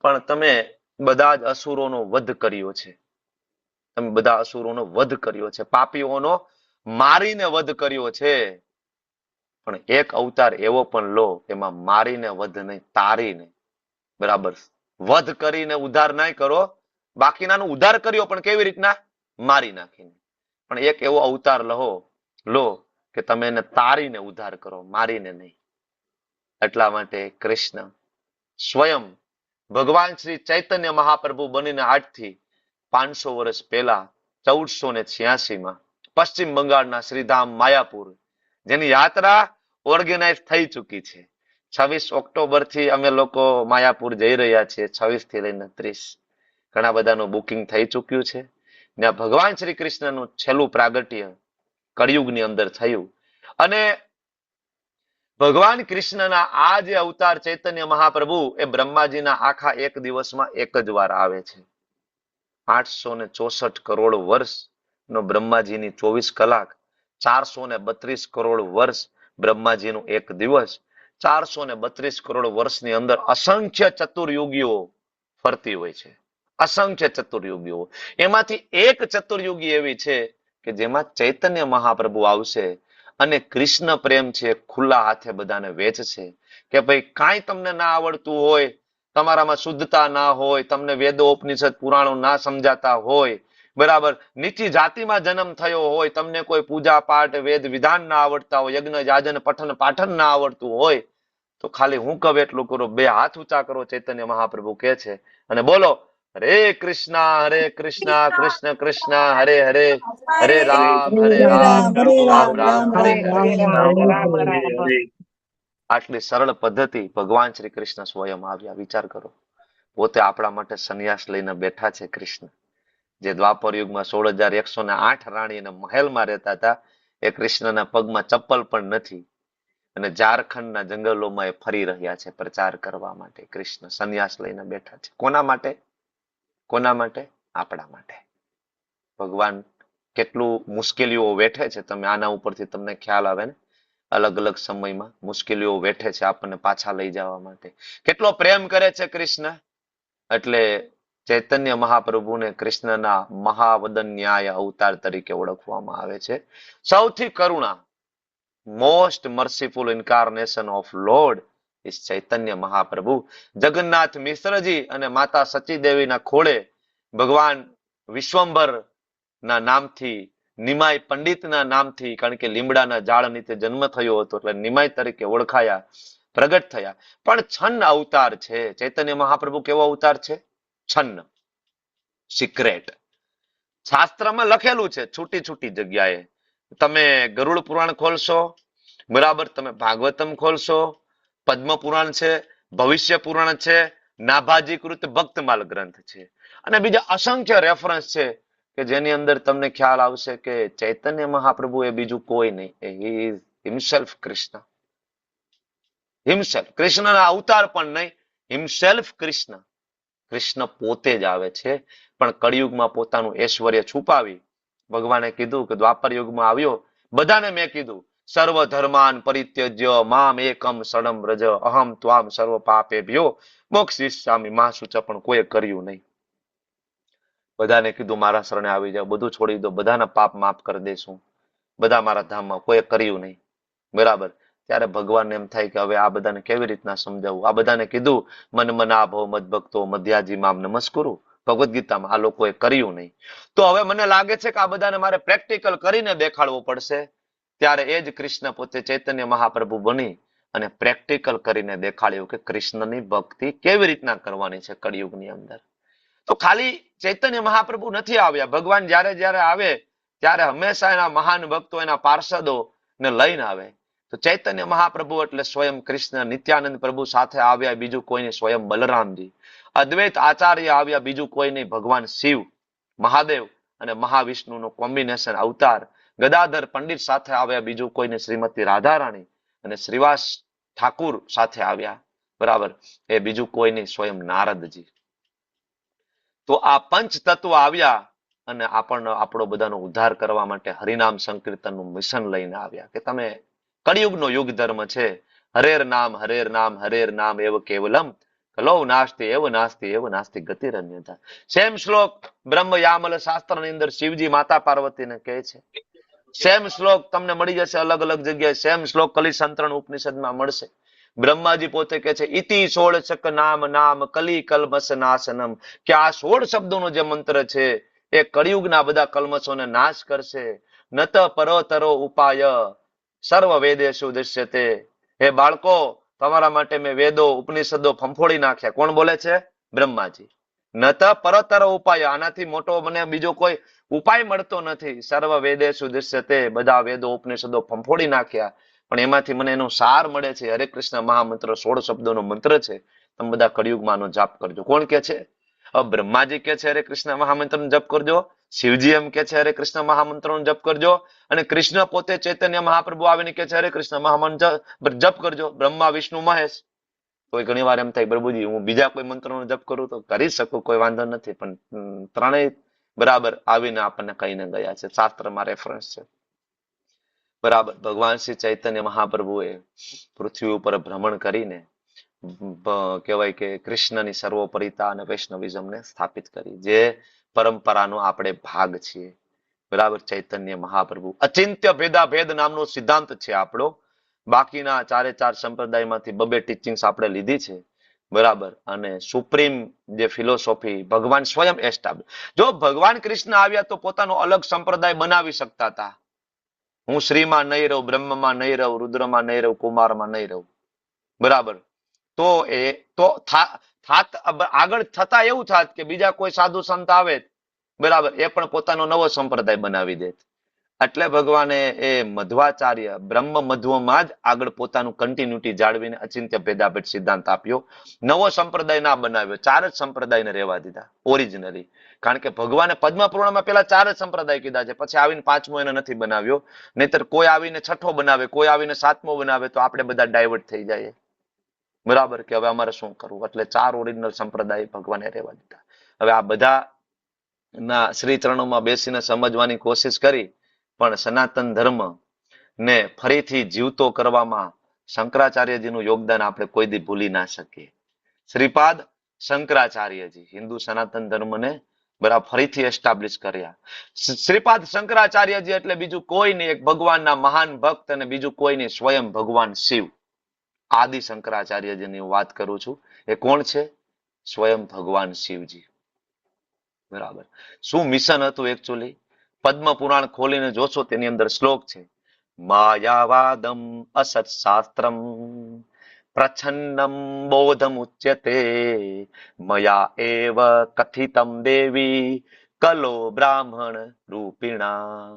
પણ તમે બધા જ અસુરોનો વધ કર્યો છે. તમે બધા અસુરોનો વધ કર્યો છે, પાપીઓનો મારીને વધ કર્યો છે. પણ એક અવતાર એવો પણ લો એમાં મારીને વધ નહીં, તારીને, બરાબર, વધ કરીને ઉદ્ધાર નહીં કરો. બાકીનાનો ઉદ્ધાર કર્યો પણ કેવી રીતના? મારી નાખીને. પણ એક એવો અવતાર લો કે તમે એને તારીને ઉદ્ધાર કરો, મારીને નહીં. એટલા માટે કૃષ્ણ સ્વયં ભગવાન શ્રી ચૈતન્ય મહાપ્રભુ બનીને આજથી 500 વર્ષ પહેલા 1486 પશ્ચિમ બંગાળના શ્રીધામ માયાપુર, જેની યાત્રા ઓર્ગેનાઇઝ થઈ ચૂકી છે. 26 ઓક્ટોબર થી અમે લોકો માયાપુર જઈ રહ્યા છીએ, 26 થી લઈને 30. ઘણા બધાનું બુકિંગ થઈ ચૂક્યું છે. ત્યાં ભગવાન શ્રી કૃષ્ણનું છેલ્લું પ્રાગટ્ય કળિયુગની અંદર થયું. અને ભગવાન કૃષ્ણના આ જે અવતાર ચૈતન્ય મહાપ્રભુ એ બ્રહ્માજીના આખા એક દિવસમાં એક જ વાર આવે છે. 864 કરોડ વર્ષ નો બ્રહ્માજીની 24 કલાક, 432 કરોડ વર્ષ બ્રહ્માજીનું એક દિવસ, 432 કરોડ વર્ષની અંદર અસંખ્ય ચતુર્યુગીઓ ફરતી હોય છે. અસંખ્ય ચતુર્યુગીઓ. એમાંથી એક ચતુર્યુગી એવી છે કે જેમાં ચૈતન્ય મહાપ્રભુ આવશે અને કૃષ્ણ પ્રેમ છે ખુલ્લા હાથે બધાને વેચશે કે ભાઈ કાંઈ તમને ના આવડતું હોય, તમારામાં શુદ્ધતા ના હોય, તમને વેદો ઉપનિષદ પુરાણો ના સમજાતા હોય, બરાબર, નીચી જાતિમાં જન્મ થયો હોય, તમને કોઈ પૂજા પાઠ વેદ વિધાન ના આવડતા હોય, યજ્ઞ યાજન પઠન પાઠન ના આવડતું હોય, તો ખાલી હું કહું એટલું કરો, 2 હાથ ઊંચા કરો, ચૈતન્ય મહાપ્રભુ કહે છે, અને બોલો હરે કૃષ્ણ કૃષ્ણ કૃષ્ણ હરે હરે, હરે રામ રામ રામ હરે હરે. આટલી સરળ પદ્ધતિ ભગવાન શ્રી કૃષ્ણ સ્વયં આવ્યા. વિચાર કરો, પોતે આપણા માટે સંન્યાસ લઈને બેઠા છે કૃષ્ણ. જે દ્વાપર યુગમાં 16,108 રાણીના મહેલમાં રહેતા હતા, એ કૃષ્ણના પગમાં ચપ્પલ પણ નથી, અને ઝારખંડના જંગલોમાં એ ફરી રહ્યા છે પ્રચાર કરવા માટે. કૃષ્ણ સંન્યાસ લઈને બેઠા છે. કોના માટે? કોના માટે? આપણા માટે. ભગવાન કેટલું મુશ્કેલીઓ વેઠે છે, તમે આના ઉપરથી તમને ખ્યાલ આવે ને. અલગ અલગ સમયમાં મુશ્કેલીઓ વેઠે છે આપણને પાછા લઈ જવા માટે. કેટલો પ્રેમ કરે છે કૃષ્ણ. એટલે ચૈતન્ય મહાપ્રભુને કૃષ્ણના મહાવદન ન્યાય અવતાર તરીકે ઓળખવામાં આવે છે. સૌથી કરુણા, most મર્સીફુલ ઇન્કાર્નેશન of lord is Chaitanya Mahaprabhu. Jagannath મિશ્રજી અને માતા સચીદેવીના ખોળે ભગવાન વિશ્વંભર ના નામથી, નિમાય પંડિતના નામથી, કારણ કે લીમડાના ઝાડ નીચે જન્મ થયો હતો એટલે નિમાય તરીકે ઓળખાયા, પ્રગટ થયા. પણ છન્ન અવતાર છે ચૈતન્ય મહાપ્રભુ. કેવો અવતાર છે? છન્ન, સિક્રેટ. શાસ્ત્રમાં લખેલું છે છૂટી છૂટી જગ્યાએ. તમે ગરુડ પુરાણ ખોલશો, બરાબર, તમે ભાગવતમ ખોલશો, પદ્મ પુરાણ છે, ભવિષ્ય પુરાણ છે, નાભાજીકૃત ભક્તમાલ ગ્રંથ છે, અને બીજા અસંખ્ય રેફરન્સ છે કે જેની અંદર તમને ખ્યાલ આવશે કે ચૈતન્ય મહાપ્રભુ એ બીજું કોઈ નહીં, he is himself Krishna. Himself, કૃષ્ણના અવતાર પણ નહીં, હિમસેલ્ફ કૃષ્ણ. કૃષ્ણ પોતે જ આવે છે, પણ કળિયુગમાં પોતાનું ઐશ્વર્ય છુપાવી ભગવાને કીધું કે દ્વાપર યુગમાં આવ્યો, બધાને મેં કીધું સર્વ ધર્માન પરિત્યજ્ય મામ એકમ શરણમ વ્રજ અહમ ત્વામ સર્વ પાપેભ્યો મોક્ષયિષ્યામિ મા સૂચ, પણ કોઈએ કર્યું નહીં. બધાને કીધું મારા શરણે આવી જાઓ, બધું છોડી દો, બધાના પાપ માફ કરી દઈશું, બધા મારા ધામમાં. કોઈએ કર્યું નહીં, બરાબર. ત્યારે ભગવાનને એમ થાય કે હવે આ બધાને કેવી રીતના સમજાવવું. આ બધાને કીધું મન મના ભવ મદ ભક્તો મધ્યાજી મામ નમસ્કુરુ, ભગવદ્ ગીતામાં આ લોકોએ કર્યું નહીં. તો હવે મને લાગે છે કે આ બધાને મારે પ્રેક્ટિકલ કરીને દેખાડવું પડશે. ત્યારે એ જ કૃષ્ણ પોતે ચૈતન્ય મહાપ્રભુ બની અને પ્રેક્ટિકલ કરીને દેખાડ્યું કે કૃષ્ણની ભક્તિ કેવી રીતના કરવાની છે કળિયુગની અંદર. તો ખાલી ચૈતન્ય મહાપ્રભુ નથી આવ્યા. ભગવાન જ્યારે જ્યારે આવે ત્યારે હંમેશા એના મહાન ભક્તો, એના પાર્ષદો ને લઈને આવે. તો ચૈતન્ય મહાપ્રભુ એટલે સ્વયં કૃષ્ણ. નિત્યાનંદ પ્રભુ સાથે આવ્યા, બીજું કોઈ નહીં, સ્વયં બલરામજી. અદ્વૈત આચાર્ય આવ્યા, બીજું કોઈ નહીં, ભગવાન શિવ, મહાદેવ અને મહાવિષ્ણુનું કોમ્બિનેશન અવતાર. ગદાધર પંડિત સાથે આવ્યા, બીજું કોઈ નહીં, શ્રીમતી રાધારાણી અને શ્રીવાસ ઠાકુર સાથે આવ્યા. બરાબર, એ બીજું કોઈ નહીં, સ્વયં નારદજી. તો આ પંચ તત્વ આવ્યા અને આપણો બધાનો ઉદ્ધાર કરવા માટે હરિનામ સંકીર્તનનું મિશન લઈને આવ્યા કે તમે કળિયુગનો યુગ ધર્મ છે. હરેર નામ હરેર નામ એવ કેવલમ કલો નાસ્તિ એવ નાસ્તિ ગતિરન્યથા. સેમ શ્લોક બ્રહ્મ યામલ શાસ્ત્રની અંદર શિવજી માતા પાર્વતીને કહે છે. સેમ શ્લોક તમને મળી જશે અલગ અલગ જગ્યાએ. સેમ શ્લોક કલિસંતરણ ઉપનિષદમાં મળશે. બ્રહ્માજી પોતે કહે છે ઇતિ 16 નામ કલી કલ્મસ નાશનમ, કે આ 16 શબ્દોનો જે મંત્ર છે એ કળિયુગના બધા કલ્મશોને નાશ કરશે. નત પરોતરો ઉપાય સર્વ વેદેશુ દૃશ્યતે. હે બાળકો, તમારા માટે મેં વેદો ઉપનિષદો ફંફોડી નાખ્યા. કોણ બોલે છે? બ્રહ્માજી. નત પરતર ઉપાય, આનાથી મોટો મને બીજો કોઈ ઉપાય મળતો નથી. સર્વ વેદેશુ દૃશ્યતે, બધા વેદો ઉપનિષદો ફંફોડી નાખ્યા, પણ એમાંથી મને એનો સાર મળે છે. હરે કૃષ્ણ મહામંત્ર 16 શબ્દોનો મંત્ર છે. તમે બધા કળિયુગમાં આનો જાપ કરજો. કોણ કે છે? બ્રહ્માજી કે છે હરે કૃષ્ણ મહામંત્રનો જપ કરજો. શિવજી એમ કે છે હરે કૃષ્ણ મહામંત્રનો જપ કરજો. અને કૃષ્ણ પોતે ચૈતન્ય મહાપ્રભુ આવીને કે છે હરે કૃષ્ણ મહામંત્ર જપ કરજો. બ્રહ્મા વિષ્ણુ મહેશ. કોઈ ઘણી વાર એમ થાય પ્રભુજી હું બીજા કોઈ મંત્રનો જપ કરું તો કરી શકું, કોઈ વાંધો નથી, પણ ત્રણેય બરાબર આવીને આપણને કહીને ગયા છે. શાસ્ત્રમાં રેફરન્સ છે. બરાબર. ભગવાન શ્રી ચૈતન્ય મહાપ્રભુએ પૃથ્વી ઉપર ભ્રમણ કરીને કહેવાય કે કૃષ્ણની સર્વોપરિતા અને વૈષ્ણવિઝમને સ્થાપિત કરી, જે પરંપરાનો આપણે ભાગ છીએ. બરાબર. ચૈતન્ય મહાપ્રભુ અચિંત્ય ભેદાભેદ નામનો સિદ્ધાંત છે આપણો. બાકીના 4 સંપ્રદાયમાંથી 2 ટીચિંગ્સ આપણે લીધી છે. બરાબર. અને સુપ્રીમ જે ફિલોસોફી ભગવાન સ્વયં એસ્ટાબ્લિશ. જો ભગવાન કૃષ્ણ આવ્યા તો પોતાનો અલગ સંપ્રદાય બનાવી શકતા હતા. હું શ્રીમાં નહીં રહું, બ્રહ્મમાં નહીં રહું, રુદ્રમાં નહીં રહું, કુમારમાં નહીં રહું. બરાબર. તો આગળ થતા એવું થાત કે બીજા કોઈ સાધુ સંત આવે, બરાબર, એ પણ પોતાનો નવો સંપ્રદાય બનાવી દે. એટલે ભગવાને એ મધ્વાચાર્ય બ્રહ્મ મધ્વમાં જ આગળ પોતાનું કન્ટિન્યુટી જાળવીને અચિંત્ય ભેદાભેદ સિદ્ધાંત આપ્યો. નવો સંપ્રદાય ના બનાવ્યો. 4 જ સંપ્રદાયને રહેવા દીધા ઓરિજિનલી. કારણ કે ભગવાને પદ્મ પુરાણમાં પેલા 4 જ સંપ્રદાય કીધા છે, પછી આવીને 5મો એને નથી બનાવ્યો. નહીતર કોઈ આવીને 6થો બનાવે, કોઈ આવીને 7મો બનાવે તો આપણે બધા ડાયવર્ટ થઈ જાય. બરાબર, કે હવે અમારે શું કરવું? એટલે 4 ઓરિજિનલ સંપ્રદાય ભગવાને રહેવા દીધા. હવે આ બધા ના શ્રી ચરણોમાં બેસીને સમજવાની કોશિશ કરી, પણ સનાતન ધર્મ ને ફરીથી જીવતો કરવામાં શંકરાચાર્યજીનું યોગદાન આપણે કોઈ દી ભૂલી ના શકીએ. શ્રીપાદ શંકરાચાર્યજી હિન્દુ સનાતન ધર્મને બરાબર ફરીથી એસ્ટાબ્લિશ કર્યા. શ્રીપાદ શંકરાચાર્યજી એટલે બીજું કોઈ નહીં, એક ભગવાનના મહાન ભક્ત, અને બીજું કોઈ નહીં, સ્વયં ભગવાન શિવ. આદિ શંકરાચાર્યજીની વાત કરું છું. એ કોણ છે? સ્વયં ભગવાન શિવજી. બરાબર. શું મિશન હતું એકચ્યુઅલી? પદ્મ પુરાણ ખોલીને જોશો તેની અંદર શ્લોક છે માયાવાદમ અસત શાસ્ત્રમ પ્રચ્છન્નમ બોધમ ઉચ્યતે મયા એવ કથિતમ દેવી કલો બ્રાહ્મણ રૂપિણા.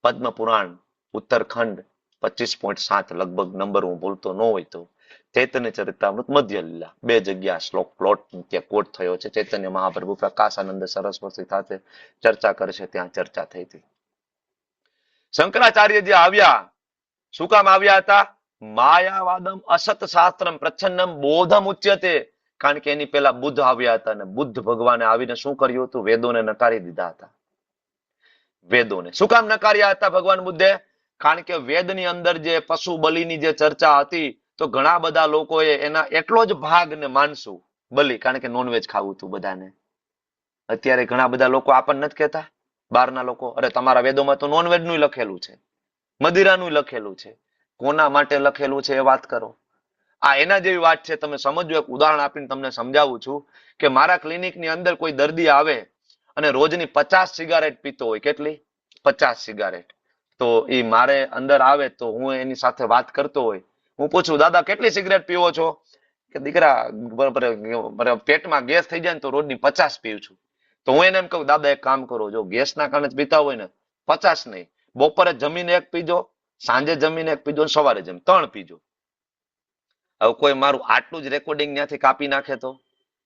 પદ્મ પુરાણ ઉત્તરખંડ 25.7 લગભગ, નંબર હું ભૂલતો ન હોય તો. ચૈતન્ય ચરિતામૃત મધ્ય લીલા 2 જગ્યા શ્લોક પ્લોટ ત્યાં કોટ થયો છે. ચૈતન્ય મહાપ્રભુ પ્રકાશાનંદ સરસ્વતી સાથે ચર્ચા કરે છે, ત્યાં ચર્ચા થઈ હતી. શંકરાચાર્યજી આવ્યા. શું કામ આવ્યા હતા? માયાવાદમ અસત શાસ્ત્રમ પ્રચ્છન્નમ બોધમ ઉચ્યતે. કારણ કે એની પેલા બુદ્ધ આવ્યા હતા, અને બુદ્ધ ભગવાને આવીને શું કર્યું હતું? વેદોને નકારી દીધા હતા. વેદોને શું કામ નકાર્યા હતા ભગવાન બુદ્ધે? કારણ કે વેદની અંદર જે પશુ બલિની જે ચર્ચા હતી, તો ઘણા બધા લોકોએ એના એટલો જ ભાગને માનશું બલિ, કારણ કે નોનવેજ ખાવું હતું બધાને. અત્યારે ઘણા બધા લોકો આપણને નથી કહેતા, બહારના લોકો, અરે તમારા વેદોમાં તો નોનવેજ નું લખેલું છે, મદિરાનું લખેલું છે. કોના માટે લખેલું છે એ વાત કરો. આ એના જેવી વાત છે. તમે સમજો, એક ઉદાહરણ આપીને તમને સમજાવું છું કે મારા ક્લિનિકની અંદર કોઈ દર્દી આવે અને રોજની 50 સિગારેટ પીતો હોય. કેટલી? 50 સિગારેટ. તો એ મારે અંદર આવે તો હું એની સાથે વાત કરતો હોય, હું પૂછું, દાદા કેટલી સિગરેટ પીવો છો? કે દીકરા પેટમાં ગેસ થઈ જાય ને તો રોજની 50 પીવું છું. તો હું એને એમ કહું, દાદા એક કામ કરો, જો ગેસના કારણે જ પીતા હોય ને 50 નહીં, બપોરે જમીને એક પીજો, સાંજે જમીને એક પીજો, સવારે જમીને 3 પીજો. હવે કોઈ મારું આટલું જ રેકોર્ડિંગ ત્યાંથી કાપી નાખે તો?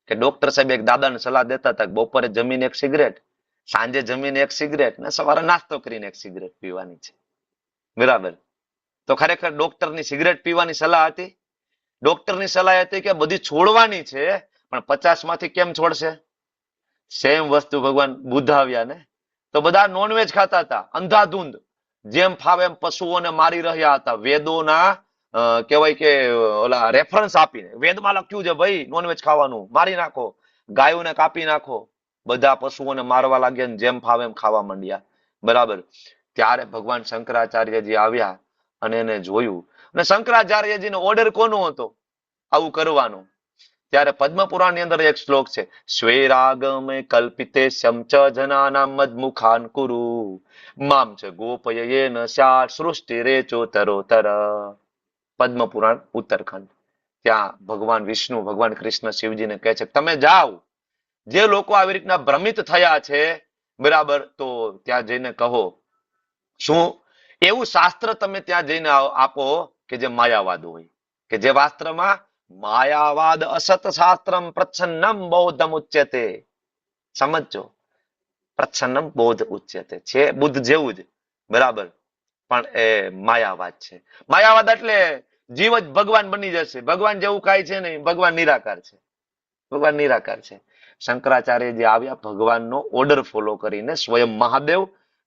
કે ડોક્ટર સાહેબ એક દાદાને સલાહ દેતા હતા કે બપોરે જમીને એક સિગરેટ, સાંજે જમીને એક સિગરેટ ને સવારે નાસ્તો કરીને એક સિગરેટ પીવાની છે. બરાબર? તો ખરેખર ડોક્ટરની સિગરેટ પીવાની સલાહ હતી? ડોક્ટરની સલાહ હતી કે બધી છોડવાની છે, પણ 50 માંથી કેમ છોડશે? સેમ વસ્તુ ભગવાન બુદ્ધ આવ્યા ને તો બધા નોનવેજ ખાતા હતા, અંધાધૂંધ, જેમ ફાવે એમ પશુઓને મારી રહ્યા હતા. વેદોના કહેવાય કે ઓલા રેફરન્સ આપીને, વેદમાં લખ્યું છે ભાઈ નોનવેજ ખાવાનું, મારી નાખો, ગાયોને કાપી નાખો. બધા પશુઓને મારવા લાગ્યા ને જેમ ફાવે એમ ખાવા માંડ્યા. બરાબર? ત્યારે ભગવાન શંકરાચાર્યજી આવ્યા અને એને જોયું. અને શંકરાચાર્યજીનો ઓર્ડર કોનો હતો આવું કરવાનો? ત્યારે પદ્મપુરાણની અંદર એક શ્લોક છે, સ્વેરાગમે કલ્પિતે ચ જનાનામ મદમુખાન કુરુ મામ ચ ગોપયેન સ્યાત સૃષ્ટિ રેચો તરોતર. પદ્મપુરાણ ઉત્તરખંડ. ત્યાં ભગવાન વિષ્ણુ, ભગવાન કૃષ્ણ શિવજીને કહે છે, તમે જાઓ, જે લોકો આવી રીતના ભ્રમિત થયા છે, બરાબર, તો ત્યાં જઈને કહો. શું? એવું શાસ્ત્ર તમે ત્યાં જઈને આપો કે જે માયાવાદ હોય, કે જે શાસ્ત્રમાં માયાવાદ અસત શાસ્ત્રમ પ્રચ્છન્નમ બૌદ્ધમ ઉચ્યતે. સમજો, પ્રચ્છન્નમ બૌદ્ધ ઉચ્યતે છે બુદ્ધ જેવું જ, બરાબર, પણ એ માયાવાદ છે. માયાવાદ એટલે જીવ જ ભગવાન બની જશે. ભગવાન જેવું કાંઈ છે નહીં, ભગવાન નિરાકાર છે. ભગવાન નિરાકાર છે. શંકરાચાર્યજી આવ્યા ભગવાનનો ઓર્ડર ફોલો કરીને, સ્વયં મહાદેવ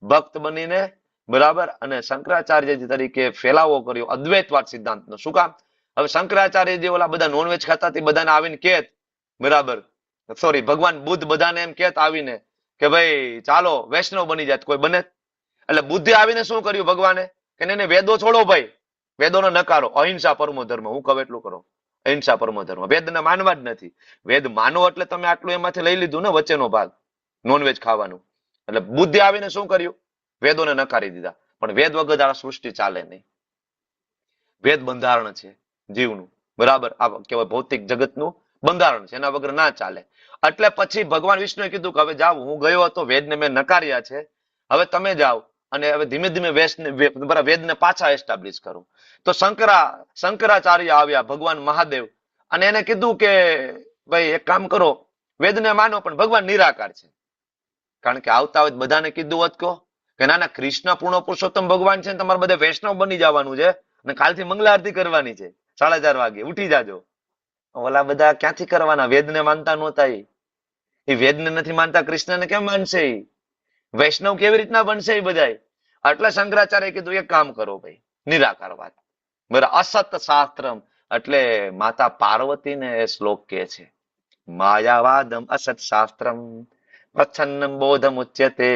ભક્ત બનીને, બરાબર, અને શંકરાચાર્યજી તરીકે ફેલાવો કર્યો અદ્વૈતવાદ સિદ્ધાંતનો. શું કામ? હવે શંકરાચાર્યજી ઓલા બધા નોનવેજ ખાતા તે બધાને આવીને કહેત, બરાબર, સોરી, ભગવાન બુદ્ધ બધાને એમ કહેત આવીને કે ભાઈ ચાલો વૈષ્ણવ બની જાય, કોઈ બને? એટલે બુદ્ધે આવીને શું કર્યું ભગવાને? કે એને વેદો છોડો ભાઈ, વેદોનો નકારો, અહિંસા પરમો ધર્મ, હું કહું એટલું કરો, અહિંસા પરમો ધર્મ. વેદને માનવા જ નથી. વેદ માનો એટલે તમે આટલું એમાંથી લઈ લીધું ને વચ્ચેનો ભાગ, નોનવેજ ખાવાનું. એટલે બુદ્ધે આવીને શું કર્યું? વેદોને નકારી દીધા. પણ વેદ વગર આ સૃષ્ટિ ચાલે નહીં. વેદ બંધારણ છે જીવનું, બરાબર, આ કહેવાય ભૌતિક જગતનું બંધારણ છે, એના વગર ના ચાલે. એટલે પછી ભગવાન વિષ્ણુએ કીધું કે હવે જાઓ, હું ગયો હતો, વેદને મેં નકાર્યા છે, હવે તમે જાઓ અને હવે ધીમે ધીમે વેદને પાછા એસ્ટાબ્લિશ કરો. તો શંકરાચાર્ય આવ્યા, ભગવાન મહાદેવ, અને એને કીધું કે ભાઈ એક કામ કરો, વેદને માનો પણ ભગવાન નિરાકાર છે. કારણ કે આવતા હોય બધાને કીધું હોત કે ના ના, કૃષ્ણ પૂર્ણ પુરુષોત્તમ ભગવાન છે, તમારે બધે વૈષ્ણવ બની જવાનું છે અને કાલથી મંગલા આરતી કરવાની છે 4:30 વાગે, ઉઠી જાજો. ઓલા બધા ક્યાંથી કરવાના? વેદને માનતા નહોતા. એ વેદને નથી માનતા, કૃષ્ણને કેમ માનશે? વૈષ્ણવ કેવી રીતના બનશે એ બધા? એટલે શંકરાચાર્ય કીધું એક કામ કરો ભાઈ, નિરાકારવાદ, બરાબર, અસત શાસ્ત્રમ. એટલે માતા પાર્વતીને એ શ્લોક કહે છે, માયાવાદમ અસત શાસ્ત્રમ પ્રચ્છન્નમ બોધમ ઉચ્યતે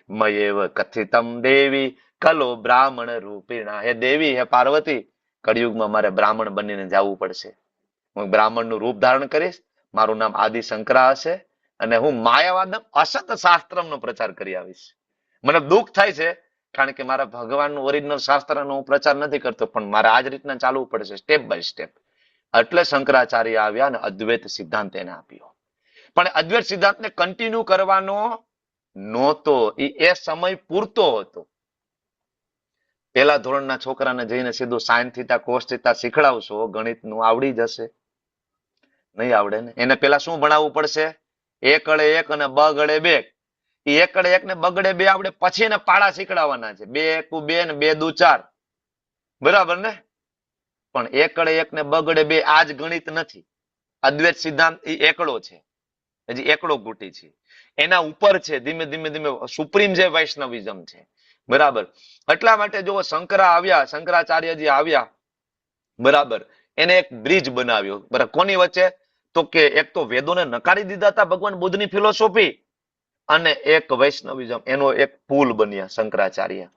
મયેવ કથિતમ દેવી કલો બ્રાહ્મણ રૂપિણા. હે દેવી, હે પાર્વતી, કળિયુગમાં મારે બ્રાહ્મણ બનીને જવું પડશે. હું બ્રાહ્મણનું રૂપ ધારણ કરીશ, મારું નામ આદિ શંકરા હશે, અને હું માયાવાદમ અસત શાસ્ત્રમનો પ્રચાર કરી આવીશ. મને દુઃખ થાય છે, કારણ કે મારા ભગવાનનું ઓરિજિનલ શાસ્ત્રનો હું પ્રચાર નથી કરતો, પણ મારે આ જ રીતના ચાલવું પડશે, સ્ટેપ બાય સ્ટેપ. એટલે શંકરાચાર્ય આવ્યા અને અદ્વૈત સિદ્ધાંત એને આપ્યો. પણ અદ્વૈત સિદ્ધાંતને કન્ટિન્યુ કરવાનો નહોતો, એ સમય પૂરતો હતો. પહેલા ધોરણના છોકરાને જઈને સીધું સાઇન થીટા કોસ થીટા શીખડાવશો, ગણિતનું આવડી જશે? નહીં આવડે ને. એને પેલા શું ભણાવવું પડશે? 1 * 1 અને 2 * 2. એ 1 * 1 ને 2 * 2 આવડે પછી એને પાડા શીખડાવવાના છે. 2 * 1 2 ને 2 * 2 4. બરાબર ને? પણ 1 * 1 ને 2 * 2 આ જ ગણિત નથી. અદ્વૈત સિદ્ધાંત એ એકડો છે, હજી એકડો ગુટી છે. એના ઉપર છે, ધીમે ધીમે ધીમે સુપ્રીમ જે વૈષ્ણવિઝમ છે, બરાબર. એટલા માટે જો શંકરાચાર્યજી આવ્યા, બરાબર, એને એક બ્રિજ બનાવ્યો, બરાબર. કોની વચ્ચે? તો કે એક તો વેદોને નકારી દીધા હતા ભગવાન બુદ્ધની ફિલોસોફી, અને એક વૈષ્ણવિઝમ, એનો એક પુલ બન્યા શંકરાચાર્ય.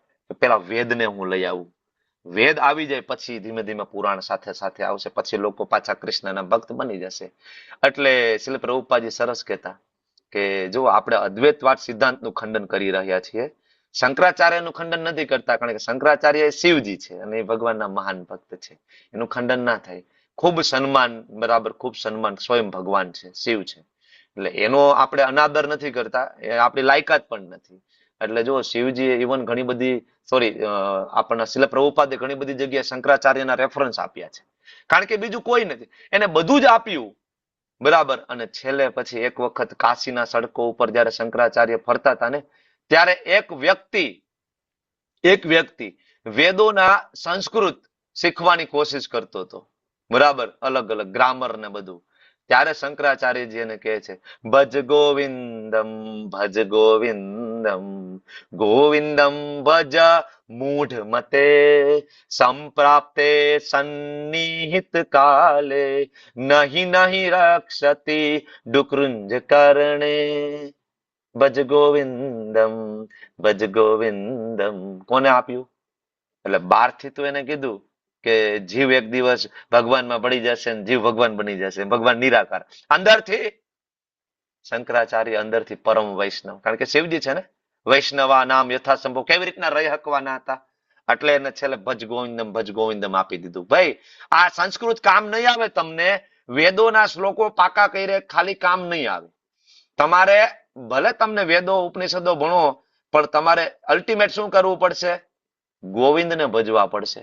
પેલા વેદને હું લઈ આવું, વેદ આવી જાય પછી ધીમે ધીમે પુરાણ સાથે સાથે આવશે, પછી લોકો પાછા કૃષ્ણના ભક્ત બની જશે. એટલે શ્રીલ પ્રભુપાદજી સરસ કહેતા કે જો આપણે અદ્વૈતવાદ સિદ્ધાંતનું ખંડન કરી રહ્યા છીએ, શંકરાચાર્યનું ખંડન નથી કરતા, કારણ કે શંકરાચાર્ય એ શિવજી છે અને એ ભગવાનના મહાન ભક્ત છે, એનું ખંડન ના થાય. ખૂબ સન્માન, બરાબર, ખૂબ સન્માન, સ્વયં ભગવાન છે, શિવ છે, એટલે એનો આપણે અનાદર નથી કરતા, એ આપણી લાયકાત પણ નથી. એટલે જો શિવજીએ ઇવન ઘણી બધી આપણને શિલ પ્રભુપાદે ઘણી બધી જગ્યાએ શંકરાચાર્યના રેફરન્સ આપ્યા છે, કારણ કે બીજું કોઈ નથી, એને બધું જ આપ્યું, બરાબર. અને છેલ્લે પછી એક વખત કાશીના સડકો ઉપર જયારે શંકરાચાર્ય ફરતા હતા ને, ત્યારે એક વ્યક્તિ વેદોના સંસ્કૃત શીખવાની કોશિશ કરતો હતો, બરાબર, અલગ અલગ ગ્રામર ને બધું. ત્યારે શંકરાચાર્યજી એને કહે છે, ભજ ગોવિંદમ ભજ ગોવિંદમ, ગોવિંદમ ભજ મૂઢ મતે, સંપ્રાપ્તે સન્નિહિત કાલે, નહીં નહીં રક્ષતિ ડુકૃંજ કરણે. ભજ ગોવિંદમ ભજ ગોવિંદમ કોને આપ્યું? એટલે બહારથી તો એને કીધું કે જીવ એક દિવસ ભગવાનમાં પડી જશે ને જીવ ભગવાન બની જશે, ભગવાન નિરાકાર. અંદરથી શંકરાચાર્ય અંદરથી પરમ વૈષ્ણવ, કારણ કે શિવજી છે ને, વૈષ્ણવા નામ યથાસંભવ કેવી રીતના રહી હકવાના હતા, એટલે એને છેલ્લે ભજ ગોવિંદમ આપી દીધું. ભાઈ આ સંસ્કૃત કામ નહીં આવે તમને, વેદોના શ્લોકો પાકા કરે ખાલી કામ નહીં આવે. તમારે ભલે તમને વેદો ઉપનિષદો ભણો, પણ તમારે અલ્ટિમેટ શું કરવું પડશે? ગોવિંદને ભજવા પડશે,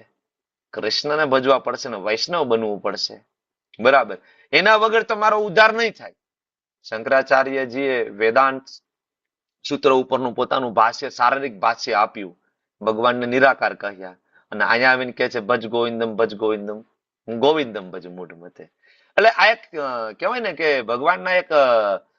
કૃષ્ણને ભજવા પડશે ને વૈષ્ણવ બનવું પડશે, બરાબર. એના વગર તમારો ઉદ્ધાર નહીં થાય. શંકરાચાર્યજીએ વેદાંત સૂત્ર ઉપરનું પોતાનું ભાષ્ય, શારીરિક ભાષ્ય આપ્યું, ભગવાનને નિરાકાર કહ્યા, અને અહીંયા આવીને કહે છે ભજ ગોવિંદમ ગોવિંદમ ભજ મૂઢ મતે. એટલે આ એક કહેવાય ને કે ભગવાનના એક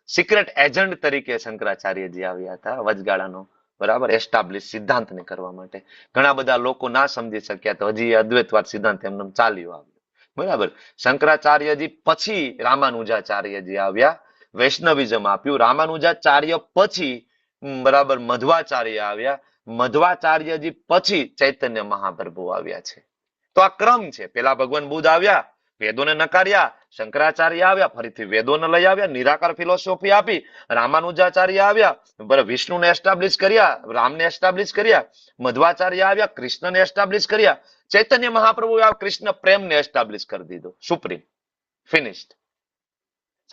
સિક્રેટ એજન્ટ તરીકે શંકરાચાર્યજી આવ્યા હતા વચગાળાનો, બરાબર, એસ્ટાબ્લિશ સિદ્ધાંતને કરવા માટે. ઘણા બધા લોકો ના સમજી શક્યા તો હજી અદ્વૈતવાદ સિદ્ધાંત એમને ચાલ્યો આવ્યો, બરાબર. શંકરાચાર્યજી પછી રામાનુજાચાર્યજી આવ્યા, વૈષ્ણવિઝમ આપ્યું. રામાનુજાચાર્ય પછી બરાબર મધ્વાચાર્ય આવ્યા, મધ્વાચાર્યજી પછી ચૈતન્ય મહાપ્રભુ આવ્યા છે. તો આ ક્રમ છે. પેલા ભગવાન બુદ્ધ આવ્યા, વેદોને નકાર્યા, શંકરાચાર્ય આવ્યા, ફરીથી વેદોને લઈ આવ્યા, નિરાકાર ફિલોસોફી આપી, રામાનુજાચાર્ય આવ્યા, વિષ્ણુને એસ્ટાબ્લિશ કર્યા, રામને એસ્ટાબ્લિશ કર્યા, મધ્વાચાર્ય આવ્યા, કૃષ્ણને એસ્ટાબ્લિશ કર્યા, ચૈતન્ય મહાપ્રભુ આવ્યા, કૃષ્ણ પ્રેમને એસ્ટાબ્લિશ કરી દીધો, સુપ્રીમ, ફિનિશ્ડ.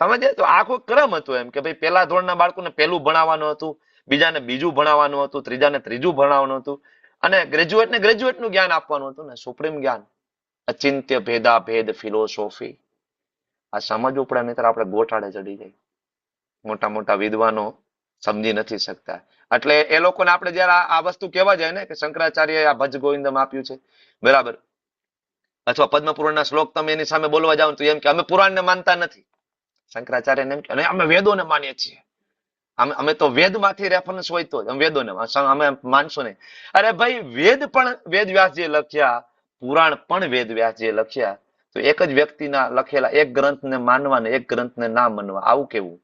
સમજે? તો આખો ક્રમ હતો એમ કે ભાઈ પેલા ધોરણના બાળકોને પહેલું ભણાવવાનું હતું, બીજાને બીજું ભણાવવાનું હતું, ત્રીજાને ત્રીજું ભણાવવાનું હતું, અને ગ્રેજ્યુએટને ગ્રેજ્યુએટનું જ્ઞાન આપવાનું હતું ને, સુપ્રીમ જ્ઞાન, અચિંત્ય ભેદા ભેદ ફિલોસોફી. આ સમજવું પડે, નહીતર આપણે ગોટાળે ચડી જાય. મોટા મોટા વિદ્વાનો સમજી નથી શકતા. એટલે એ લોકોને આપણે જયારે આ વસ્તુ કહેવા જાય ને કે શંકરાચાર્ય આ ભજ ગોવિંદમ આપ્યું છે, બરાબર, અથવા પદ્મપુરાણના શ્લોક તમે એની સામે બોલવા જાવ તો એમ કે અમે પુરાણને માનતા નથી. શંકરાચાર્યને એમ કે અમે વેદોને માનીએ છીએ, અમે તો વેદમાંથી રેફરન્સ હોય તો અમે વેદોને અમે માનશું નહીં. અરે ભાઈ વેદ પણ વેદ વ્યાસજીએ લખ્યા, પુરાણ પણ વેદ વ્યાસજીએ લખ્યા, તો એક જ વ્યક્તિના લખેલા એક ગ્રંથને માનવા ને એક ગ્રંથને ના માનવા, આવું કેવું?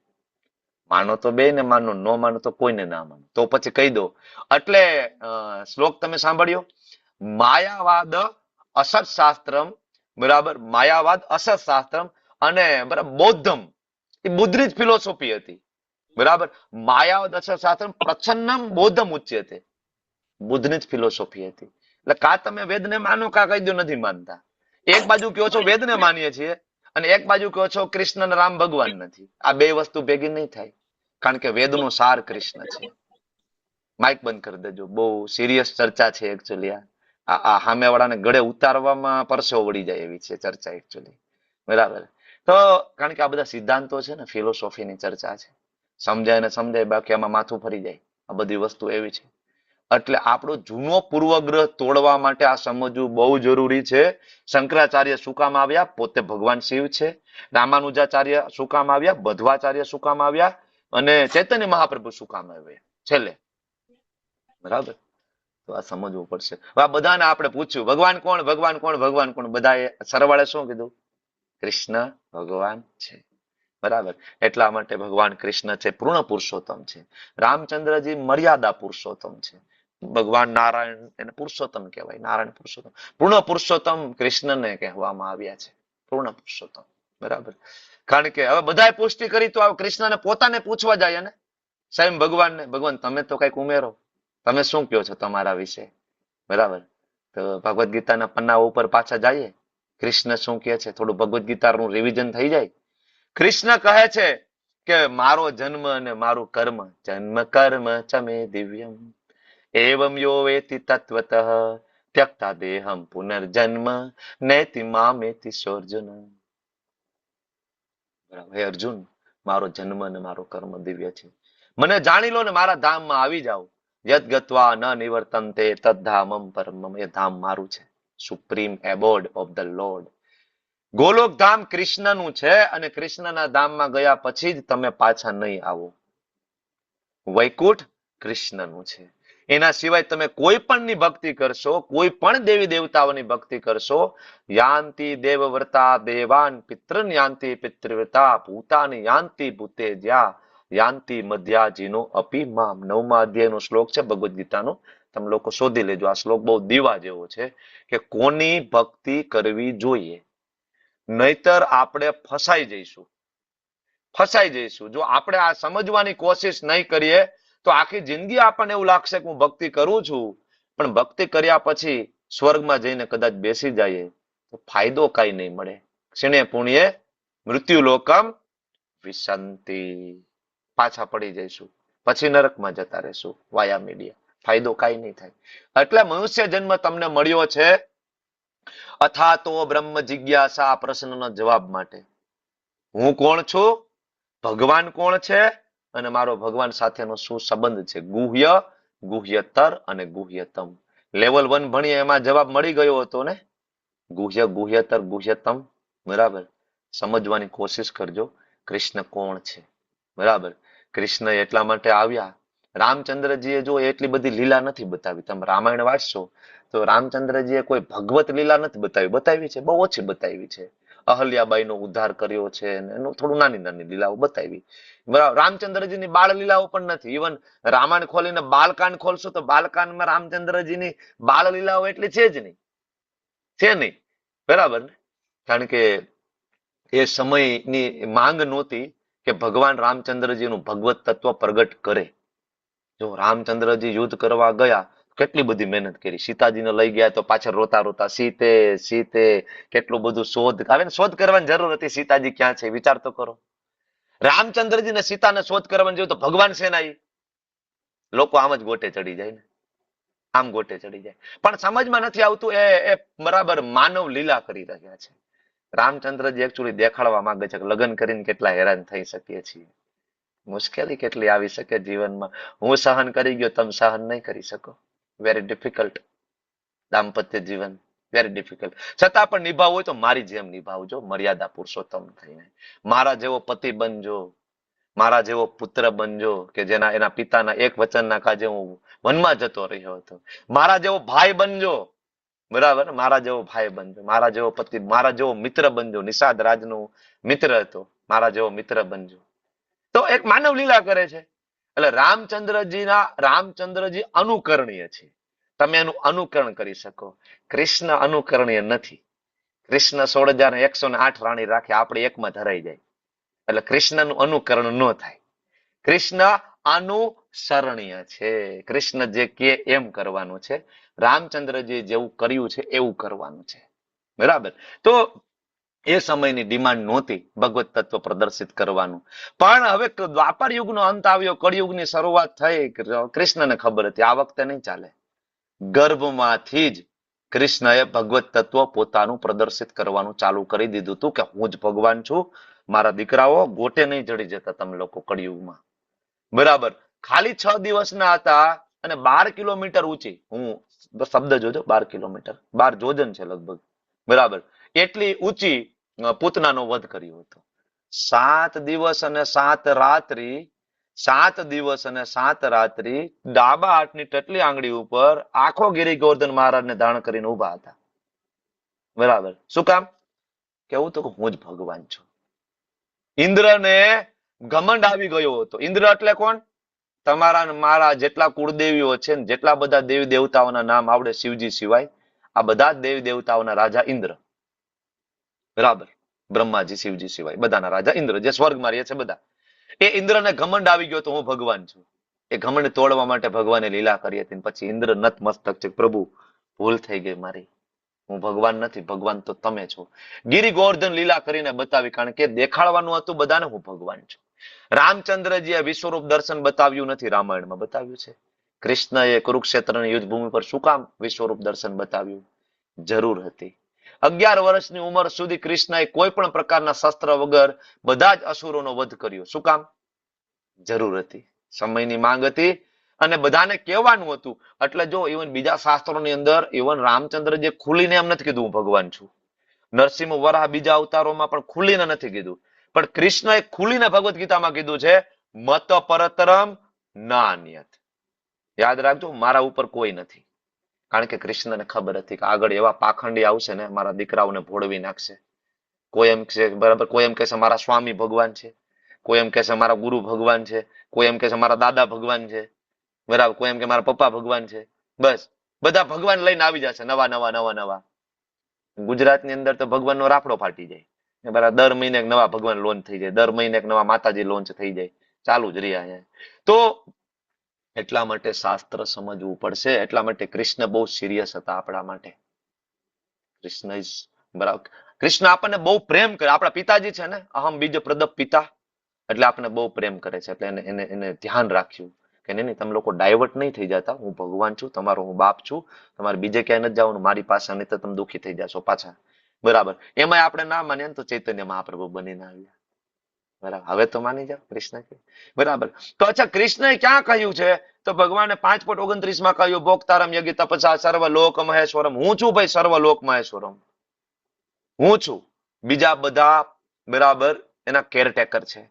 માનો તો બે ને માનો, ન માનો તો કોઈને ના માનો. તો પછી કહી દો. એટલે શ્લોક તમે સાંભળ્યો, માયાવાદ અસત શાસ્ત્રમ, બરાબર, માયાવાદ અસત શાસ્ત્રમ, અને બરાબર બૌદ્ધમ એ બુદ્ધની જ ફિલોસોફી હતી, બરાબર. માયાવાદ અસત શાસ્ત્રમ પ્રચ્છન્નમ બૌદ્ધમ ઉચ્યતે, બુદ્ધની જ ફિલોસોફી હતી. એટલે કા તમે વેદને માનો કા કહી દો નથી માનતા. એક બાજુ કહો છો વેદને માનીએ છીએ અને એક બાજુ કહો છો કૃષ્ણ અને રામ ભગવાન નથી. આ બે વસ્તુ ભેગી નહીં થાય, કારણ કે વેદનો સાર કૃષ્ણ છે. માઇક બંધ કરી દેજો, બહુ સિરિયસ ચર્ચા છે એકચ્યુઅલી. આ સામેવાળાને ગળે ઉતારવામાં પરસેવો વળી જાય એવી છે ચર્ચા એકચ્યુઅલી, બરાબર. તો કારણ કે આ બધા સિદ્ધાંતો છે ને, ફિલોસોફીની ચર્ચા છે, સમજાય ને સમજાય, બાકી આમાં માથું ફરી જાય. આ બધી વસ્તુ એવી છે. એટલે આપણો જૂનો પૂર્વગ્રહ તોડવા માટે આ સમજવું બહુ જરૂરી છે. શંકરાચાર્ય શું કામ આવ્યા? પોતે ભગવાન શિવ છે. રામાનુજાચાર્ય શું કામ આવ્યા? મધ્વાચાર્ય શું કામ આવ્યા? અને ચૈતન્ય મહાપ્રભુ શું કામ આવ્યા છેલ્લે, બરાબર. તો આ સમજવું પડશે. આ બધાને આપણે પૂછ્યું ભગવાન કોણ, ભગવાન કોણ, ભગવાન કોણ? બધાએ સરવાળે શું કીધું? કૃષ્ણ ભગવાન છે, બરાબર. એટલા માટે ભગવાન કૃષ્ણ છે, પૂર્ણ પુરુષોત્તમ છે. રામચંદ્રજી મર્યાદા પુરુષોત્તમ છે. ભગવાન નારાયણ એને પુરુષોત્તમ કહેવાય. નારાયણ પુરુષોત્તમ, પૂર્ણ પુરુષોત્તમ કૃષ્ણને કહેવામાં આવ્યા છે, પૂર્ણ પુરુષોત્તમ. બરાબર. કારણ કે હવે બધાએ પુષ્ટિ કરી તો આ કૃષ્ણને પોતાને પૂછવા જાય ને સ્વયં ભગવાનને, ભગવાન તમે તો કઈક ઉમેરો, તમે શું કહો છો તમારા વિશે. બરાબર. તો ભગવદ્ ગીતાના પન્ના ઉપર પાછા જઈએ, કૃષ્ણ શું કહે છે, થોડું ભગવદ્ ગીતાનું રિવિઝન થઈ જાય. કૃષ્ણ કહે છે કે મારો જન્મ અને મારું કર્મ, જન્મ કર્મ ચમે દિવ્યમ એવમ યો વેતિ તત્વતઃ ત્યક્તા દેહમ પુનર્જન્મ નૈતિ મામેતિ સોર્જુન. બરાબર. હે અર્જુન, મારો જન્મ અને મારો કર્મ દિવ્ય છે, મને જાણી લો ને મારા ધામમાં આવી જાઓ. યદ ગત્વા ન નિવર્તન્તે તદ ધામમ પરમમ, એ ધામ મારું છે, supreme abode of the lord. Golok ધામ કૃષ્ણનું છે અને કૃષ્ણના ધામમાં ગયા પછી જ તમે પાછા નહીં આવો. વૈકુંઠ કૃષ્ણનું છે, એના સિવાય તમે કોઈ પણની ભક્તિ કરશો, કોઈ પણ દેવી દેવતાઓની ભક્તિ કરશો, યાંતિ દેવવ્રતા દેવાન પિતૃન યાંતિ પિતૃવ્રતા ભૂતાની યાંતિ ભૂતેજ્યા યાંતિ મધ્યાજીનો અપી મામ. 9મા અધ્યાયનો શ્લોક છે ભગવદ્ ગીતાનો, તમે લોકો શોધી લેજો. આ શ્લોક બહુ દીવા જેવો છે કે કોની ભક્તિ કરવી જોઈએ, નહીતર આપણે ફસાઈ જઈશું, ફસાઈ જઈશું. જો આપણે આ સમજવાની કોશિશ નહીં કરીએ તો આખી જિંદગી આપણને એવું લાગશે કે હું ભક્તિ કરું છું, પણ ભક્તિ કર્યા પછી સ્વર્ગમાં જઈને કદાચ બેસી જાય તો ફાયદો કઈ નહીં મળે. ક્ષીણે પુણ્યે મૃત્યુ લોકમ વિશંતિ, પાછા પડી જઈશું, પછી નરકમાં જતા રહેશું વાયા મીડિયા, ફાયદો કઈ નહીં થાય. એટલે મનુષ્ય જન્મ તમને મળ્યો છે અથા તો બ્રહ્મ જિજ્ઞાસા પ્રશ્નનો જવાબ માટે. હું કોણ છું, ભગવાન કોણ છે અને મારો ભગવાન સાથેનો શું સંબંધ છે. ગુહ્ય, ગુહ્યતર અને ગુહ્યતમ. લેવલ 1 ભણીએ એમાં જવાબ મળી ગયો હતો ને, ગુહ્ય, ગુહ્યતર, ગુહ્યતમ. બરાબર. સમજવાની કોશિશ કરજો કૃષ્ણ કોણ છે. બરાબર. કૃષ્ણ એટલા માટે આવ્યા, રામચંદ્રજીએ જો એટલી બધી લીલા નથી બતાવી. તમે રામાયણ વાંચશો તો રામચંદ્રજીએ કોઈ ભગવત લીલા નથી બતાવી, બતાવી છે બહુ ઓછી બતાવી છે. અહલ્યાબાઈનો ઉદ્ધાર કર્યો છે અને એનું થોડું નાની નાની લીલાઓ બતાવી. બરાબર. રામચંદ્રજીની બાળ લીલાઓ પણ નથી. ઇવન રામાયણ ખોલીને બાલકાંડ ખોલશો તો બાલકાંડમાં રામચંદ્રજીની બાળ લીલાઓ એટલી છે જ નહીં, છે નહીં. બરાબર ને. કારણ કે એ સમયની માંગ નહોતી કે ભગવાન રામચંદ્રજીનું ભગવત તત્વ પ્રગટ કરે. જો રામચંદ્રજી યુદ્ધ કરવા ગયા, કેટલી બધી મહેનત કરી. સીતાજીને લઈ ગયા તો પાછળ રોતા રોતા સીતે સીતે, કેટલું બધું શોધ, હવે શોધ કરવાની જરૂર હતી, સીતાજી ક્યાં છે વિચાર તો કરો. રામચંદ્રજીને સીતાને શોધ કરવાની જોઈએ તો ભગવાન સેનાઈ, લોકો આમ જ ગોટે ચડી જાય ને, આમ ગોટે ચડી જાય. પણ સમજમાં નથી આવતું એ બરાબર માનવ લીલા કરી રહ્યા છે. રામચંદ્રજી એકચ્યુઅલી દેખાડવા માંગે છે કે લગ્ન કરીને કેટલા હેરાન થઈ શકીએ છીએ, મુશ્કેલી કેટલી આવી શકે જીવનમાં. હું સહન કરી ગયો, તમે સહન નહીં કરી શકો. વેરી ડિફિકલ્ટ દાંપત્ય જીવન, વેરી ડિફિકલ્ટ. છતાં પણ નિભાવવું હોય તો મારી જેમ નિભાવજો, મર્યાદા પુરુષોત્તમ થઈને. મારા જેવો પતિ બનજો, મારા જેવો પુત્ર બનજો કે જેના એના પિતાના એક વચનના કાજે હું વનમાં જતો રહ્યો હતો. મારા જેવો ભાઈ બનજો. બરાબર. મારા જેવો ભાઈ બનજો, મારા જેવો પતિ, મારા જેવો મિત્ર બનજો. નિષાદ રાજનો મિત્ર હતો, મારા જેવો મિત્ર બનજો. તો એક માનવ લીલા કરે છે. એટલે રામચંદ્રજી અનુકરણીય છે, તમે એનું અનુકરણ કરી શકો. કૃષ્ણ અનુકરણીય નથી. કૃષ્ણ 16,108 રાણી રાખે, આપણે એકમાં ધરાઈ જાય. એટલે કૃષ્ણનું અનુકરણ ન થાય. કૃષ્ણ અનુસરણીય છે. કૃષ્ણ જે કે એમ કરવાનું છે. રામચંદ્રજી જેવું કર્યું છે એવું કરવાનું છે. બરાબર. તો એ સમયની ડિમાન્ડ નહોતી ભગવત તત્વ પ્રદર્શિત કરવાનું. પણ હવે દ્વાપર યુગનો અંત આવ્યો, કળિયુગની શરૂઆત થઈ. કૃષ્ણને ખબર હતી આ વખતે નહીં ચાલે. ગર્ભમાંથી જ કૃષ્ણએ ભગવત તત્વ પોતાનું પ્રદર્શિત કરવાનું ચાલુ કરી દીધું હતું કે હું જ ભગવાન છું. મારા દીકરાઓ ગોટે નહીં ચડી જતા તમે લોકો કળિયુગમાં. બરાબર. ખાલી 6 દિવસના હતા અને 12 કિલોમીટર ઊંચી, હું શબ્દ જોજો, 12 કિલોમીટર, 12 જોજન છે લગભગ. બરાબર. એટલી ઊંચી પૂતનાનો વધ કર્યો હતો. 7 દિવસ અને 7 રાત્રિ, 7 દિવસ અને 7 રાત્રિ ડાબા હાથની ટટલી આંગળી ઉપર આખો ગિરી ગોવર્ધન મહારાજને ધારણ કરીને ઉભા હતા. બરાબર. શું કામ? કેવું તો હું જ ભગવાન છું. ઇન્દ્રને ઘમંડ આવી ગયો હતો. ઇન્દ્ર એટલે કોણ? તમારા ને મારા જેટલા કુળદેવીઓ છે ને જેટલા બધા દેવી દેવતાઓના નામ આવડે શિવજી સિવાય, આ બધા જ દેવી દેવતાઓના રાજા ઇન્દ્ર. બરાબર, બ્રહ્માજી શિવજી સિવાય બધાના રાજા ઇન્દ્ર, જે સ્વર્ગમાં રહે છે બધા. એ ઇન્દ્રને ઘમંડ આવી ગયો તો હું ભગવાન છું. એ ઘમંડ તોડવા માટે ભગવાને લીલા કરી હતી. પછી ઇન્દ્ર નતમસ્તક છે, પ્રભુ ભૂલ થઈ ગઈ મારી, હું ભગવાન નથી, ભગવાન તો તમે છો. ગિરી ગોવર્ધન લીલા કરીને બતાવી, કારણ કે દેખાડવાનું હતું બધાને હું ભગવાન છું. રામચંદ્રજીએ વિશ્વરૂપ દર્શન બતાવ્યું નથી, રામાયણમાં બતાવ્યું છે. કૃષ્ણએ કુરુક્ષેત્રની યુદ્ધભૂમિ પર શું કામ વિશ્વરૂપ દર્શન બતાવ્યું? જરૂર હતી. 11 વર્ષની ઉંમર સુધી કૃષ્ણએ કોઈ પણ પ્રકારના શસ્ત્ર વગર બધા જ અસુરોનો વધ કર્યો. શું કામ? જરૂર હતી, સમયની માંગ હતી અને બધાને કહેવાનું હતું. એટલે જો ઇવન બીજા શાસ્ત્રોની અંદર ઇવન રામચંદ્રજી ખુલીને એમ નથી કીધું હું ભગવાન છું. નરસિંહ વરાહ બીજા અવતારોમાં પણ ખુલીને નથી કીધું, પણ કૃષ્ણએ ખુલીને ભગવદ્ ગીતામાં કીધું છે, મત પરતરમ નાન્યત. યાદ રાખજો, મારા ઉપર કોઈ નથી. કારણ કે કૃષ્ણને ખબર હતી કે આગળ એવા પાખંડી આવશે ને, મારા દીકરાઓને ભોળવી નાખશે. કોઈ એમ છે બરાબર, કોઈ એમ કહેશે મારા સ્વામી ભગવાન છે, કોઈ એમ કહેશે મારા ગુરુ ભગવાન છે, કોઈ એમ કહેશે મારા દાદા ભગવાન છે, બરાબર, કોઈ એમ કે મારા પપ્પા ભગવાન છે. બસ બધા ભગવાન લઈને આવી જશે, નવા નવા નવા નવા. ગુજરાતની અંદર તો ભગવાનનો રાફડો ફાટી જાય, બરાબર. દર મહિને એક નવા ભગવાન લોન્ચ થઈ જાય, દર મહિને એક નવા માતાજી લોન્ચ થઈ જાય, ચાલુ જ રહ્યા. તો એટલા માટે શાસ્ત્ર સમજવું પડશે. એટલા માટે કૃષ્ણ બહુ સિરિયસ હતા આપણા માટે. કૃષ્ણ ઇઝ બરાબર. કૃષ્ણ આપણને બહુ પ્રેમ કરે. આપણા પિતાજી છે ને, અહમ બીજ પ્રદપ પિતા, એટલે આપણને બહુ પ્રેમ કરે છે. એટલે એને ધ્યાન રાખ્યું કે નહીં, તમે લોકો ડાયવર્ટ નહીં થઈ જતા, હું ભગવાન છું, તમારો હું બાપ છું, તમારે બીજે ક્યાંય નથી જવાનું, મારી પાસે, નહીં તો તમે દુઃખી થઈ જશો પાછા. બરાબર. એમાં આપણે ના માનીએ ને તો ચૈતન્ય મહાપ્રભુ બનીને આવ્યા. બરાબર, હવે તો માની જાઓ કૃષ્ણ કે. બરાબર. તો અચ્છા, કૃષ્ણએ ક્યાં કહ્યું છે? તો ભગવાને 5:29 માં કહ્યું, ભોક્તારમ યજ્ઞ તપસા સર્વ લોક મહેશ્વરમ. હું છું ભાઈ સર્વ લોક મહેશ્વરમ, હું છું. બીજા બધા બરાબર એના કેરટેકર છે.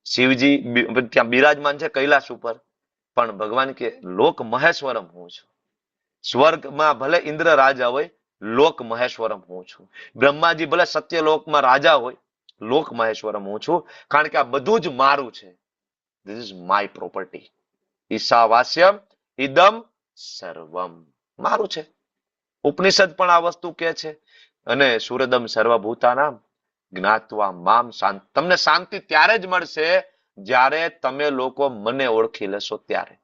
શિવજી ત્યાં બિરાજમાન છે કૈલાસ ઉપર, પણ ભગવાન કે લોક મહેશ્વરમ હું છું. સ્વર્ગમાં ભલે ઇન્દ્ર રાજા હોય, લોક મહેશ્વરમ હું છું. બ્રહ્માજી ભલે સત્યલોકમાં રાજા હોય, લોક મહેશ્વરમ હું છું. કારણ કે આ બધું જ મારું છે. This is my property. ઈશાવાસ્યમ ઇદમ સર્વમ, મારું છે. ઉપનિષદ પણ આ વસ્તુ કે છે. અને સુરદમ સર્વભૂતાનામ જ્ઞાત્વા મામ શાંત. તમને શાંતિ ત્યારે જ મળશે જ્યારે તમે લોકો મને ઓળખી લેશો ત્યારે,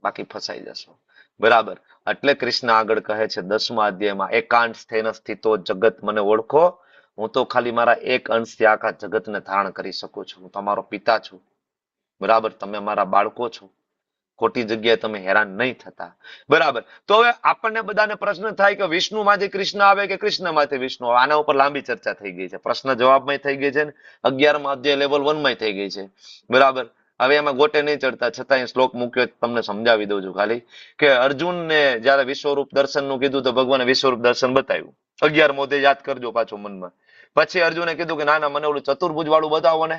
બાકી ફસાઈ જશો. બરાબર. એટલે કૃષ્ણ આગળ કહે છે 10મા અધ્યાયમાં, એકાંત સ્થેન સ્થિતો જગત મને ઓળખો. હું તો ખાલી મારા એક અંશથી આખા જગતને ધારણ કરી શકું છું. હું તમારો પિતા છું. બરાબર, તમે મારા બાળકો છો. ખોટી જગ્યાએ તમે હેરાન નહીં થતા. બરાબર. તો હવે આપણને બધાને પ્રશ્ન થાય કે વિષ્ણુમાંથી કૃષ્ણ આવે કે કૃષ્ણમાંથી વિષ્ણુ આવે. આના ઉપર લાંબી ચર્ચા થઈ ગઈ છે, પ્રશ્ન જવાબમાં થઈ ગઈ છે ને 11મા અધ્યાય લેવલ 1 માં થઈ ગઈ છે. બરાબર. હવે એમાં ગોટે નહીં ચડતા, છતાં શ્લોક મૂક્યો તમને સમજાવી દઉં છું ખાલી, કે અર્જુનને જયારે વિશ્વરૂપ દર્શન નું કીધું તો ભગવાને વિશ્વરૂપ દર્શન બતાવ્યું. 11મો અધ્યાય યાદ કરજો પાછો મનમાં. પછી અર્જુને કીધું કે ના ના, મને ઓલું ચતુર્ભુજ વાળું બતાવો ને.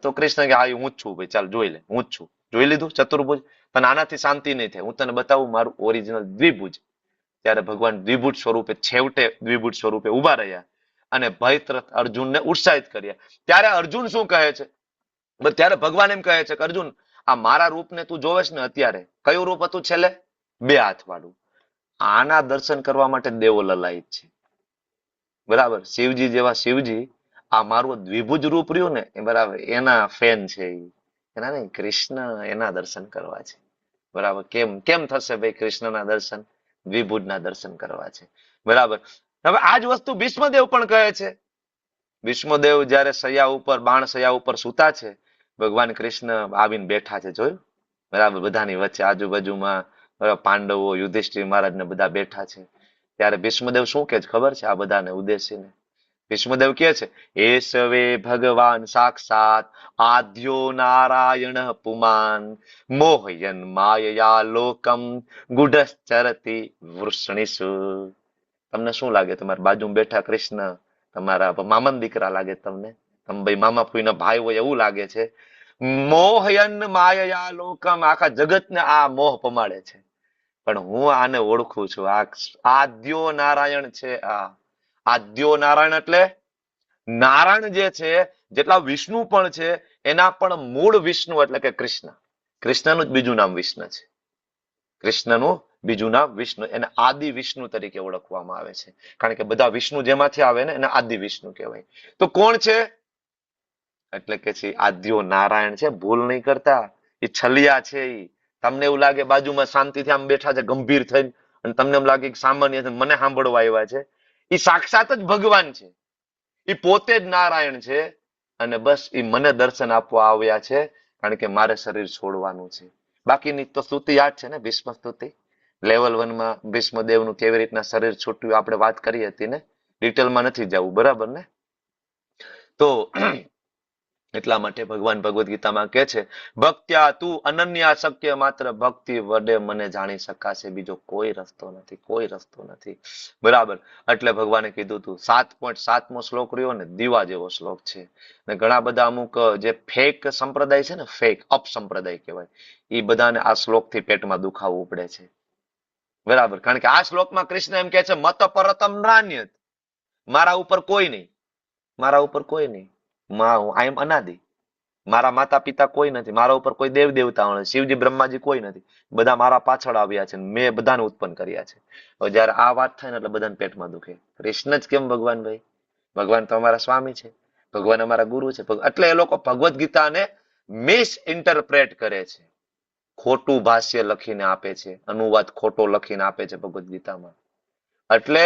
તો કૃષ્ણ કે હા, હું જ છું ભાઈ, ચાલ જોઈ લે, હું જ છું. જોઈ લીધું ચતુર્ભુજ, પણ આનાથી શાંતિ નહીં થાય, હું તને બતાવું મારું ઓરિજિનલ દ્વિભુજ. ત્યારે ભગવાન દ્વિભુજ સ્વરૂપે, છેવટે દ્વિભુજ સ્વરૂપે ઉભા રહ્યા અને ભય તરફ અર્જુનને ઉત્સાહિત કર્યા. ત્યારે અર્જુન શું કહે છે? ત્યારે ભગવાન એમ કહે છે કે અર્જુન, આ મારા રૂપને તું જોવેશ ને અત્યારે, કયું રૂપ હતું છેલ્લે? 2 હાથ વાળું. આના દર્શન કરવા માટે દેવો લલાયત છે. બરાબર. શિવજી જેવા શિવજી આ મારું દ્વિભુજ રૂપ રહ્યું ને, બરાબર, એના ફેન છે. એના નહીં, કૃષ્ણ એના દર્શન કરવા છે. બરાબર. કેમ થશે ભાઈ કૃષ્ણના દર્શન? દ્વિભુજના દર્શન કરવા છે. બરાબર. હવે આ જ વસ્તુ ભીષ્મદેવ પણ કહે છે. ભીષ્મદેવ જયારે સૈયા ઉપર, બાણ સૈયા ઉપર સૂતા છે, ભગવાન કૃષ્ણ આવીને બેઠા છે, જોયું? બરાબર. બધાની વચ્ચે આજુબાજુમાં પાંડવો, યુધિષ્ઠિર મહારાજ ને બધા બેઠા છે. ત્યારે ભીષ્મદેવ શું કે છે ખબર છે? આ બધાને ઉદ્દેશીને ભીષ્મદેવ કહે છે, એસવે ભગવાન સાક્ષાત આદ્યો નારાયણ પુમાન મોહયન માયયા લોકમ ગુઢશ્ચરતી વૃષણીસુ. તમને શું લાગે? તમારી બાજુમાં બેઠા કૃષ્ણ તમારા મામા દીકરા લાગે તમને? તમે ભાઈ મામા ફૂઈના ભાઈ હોય એવું લાગે છે? મોહયન માયયા લોકમ, આખા જગતને આ મોહ પમાડે છે. પણ હું આને ઓળખું છું. આ આદ્યો નારાયણ છે. આ આદ્યો નારાયણ એટલે નારાયણ જે છે, જેટલા વિષ્ણુ પણ છે એના પણ મૂળ વિષ્ણુ એટલે કે કૃષ્ણ. કૃષ્ણનું જ બીજું નામ વિષ્ણુ છે. કૃષ્ણનું બીજું નામ વિષ્ણુ, એને આદિ વિષ્ણુ તરીકે ઓળખવામાં આવે છે. કારણ કે બધા વિષ્ણુ જેમાંથી આવે ને એને આદિ વિષ્ણુ કહેવાય. તો કોણ છે? એટલે કે છે આદ્યો નારાયણ છે. ભૂલ નહીં કરતા, એ છલિયા છે. તમને એવું લાગે બાજુમાં શાંતિથી આમ બેઠા છે ગંભીર થઈને, અને તમને એમ લાગે કે સામાન્ય છે, મને સાંભળવા આવ્યા છે. એ સાક્ષાત જ ભગવાન છે. એ પોતે જ નારાયણ છે. અને બસ એ મને દર્શન આપવા આવ્યા છે, કારણ કે મારે શરીર છોડવાનું છે. બાકીની તો સ્તુતિ યાદ છે ને, ભીષ્મ સ્તુતિ લેવલ 1 માં ભીષ્મદેવનું કેવી રીતના શરીર છૂટ્યું આપણે વાત કરી હતી ને, ડિટેલમાં નથી જવું, બરાબર ને? તો એટલા માટે ભગવાન ભગવદ્ ગીતામાં કહે છે, ભક્ત્યા તું અનન્યા શક્ય, માત્ર ભક્તિ વડે મને જાણી શકાશે, બીજો કોઈ રસ્તો નથી, કોઈ રસ્તો નથી. બરાબર. એટલે ભગવાને કીધું તું 7.7મો શ્લોક રહ્યો ને, દીવા જેવો શ્લોક છે. ને ઘણા બધા અમુક જે ફેક સંપ્રદાય છે ને, ફેક અપ સંપ્રદાય કહેવાય, એ બધાને આ શ્લોકથી પેટમાં દુખાવવું પડે છે. બરાબર. કારણ કે આ શ્લોકમાં કૃષ્ણ એમ કહે છે, મત પરતમ નાન્યત, મારા ઉપર કોઈ નહીં, મારા ઉપર કોઈ નહીં, આઈ એમ અનાદિ, મારા માતા પિતા કોઈ નથી, મારા ઉપર કોઈ દેવ દેવતાઓ નથી, શિવજી બ્રહ્માજી કોઈ નથી, બધા મારા પાછળ આવ્યા છે, મેં બધાને ઉત્પન્ન કર્યા છે. હવે જયારે આ વાત થાય ને એટલે બધાને પેટમાં દુખે. કૃષ્ણ જ કેમ ભગવાન? ભાઈ ભગવાન તો અમારા સ્વામી છે, ભગવાન અમારા ગુરુ છે. એટલે એ લોકો ભગવદ્ ગીતાને મિસ ઇન્ટરપ્રેટ કરે છે, ખોટું ભાષ્ય લખીને આપે છે, અનુવાદ ખોટો લખીને આપે છે ભગવદ્ ગીતામાં. એટલે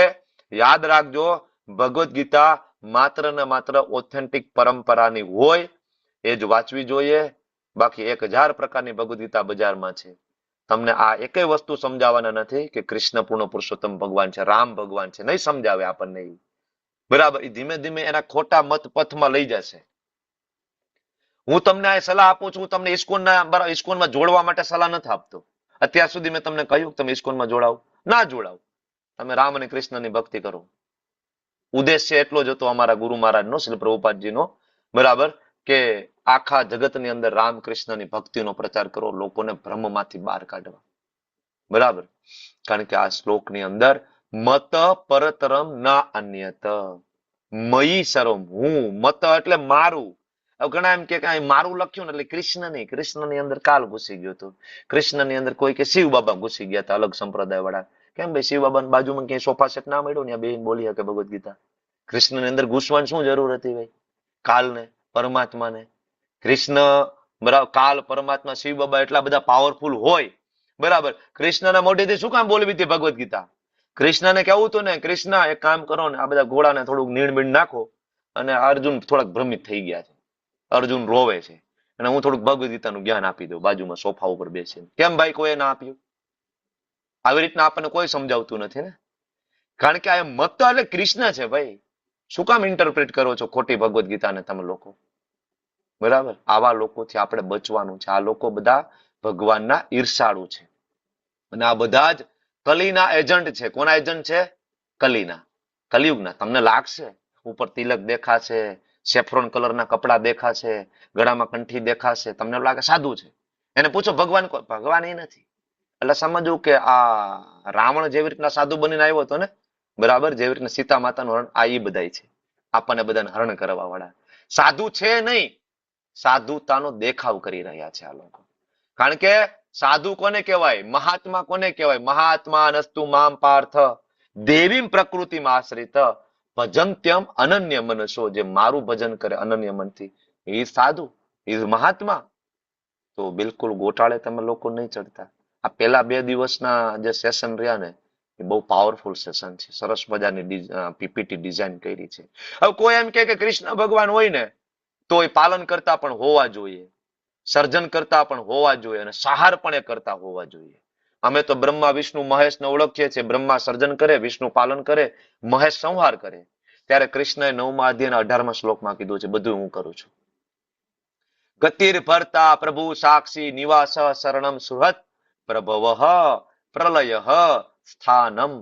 યાદ રાખજો, ભગવદ્ ગીતા માત્ર ને માત્ર ઓથેન્ટિક પરંપરાની હોય એ જ વાંચવી જોઈએ. બાકી 1000 પ્રકારની ભગવદ્ ગીતા બજારમાં છે. તમને આ એકેય વસ્તુ સમજાવવાના નથી કે કૃષ્ણ પૂર્ણ પુરુષોત્તમ ભગવાન છે, રામ ભગવાન છે, નહીં સમજાવે આપણને. બરાબર. એ ધીમે ધીમે એના ખોટા મત પથમાં લઈ જશે. હું તમને આ સલાહ આપું છું, હું તમને ઇસ્કોનમાં જોડવા માટે સલાહ નથી આપતો. અત્યાર સુધી મેં તમને કહ્યું તમે ઇસ્કોનમાં જોડાવ, ના જોડાવ, તમે રામ અને કૃષ્ણની ભક્તિ કરો. ઉદ્દેશ્ય એટલો જ હતો અમારા ગુરુ મહારાજનો, શ્રી પ્રભુપાદજીનો, બરાબર, કે આખા જગતની અંદર રામ કૃષ્ણની ભક્તિનો પ્રચાર કરો, લોકોને ભ્રમમાંથી બહાર કાઢવા. બરાબર. કારણ કે આ શ્લોકની અંદર મત પરતરમ ના અન્યત, મયી સર્વમ, હું, મત એટલે મારું. ઘણા એમ કે મારું લખ્યું ને એટલે કૃષ્ણ નહીં, કૃષ્ણની અંદર કાલ ઘૂસી ગયો હતો, કૃષ્ણની અંદર કોઈ કે શિવ બાબા ઘૂસી ગયા હતા, અલગ સંપ્રદાય વાળા. કેમ ભાઈ શિવ બાબાની બાજુમાં ક્યાંય સોફા સેટ ના મળ્યો ને બેન બોલી શકે ભગવદ્ ગીતા? કૃષ્ણની અંદર ઘૂસવાની શું જરૂર હતી ભાઈ? કાલને, પરમાત્માને, કૃષ્ણ, બરાબર, કાલ, પરમાત્મા, શિવ બાબા એટલા બધા પાવરફુલ હોય, બરાબર, કૃષ્ણના મોઢેથી શું કામ બોલવી હતી ભગવદ્ ગીતા? કૃષ્ણને કેવું હતું ને, કૃષ્ણ એક કામ કરો ને, આ બધા ઘોડાને થોડુંક નીણ નાખો. અને અર્જુન થોડાક ભ્રમિત થઈ ગયા છે, અર્જુન રોવે છે, અને હું થોડુંક ભગવદ્ ગીતાનું જ્ઞાન આપી દઉં બાજુમાં સોફા ઉપર બેસીને. કેમ ભાઈ કોઈ ના આપ્યું? આવી રીતના આપણને કોઈ સમજાવતું નથી ને. કારણ કે આ મત એટલે કૃષ્ણ છે ભાઈ. શું કામ ઇન્ટરપ્રેટ કરો છો ખોટી ભગવદ્ ગીતાને તમે લોકો? બરાબર. આવા લોકોથી આપણે બચવાનું છે. આ લોકો બધા ભગવાનના ઈર્ષાળુ છે, અને આ બધા જ કલીના એજન્ટ છે. કોના એજન્ટ છે? કલીના, કલિયુગના. તમને લાગશે ઉપર તિલક દેખાશે, સેફ્રોન કલરના કપડા દેખાશે, ગળામાં કંઠી દેખાશે, તમને લાગે સાધુ છે. એને પૂછો ભગવાન કોઈ? ભગવાન એ નથી. એટલે સમજવું કે આ રાવણ જેવી રીતના સાધુ બનીને આવ્યો હતો ને, બરાબર, જેવી રીતના સીતા માતાનું હરણ, આ એ બધાય છે, આપણને બધાને હરણ કરવા વાળા. સાધુ છે નહીં, સાધુતાનો દેખાવ કરી રહ્યા છે આ લોકો. કારણ કે સાધુ કોને કહેવાય? મહાત્મા કોને કહેવાય? મહાત્મા નસ્તુ મામ પાર્થ દેવીમ પ્રકૃતિમાં આશ્રિત ભજંત્યમ અનન્ય મનસો, જે મારું ભજન કરે અનન્ય મનથી, એ સાધુ, એ મહાત્મા. તો બિલકુલ ગોટાળે તમે લોકો નહીં ચડતા. આ પેલા 2 દિવસના જે સેશન રહ્યા ને, એ બહુ પાવરફુલ સેશન છે. સરસ મજાની પીપીટી ડિઝાઇન કરી છે. હવે કોઈ એમ કે કૃષ્ણ ભગવાન હોય ને તો એ પાલન કરતા પણ હોવા જોઈએ, સર્જન કરતા પણ હોવા જોઈએ, અને સહાર પણ એ કરતા હોવા જોઈએ. અમે તો બ્રહ્મા વિષ્ણુ મહેશને ઓળખીએ છીએ. બ્રહ્મા સર્જન કરે, વિષ્ણુ પાલન કરે, મહેશ સંહાર કરે. ત્યારે કૃષ્ણએ 9મા અધ્યાયના 18મા શ્લોકમાં કીધું છે બધું હું કરું છું. ગતિર ભરતા પ્રભુ સાક્ષી નિવાસ શરણમ સુહત પ્રભવ પ્રલય સ્થાનમ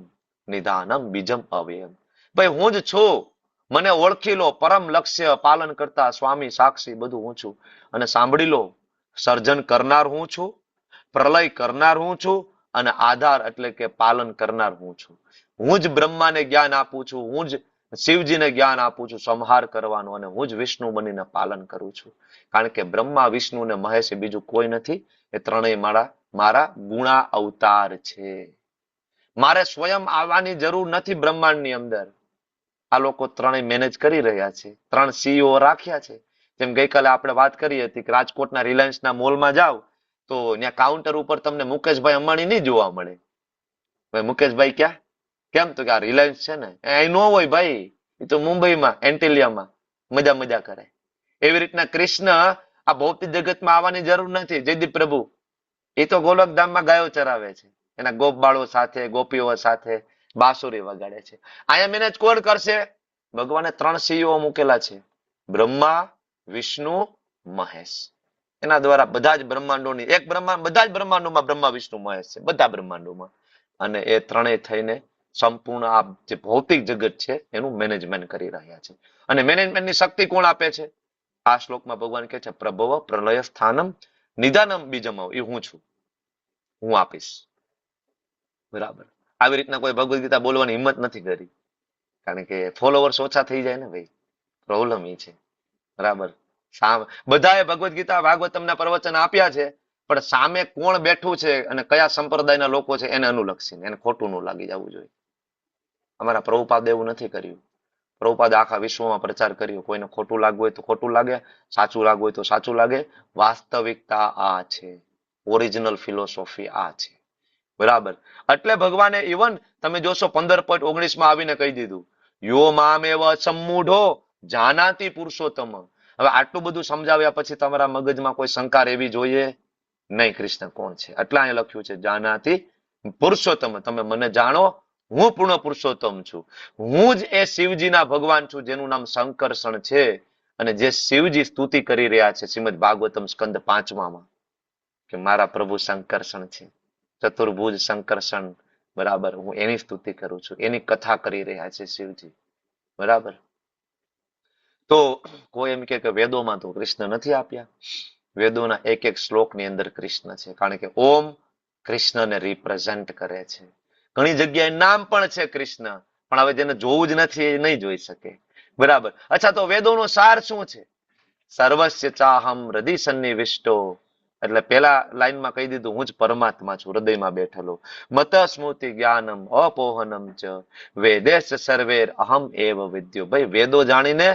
નિદાનમ બીજમ અવ્યયમ. ભાઈ હું જ છું, મને ઓળખી લો. પરમ લક્ષ્ય પાલન કરતા સ્વામી સાક્ષી બધું હું છું. અને સાંભળી લો, સર્જન કરનાર હું છું, પ્રલય કરનાર હું છું, અને આધાર એટલે કે પાલન કરનાર હું છું. હું જ બ્રહ્માને જ્ઞાન આપું છું, હું જ શિવજીને જ્ઞાન આપું છું સંહાર કરવાનું, અને હું જ વિષ્ણુ બનીને પાલન કરું છું. કારણ કે બ્રહ્મા, વિષ્ણુ ને મહેશ એ બીજું કોઈ નથી. એ ત્રણેય મારા ગુણા અવતાર છે. મારે સ્વયં આવવાની જરૂર નથી બ્રહ્માંડની અંદર. આ લોકો ત્રણેય મેનેજ કરી રહ્યા છે. 3 CEO રાખ્યા છે. જેમ ગઈકાલે આપણે વાત કરી હતી કે રાજકોટના રિલાયન્સના મોલમાં જાવ તો ત્યાં કાઉન્ટર ઉપર તમને મુકેશભાઈ અંબાણી નહીં જોવા મળે. ભાઈ મુકેશભાઈ ક્યાં? કેમ? તો કે આ રિલાયન્સ છે ને, અહીં ન હોય ભાઈ, એ તો મુંબઈમાં એન્ટિલિયામાં મજા કરે. એવી રીતના કૃષ્ણ આ ભૌતિક જગતમાં આવવાની જરૂર નથી. જયદીપ પ્રભુ એ તો ગોલકધામમાં ગાયો ચરાવે છે, એના ગોપબાળો સાથે, ગોપીઓ સાથે બાંસુરી વગાડે છે. અહીંયા મેનેજ કોણ કરશે? ભગવાને 3 CEO મૂકેલા છે, બ્રહ્મા, વિષ્ણુ, મહેશ. એના દ્વારા બધા જ બ્રહ્માંડોની બધા જ બ્રહ્માંડોમાં બ્રહ્મા, વિષ્ણુ, મહેશ છે, બધા બ્રહ્માંડોમાં. અને એ ત્રણેય થઈને સંપૂર્ણ આ જે ભૌતિક જગત છે એનું મેનેજમેન્ટ કરી રહ્યા છે. અને મેનેજમેન્ટની શક્તિ કોણ આપે છે? આ શ્લોકમાં ભગવાન કહે છે પ્રભવ પ્રલય સ્થાનમ નિદાનમ બીજમ, એ હું છું, હું આપીશ. બરાબર. આવી રીતના કોઈ ભગવદ ગીતા બોલવાની હિંમત નથી કરી, કારણ કે ફોલોવર્સ ઓછા થઈ જાય ને ભાઈ, પ્રોબ્લેમ એ છે. બરાબર. બધાએ ભગવદ ગીતા ભાગવતમના પ્રવચન આપ્યા છે, પણ સામે કોણ બેઠું છે અને કયા સંપ્રદાયના લોકો છે એને અનુલક્ષીને, એને ખોટું ન લાગી જવું જોઈએ. અમારા પ્રભુપાદ એવું નથી કર્યું. પ્રભુપાદ આખા વિશ્વમાં પ્રચાર કર્યો. કોઈને ખોટું લાગવું હોય તો ખોટું લાગે, સાચું લાગવું હોય તો સાચું લાગે. વાસ્તવિકતા આ છે, ઓરિજિનલ ફિલોસોફી આ છે. બરાબર. એટલે ભગવાને ઇવન તમે જોશો 15.19 આવીને કહી દીધું, યો મામેવ સમ્મૂઢો જાનાતિ પુરુષોત્તમ. હવે આટલું બધું સમજાવ્યા પછી તમારા મગજમાં કોઈ શંકા રહેવી જોઈએ નહીં, કૃષ્ણ કોણ છે. એટલે અહીં લખ્યું છે જાનાતિ પુરુષોત્તમ, તમે મને જાણો, હું પૂર્ણ પુરુષોત્તમ છું. હું જ એ શિવજીના ભગવાન છું જેનું નામ શંકરષણ છે. અને જે શિવજી સ્તુતિ કરી રહ્યા છે શ્રીમદ ભાગવતમ સ્કંદ 5માં, કે મારા પ્રભુ શંકરષણ છે, ચતુર્ભુજ શંકરષણ. બરાબર. હું એની સ્તુતિ કરું છું, એની કથા કરી રહ્યા છે શિવજી. બરાબર. તો કોઈ એમ કે વેદોમાં તો કૃષ્ણ નથી આપ્યા. વેદોના એક શ્લોકની અંદર કૃષ્ણ છે, કારણ કે ઓમ કૃષ્ણને રિપ્રેઝન્ટ કરે છે. ઘણી જગ્યાએ નામ પણ છે કૃષ્ણ, પણ હવે જેને જોવું જ નથી એ નહીં જોઈ શકે. બરાબર. અચ્છા, તો વેદોનો સાર શું છે? સર્વસ્ય ચાહમ હૃદય સન્નિવિષ્ટો. એટલે પેલા લાઈનમાં કહી દીધું, હું જ પરમાત્મા છું, હૃદયમાં બેઠેલો. મત સ્મૃતિ જ્ઞાનમ અપોહનમ ચ વેદેશ સર્વેર અહમ એવ વિદ્યો. ભાઈ વેદો જાણીને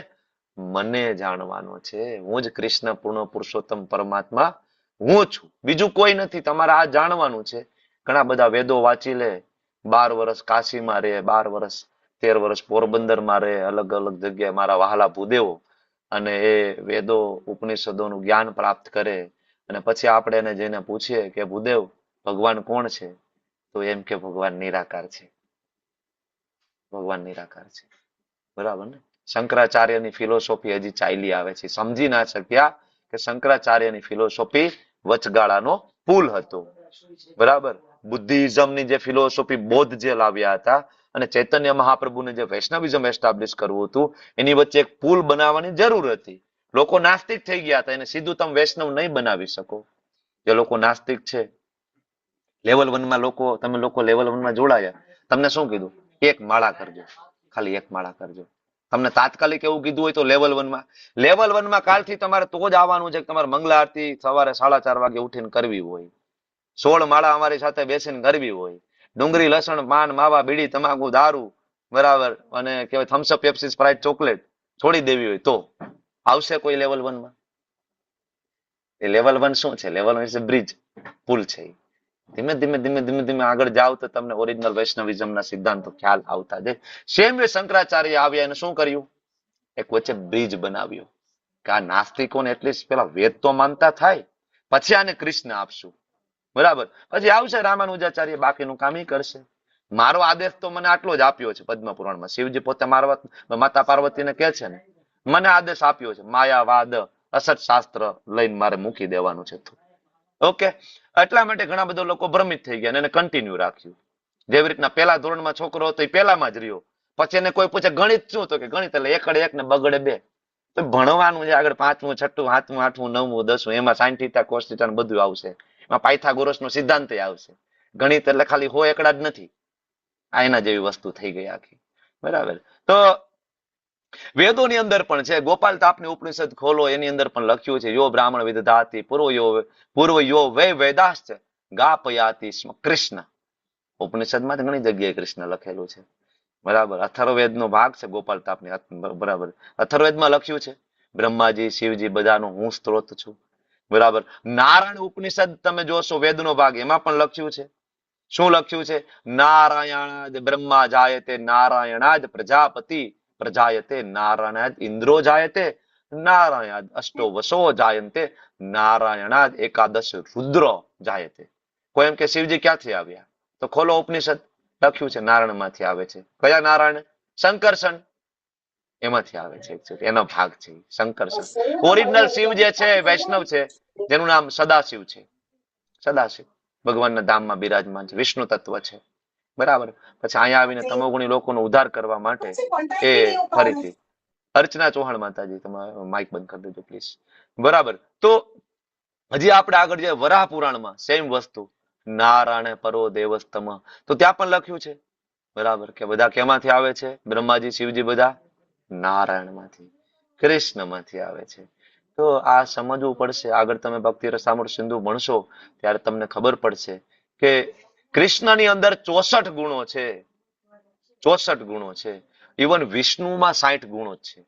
મને જાણવાનો છે. હું જ કૃષ્ણ પૂર્ણ પુરુષોત્તમ પરમાત્મા હું છું, બીજું કોઈ નથી. તમારે આ જાણવાનું છે. ઘણા બધા વેદો વાંચી લે, 12 વર્ષ કાશીમાં રહે, 12 વર્ષ 13 વર્ષ પોરબંદરમાં રહે, અલગ અલગ જગ્યાએ મારા વહાલા ભૂદેવો, અને એ વેદો ઉપનિષદોનું જ્ઞાન પ્રાપ્ત કરે. અને પછી આપણે એને જઈને પૂછીએ કે ભૂદેવ ભગવાન કોણ છે? તો એમ કે ભગવાન નિરાકાર છે. ભગવાન નિરાકાર છે. બરાબર ને? શંકરાચાર્યની ફિલોસોફી હજી ચાલી આવે છે. સમજી ના શક્યા કે શંકરાચાર્યની ફિલોસોફી વચગાળાનો પુલ હતો. બરાબર. બુદ્ધિઝમની જે ફિલોસોફી બૌદ્ધ જે લાવ્યા હતા, અને ચૈતન્ય મહાપ્રભુને જે વૈષ્ણવિઝમ એસ્ટાબ્લિશ કરવું હતું, એની વચ્ચે એક પુલ બનાવવાની જરૂર હતી. લોકો નાસ્તિક થઈ ગયા હતા, એને સીધું તમે વૈષ્ણવ નહીં બનાવી શકો. જે લોકો નાસ્તિક છે, લેવલ 1માં લોકો, તમે લોકો લેવલ 1માં જોડાયા, તમને શું કીધું? 1 માળા કરજો, ખાલી 1 માળા કરજો. તમને તાત્કાલિક એવું કીધું હોય તો લેવલ 1માં કાલથી તમારે તો જ આવવાનું છે કે તમારે મંગલા આરતી સવારે 4:30 વાગે ઉઠીને કરવી હોય, 16 માળા અમારી સાથે બેસીને કરવી હોય, ડુંગળી, લસણ, પાન, માવા, બીડી, તમાકુ, દારૂ, બરાબર, અને કહેવાય થમ્સઅપ, પેપ્સી, સ્પ્રાઇટ, ચોકલેટ છોડી દેવી હોય તો આવશે કોઈ લેવલ 1માં? એ લેવલ 1 શું છે? લેવલ 1 છે બ્રિજ, પુલ છે. ધીમે ધીમે આગળ જાવ તો તમને ઓરિજિનલ વૈષ્ણવિઝમના સિદ્ધાંતો ખ્યાલ આવતા જાય. સેમ વે શંકરાચાર્ય આવ્યા અને શું કર્યું? એક વચ્ચે બ્રિજ બનાવ્યો કે આ નાસ્તિકોને એટલીસ્ટ પેલા વેદ તો માનતા થાય, પછી આને કૃષ્ણ આપશું. બરાબર. પછી આવશે રામાનુજાચાર્ય, બાકીનું કામ ઈ કરશે. મારો આદેશ તો મને આટલો જ આપ્યો છે પદ્મ પુરાણમાં. શિવજી પોતે માતા પાર્વતીને કહે છે ને, મને આદેશ આપ્યો છે, માયાવાદ અસત શાસ્ત્ર લઈને મારે મૂકી દેવાનું છે. ઓકે. એટલા માટે ઘણા બધા લોકો ભ્રમિત થઈ ગયા અને એને કન્ટિન્યુ રાખ્યું. જેવી રીતના પહેલા ધોરણમાં છોકરો હતો એ પહેલામાં જ રહ્યો, પછી એને કોઈ પૂછે ગણિત શું, તો કે ગણિત એટલે એકડે 1 ને બગડે 2. તો ભણવાનું છે આગળ 5મું 6મું 7મું 8મું 9મું 10મું, એમાં sin θ cos θ બધું આવશે. એમાં પાયથાગોરસનો સિદ્ધાંત આવશે. ગણિત એટલે ખાલી 100 એકડા જ નથી, આ એના જેવી વસ્તુ થઈ ગઈ આખી. બરાબર. તો વેદોની અંદર પણ છે. ગોપાલ તાપની ઉપનિષદ ખોલો, એની અંદર પણ લખ્યું છે, યો બ્રાહ્મણ વિદધાતિ પૂર્વ યો વે વેદાશ્ચ ગાપયાતિ સ્મ કૃષ્ણ. ઉપનિષદમાં ઘણી જગ્યાએ કૃષ્ણ લખેલું છે. બરાબર. અથર્વવેદનો ભાગ છે ગોપાલ તાપની. બરાબર. અથર્વવેદમાં લખ્યું છે બ્રહ્માજી, શિવજી બધાનો હું સ્ત્રોત છું. બરાબર. નારાયણ ઉપનિષદ તમે જોશો, વેદનો ભાગ, એમાં પણ લખ્યું છે. શું લખ્યું છે? નારાયણાદ બ્રહ્મા જાયતે, નારાયણાદ પ્રજાપતિ પ્રજાયતે, નારાયણાદ ઇન્દ્રો જાયતે, નારાયણાદ અષ્ટો વસો જાયંતે, નારાયણાદ એકાદશ રુદ્રો જાયતે. કોઈ એમ કે શિવજી ક્યાંથી આવ્યા? તો ખોલો ઉપનિષદ, લખ્યું છે નારાયણ માંથી આવે છે. કયા નારાયણ? શંકરસન. એમાંથી આવે છે, એનો ભાગ છે શંકરસન. ઓરિજિનલ શિવ જે છે વૈષ્ણવ છે, જેનું નામ સદાશિવ છે. સદાશિવ ભગવાનના ધામમાં બિરાજમાન છે, વિષ્ણુ તત્વ છે. બરાબર. પછી અહીંયા આવીને તમોગુણી લોકોનો ઉદ્ધાર કરવા માટે એ ફરીથી અર્ચના ચૌહાણ માતાજી, તમારે માઇક બંધ કરી દેજો પ્લીઝ. બરાબર. તો હજી આપણે આગળ જે વરાહ પુરાણમાં સેમ વસ્તુ, નારાયણ પરો દેવસ્તમ, તો ત્યાં પણ લખ્યું છે. બરાબર. કે બધા કેમાંથી આવે છે? બ્રહ્માજી, શિવજી બધા નારાયણમાંથી, કૃષ્ણમાંથી આવે છે. તો આ સમજવું પડશે. આગળ તમે ભક્તિ રસામૃત સિંધુ ભણશો ત્યારે તમને ખબર પડશે કે કૃષ્ણની અંદર 64 ગુણો છે. 64 ગુણો છે. ઇવન વિષ્ણુમાં 60 ગુણો જ છે.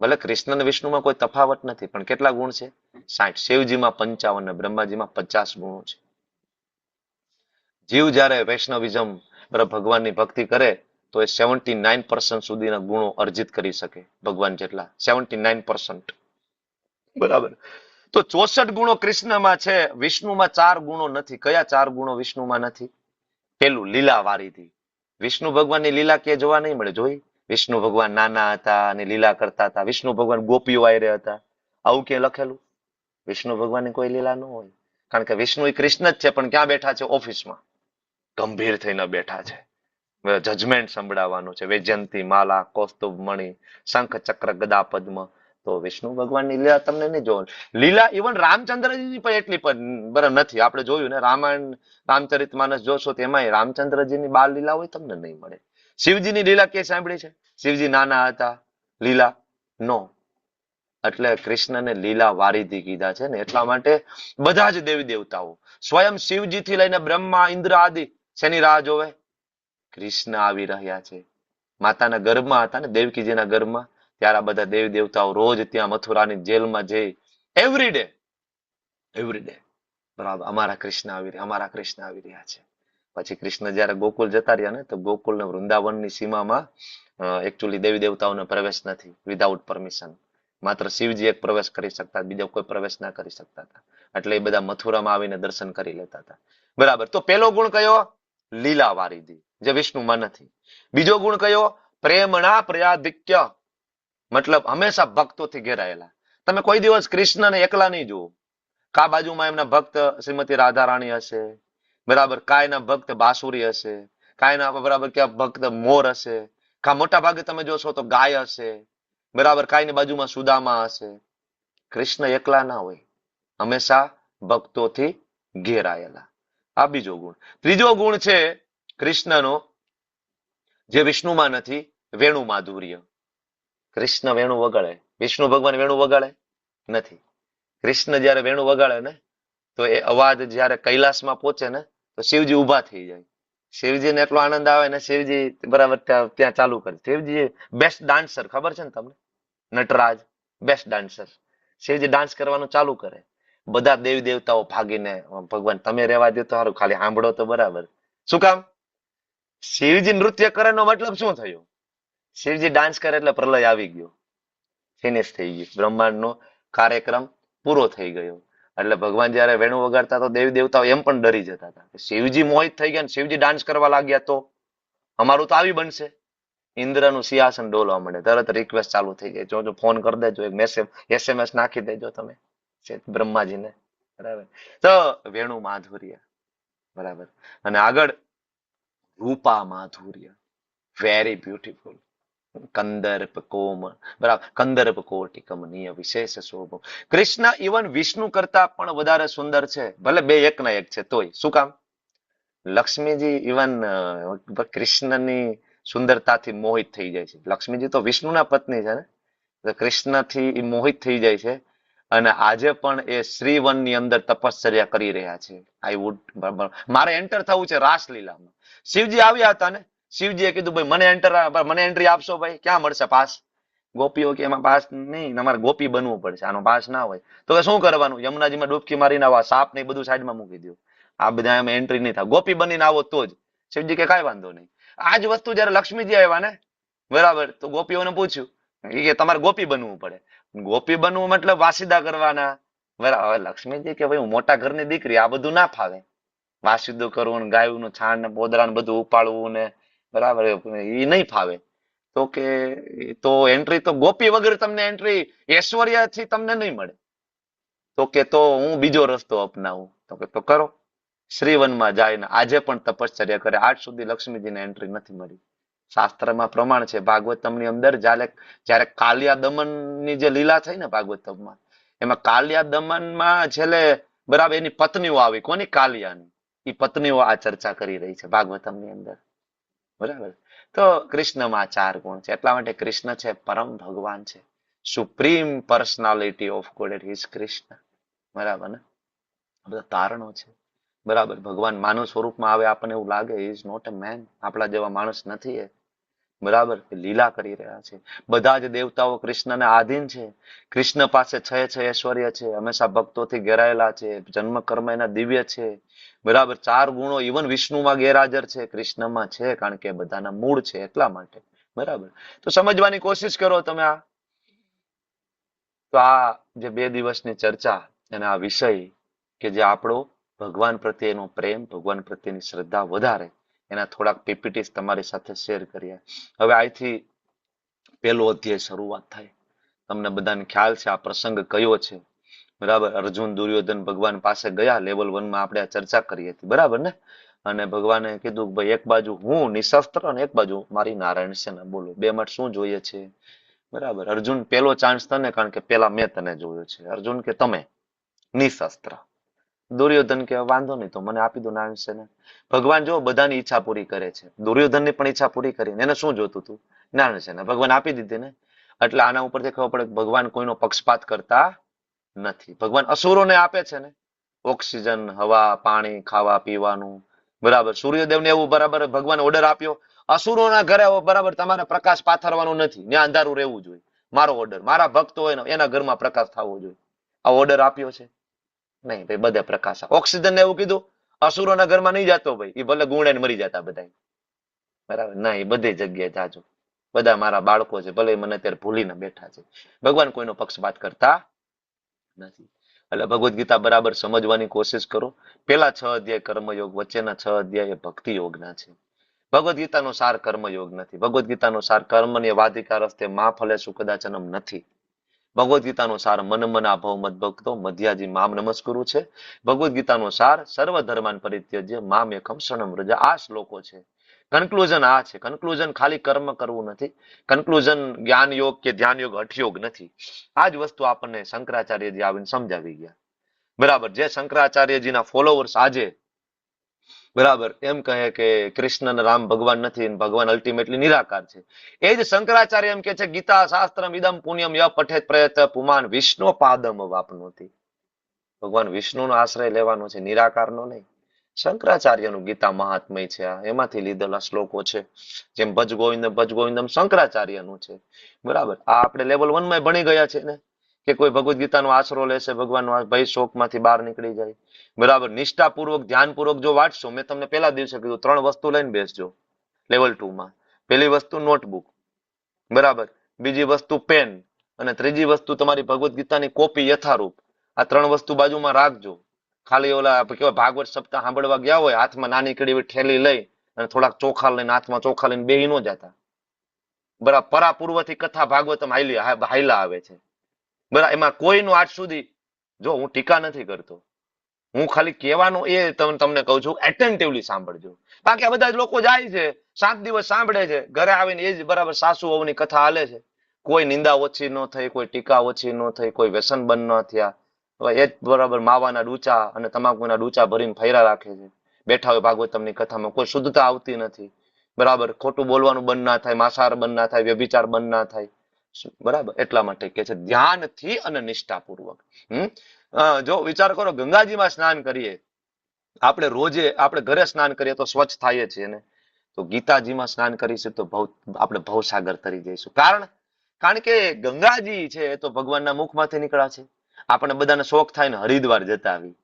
ભલે કૃષ્ણ અને વિષ્ણુમાં કોઈ તફાવત નથી, પણ કેટલા ગુણ છે? 60. શિવજીમાં 55 અને બ્રહ્માજીમાં 50 ગુણો છે. જીવ જયારે વૈષ્ણવિઝમ ભગવાનની ભક્તિ કરે તો એ 79% સુધીના ગુણો અર્જિત કરી શકે, ભગવાન જેટલા 79%. બરાબર. તો 64 ગુણો કૃષ્ણમાં છે. વિષ્ણુમાં 4 ગુણો નથી. કયા 4 ગુણો વિષ્ણુમાં નથી? પેલું લીલા વારીથી. વિષ્ણુ ભગવાનની લીલા કે જોવા નહીં મળે. જોઈ? વિષ્ણુ ભગવાન નાના હતા અને લીલા કરતા હતા. વિષ્ણુ ભગવાન ગોપીઓ આયરે હતા. આવું કે લખેલું? વિષ્ણુ ભગવાનની કોઈ લીલા ન હોય. કારણ કે વિષ્ણુ એ કૃષ્ણ જ છે, પણ ક્યાં બેઠા છે? ઓફિસમાં ગંભીર થઈને બેઠા છે. જજમેન્ટ સંભળાવવાનું છે. વૈજયંતી માલા, કૌસ્તુભ મણિ, શંખ ચક્ર ગદા પદ્મ. તો વિષ્ણુ ભગવાનની લીલા તમને નહીં જોવા. લીલા ઇવન રામચંદ્રજીની પણ એટલી પણ બરાબર નથી. આપણે જોયું ને રામાયણ, રામચરિતમાનસ જોશો તો એમાંય રામચંદ્રજીની બાલ લીલા હોય તમને નહીં મળે. શિવજીની લીલા કે સાંભળી છે? શિવજી નાના હતા, લીલા નો. એટલે કૃષ્ણને લીલા વારીધી કીધા છે ને, એટલા માટે બધા જ દેવી દેવતાઓ સ્વયં શિવજીથી લઈને બ્રહ્મા, ઇન્દ્ર આદિ શેની રાહ જોવે? કૃષ્ણ આવી રહ્યા છે. માતાના ગર્ભમાં હતા ને, દેવકીજીના ગર્ભમાં, ત્યારે આ બધા દેવી દેવતાઓ રોજ ત્યાં મથુરાની જેલમાં જઈ એવરી ડે બરાબર અમારા કૃષ્ણ આવી રહ્યા, અમારા કૃષ્ણ આવી રહ્યા છે. પછી કૃષ્ણ જયારે ગોકુલ જતા રહ્યા ને, તો ગોકુલ ને વૃંદાવનની સીમામાં એકચ્યુઅલી દેવી દેવતાઓને પ્રવેશ નથી, વિધાઉટ પરમિશન. માત્ર શિવજી એક પ્રવેશ કરી શકતા, બીજા કોઈ પ્રવેશ ના કરી શકતા હતા. એટલે એ બધા મથુરામાં આવીને દર્શન કરી લેતા હતા. બરાબર. તો પેલો ગુણ કયો? લીલા વારીધી, જે વિષ્ણુમાં નથી. બીજો ગુણ કયો? પ્રેમણા પ્રયાધિક્ય, મતલબ હંમેશા ભક્તોથી ઘેરાયેલા. તમે કોઈ દિવસ કૃષ્ણને એકલા નહીં જુઓ. કા બાજુમાં એમના ભક્ત શ્રીમતી રાધારાણી હશે, બરાબર, કા એના ભક્ત બાસુરી હશે, કા એના બરાબર ક્યાં ભક્ત મોર હશે, કા મોટા ભાગે તમે જોશો તો ગાય હશે, બરાબર, કાંઈની બાજુમાં સુદામા હશે. કૃષ્ણ એકલા ના હોય, હંમેશા ભક્તોથી ઘેરાયેલા. આ બીજો ગુણ. ત્રીજો ગુણ છે કૃષ્ણનો, જે વિષ્ણુમાં નથી, વેણુ માધુર્ય. કૃષ્ણ વેણુ વગાડે, વિષ્ણુ ભગવાન વેણુ વગાડે નથી. કૃષ્ણ જયારે વેણુ વગાડે ને, તો એ અવાજ જયારે કૈલાસમાં પહોંચે ને, તો શિવજી ઉભા થઈ જાય. શિવજીને એટલો આનંદ આવે ને, શિવજી બરાબર ત્યાં ચાલુ કરે. શિવજી બેસ્ટ ડાન્સર, ખબર છે ને તમને? Nataraj best dancer. Shivji dance કરવાનું ચાલુ કરે, બધા દેવી દેવતાઓ ભાગીને, ભગવાન તમે રહેવા દો તો સારું, ખાલી સાંભળો તો બરાબર. શું કામ? શિવજી નૃત્ય કરે નો મતલબ શું થયો? શિવજી ડાન્સ કરે એટલે પ્રલય આવી ગયો, ફિનિશ થઈ ગયું, બ્રહ્માંડનો કાર્યક્રમ પૂરો થઈ ગયો. એટલે ભગવાન જયારે વેણુ વગાડતા તો દેવી દેવતાઓ એમ પણ ડરી જતા હતા. શિવજી મોહિત થઈ ગયા, શિવજી ડાન્સ કરવા લાગ્યા તો અમારું તો આવી બનશે. ઇન્દ્રનું સિંહાસન ડોલવા મળે, તરત રિક્વેસ્ટ ચાલુ થઈ ગઈ. જો ફોન કરી દેજો, એક મેસેજ SMS નાખી દેજો તમે બ્રહ્માજીને. બરાબર. તો વેણુ માધુર્ય, બરાબર. અને આગળ રૂપા માધુર્ય, વેરી બ્યુટીફુલ. કંદર્પ કોમળ, બરાબર, કંદર્પ કોટી કમનીય વિશેષ શોભ. કૃષ્ણ ઇવન વિષ્ણુ કરતા પણ વધારે સુંદર છે, ભલે બે એક ના એક છે તોય. શું કામ? લક્ષ્મીજી ઇવન કૃષ્ણની સુંદરતાથી મોહિત થઈ જાય છે. લક્ષ્મીજી તો વિષ્ણુના પત્ની છે ને, તો કૃષ્ણથી એ મોહિત થઈ જાય છે. અને આજે પણ એ શ્રીવનની અંદર તપશ્ચર્યા કરી રહ્યા છે. આઈ વુડ મારે એન્ટર થવું છે રાસલીલામાં. શિવજી આવ્યા હતા ને, શિવજીએ કીધું ભાઈ મને એન્ટ્રી આપશો ભાઈ, ક્યાં મળશે પાસ? ગોપીઓ કે એમાં પાસ નહીં, તમારે ગોપી બનવું પડશે, આનો પાસ ના હોય. તો કે શું કરવાનું? યમુનાજીમાં ડૂબકી મારીને આવા સાપ ને બધું સાઈડમાં મૂકી દો, આ બધા એમાં એન્ટ્રી નહીં થાય, ગોપી બનીને આવો તો જ. શિવજી કે કાંઈ વાંધો નહીં. આ જ વસ્તુ જયારે લક્ષ્મીજી આવ્યા ને, બરાબર, તો ગોપીઓને પૂછ્યું કે તમારે ગોપી બનવું પડે. ગોપી બનવું મતલબ વાસીદા કરવાના, બરાબર. હવે લક્ષ્મીજી કે ભાઈ હું મોટા ઘરની દીકરી, આ બધું ના ફાવે, વાસીદું કરવું ને ગાયું નું છાણ ને પોદરા ને બધું ઉપાડવું ને, બરાબર, એ નહીં ફાવે. તો કે તો એન્ટ્રી તો ગોપી વગર તમને એન્ટ્રી ઐશ્વર્યથી તમને નહીં મળે. તો કે તો હું બીજો રસ્તો અપનાવું. તો કે તો કરો. શ્રીવનમાં જાય ને આજે પણ તપશ્ચર્યા કરે. આજ સુધી લક્ષ્મીજીને એન્ટ્રી નથી મળી. શાસ્ત્રમાં પ્રમાણ છે ભાગવતમની અંદર, જ્યારે કાલિયા દમનની જે લીલા થઈ ને ભાગવતમમાં, એમાં કાલિયા દમનમાં છેલ્લે બરાબર એની પત્નીઓ આવી. કોની? કાલિયાની. એ પત્નીઓ આ ચર્ચા કરી રહી છે ભાગવતમની અંદર, બરાબર. તો કૃષ્ણમાં 4 ગુણ છે, એટલા માટે કૃષ્ણ છે પરમ ભગવાન છે, supreme personality of God, it is Krishna, બરાબર ને. બધા તારણો છે, બરાબર. ભગવાન માનવ સ્વરૂપમાં આવે, આપણને એવું લાગે ઇઝ નોટ અ મેન, આપણા જેવા માણસ નથી એ, બરાબર. લીલા કરી રહ્યા છે. બધા જ દેવતાઓ કૃષ્ણને આધીન છે. કૃષ્ણ પાસે 6 ઐશ્વર્ય છે, હંમેશા ભક્તોથી ઘેરાયેલા છે, જન્મ કર્મ એના દિવ્ય છે, બરાબર. 4 ગુણો ઇવન વિષ્ણુમાં ગેરહાજર છે, કૃષ્ણમાં છે, કારણ કે બધાના મૂળ છે એટલા માટે, બરાબર. તો સમજવાની કોશિશ કરો તમે. આ જે 2 દિવસની ચર્ચા અને આ વિષય કે જે આપણો ભગવાન પ્રત્યેનો પ્રેમ, ભગવાન પ્રત્યેની શ્રદ્ધા વધારે, એના થોડાક પીપીટીસ તમારી સાથે શેર કર્યા. હવે અહીંથી 1લો અધ્યાય શરૂઆત થાય. તમને બધાને ખ્યાલ છે આ પ્રસંગ કયો છે, બરાબર. અર્જુન દુર્યોધન ભગવાન પાસે ગયા. લેવલ 1 માં આપણે આ ચર્ચા કરી હતી, બરાબર ને. અને ભગવાને કીધું ભાઈ એક બાજુ હું નિશસ્ત્ર અને એક બાજુ મારી નારાયણ સેના, બોલો 2 માં શું જોઈએ છે, બરાબર. અર્જુન પહેલો ચાન્સ તને, કારણ કે પેલા મેં તને જોયો છે. અર્જુન કે તમે નિશસ્ત્ર. દુર્યોધન કે વાંધો નહીં, તો મને આપી દો નારાયણ સેના. ભગવાન જો બધાની ઈચ્છા પૂરી કરે છે, દુર્યોધનની પણ ઈચ્છા પૂરી કરી. એને શું જોતું હતું? નારાયણ સેના. ભગવાન આપી દીધી ને. એટલે આના ઉપરથી ખબર પડે ભગવાન કોઈનો પક્ષપાત કરતા નથી. ભગવાન અસુરોને આપે છે ને ઓક્સિજન, હવા, પાણી, ખાવા પીવાનું, બરાબર. સૂર્યદેવને એવું બરાબર ભગવાન ઓર્ડર આપ્યો, અસુરોના ઘરે બરાબર તમારે પ્રકાશ પાથરવાનો નથી, ત્યાં અંધારું રહેવું જોઈએ. મારો ઓર્ડર, મારા ભક્તો હોય ને એના ઘરમાં પ્રકાશ થવો જોઈએ. આ ઓર્ડર આપ્યો છે? નહીં ભાઈ, બધે પ્રકાશ. ઓક્સિજન ને એવું કીધું, અસુરોના ઘરમાં નહીં જતો ભાઈ, એ ભલે ગુંડાઈને મરી જતા બધા, બરાબર. ના, એ બધી જગ્યાએ જાજો, બધા મારા બાળકો છે, ભલે મને અત્યારે ભૂલીને બેઠા છે. ભગવાન કોઈનો પક્ષપાત કરતા નથી. એટલે ભગવદ્ ગીતા બરાબર સમજવાની કોશિશ કરો. પેલા 6 અધ્યાય કર્મયોગ, વચ્ચેના 6 અધ્યાય ભક્તિ યોગના છે. ભગવદ્ ગીતાનો સાર કર્મયોગ નથી. ભગવદ્ ગીતાનો સાર કર્મની વાધિકા રસ્તે મા ફલે સુકદાચનમ નથી. ભગવદ્ ગીતાનો સાર મન મના ભવ મદ ભક્તો મધ્યાજી મામ નમસ્કુરુ છે. ભગવદ્ ગીતાનો સાર સર્વ ધર્માન પરિત્યજ્ય મામ એકમ શરણમ વ્રજ. આ શ્લોકો છે. કન્ક્લુઝન આ છે. કન્ક્લુઝન ખાલી કર્મ કરવું નથી. કન્ક્લુઝન જ્ઞાન યોગ કે ધ્યાન યોગ, હઠયોગ નથી. આ જ વસ્તુ આપણને શંકરાચાર્યજી આવીને સમજાવી ગયા, બરાબર. જે શંકરાચાર્યજીના ફોલોવર્સ આજે બરાબર એમ કહે કે કૃષ્ણ રામ ભગવાન નથી, ભગવાન અલ્ટિમેટલી નિરાકાર છે, એ જ શંકરાચાર્ય એમ કે છે ગીતા શાસ્ત્રમ ઇદમ પુણ્યમ ય પઠેત પ્રયત પુમાન વિષ્ણુ પાદમ વાપનોતિ. ભગવાન વિષ્ણુનો આશ્રય લેવાનો છે, નિરાકારનો નહીં. શંકરાચાર્યનું ગીતા મહાત્મય છે, આ એમાંથી લીધેલા શ્લોકો છે. જેમ ભજ ગોવિંદમ શંકરાચાર્યનું છે, બરાબર. આ આપણે લેવલ 1 માં ભણી ગયા છે ને, કે કોઈ ભગવદ્ ગીતાનો આશરો લેશે, ભગવાનનો ભય શોકમાંથી બહાર નીકળી જાય, બરાબર. નિષ્ઠાપૂર્વક ધ્યાનપૂર્વક જો વાંચશો, મેં તમને પહેલા દિવસે કીધું 3 વસ્તુ લઈને બેસજો લેવલ 2 માં. પહેલી વસ્તુ નોટબુક, બરાબર. બીજી વસ્તુ પેન, અને ત્રીજી વસ્તુ તમારી ભગવદ્ ગીતાની કોપી યથારૂપ. આ 3 વસ્તુ બાજુમાં રાખજો. ખાલી ઓલા કેવાય ભાગવત સપ્તાહ સાંભળવા ગયા હોય, હાથમાં નાની કડી ઠેલી લઈ અને થોડાક ચોખા લઈને, હાથમાં ચોખા લઈને બેહી ન જતા, બરાબર. પરાપૂર્વથી કથા ભાગવતમ હાઈલા આવે છે, બરાબર. એમાં કોઈનું આજ સુધી, જો હું ટીકા નથી કરતો, હું ખાલી કહેવાનું એ તમને કહું છું, એટેન્ટિવલી સાંભળજો. બાકી આ બધા જ લોકો જાય છે, 7 દિવસ સાંભળે છે, ઘરે આવીને એ જ બરાબર સાસુ વહુની કથા હાલે છે. કોઈ નિંદા ઓછી ન થઈ, કોઈ ટીકા ઓછી ન થઈ, કોઈ વ્યસન બંધ ન થયા. હવે એ જ બરાબર માવાના ડૂચા અને તમાકુના ડૂચા ભરીને ફર્યા રાખે છે, બેઠા હોય ભાગવતમની કથામાં, કોઈ શુદ્ધતા આવતી નથી, બરાબર, ખોટું બોલવાનું બંધ ના થાય, માંસાહાર બંધ ના થાય, વ્યભિચાર બંધ ના થાય, બરાબર, એટલા માટે કે છે ધ્યાનથી અને નિષ્ઠાપૂર્વક. જો વિચાર કરો, ગંગાજીમાં સ્નાન કરીએ આપણે, રોજે આપણે ઘરે સ્નાન કરીએ તો સ્વચ્છ થાય છે ને, તો ગીતાજીમાં સ્નાન કરીશું તો આપણે ભવસાગર તરી જઈશું. કારણ કે ગંગાજી છે એ તો ભગવાનના મુખમાંથી નીકળ્યા છે. આપણે બધાને શોખ થાય ને હરિદ્વાર જતા આવી,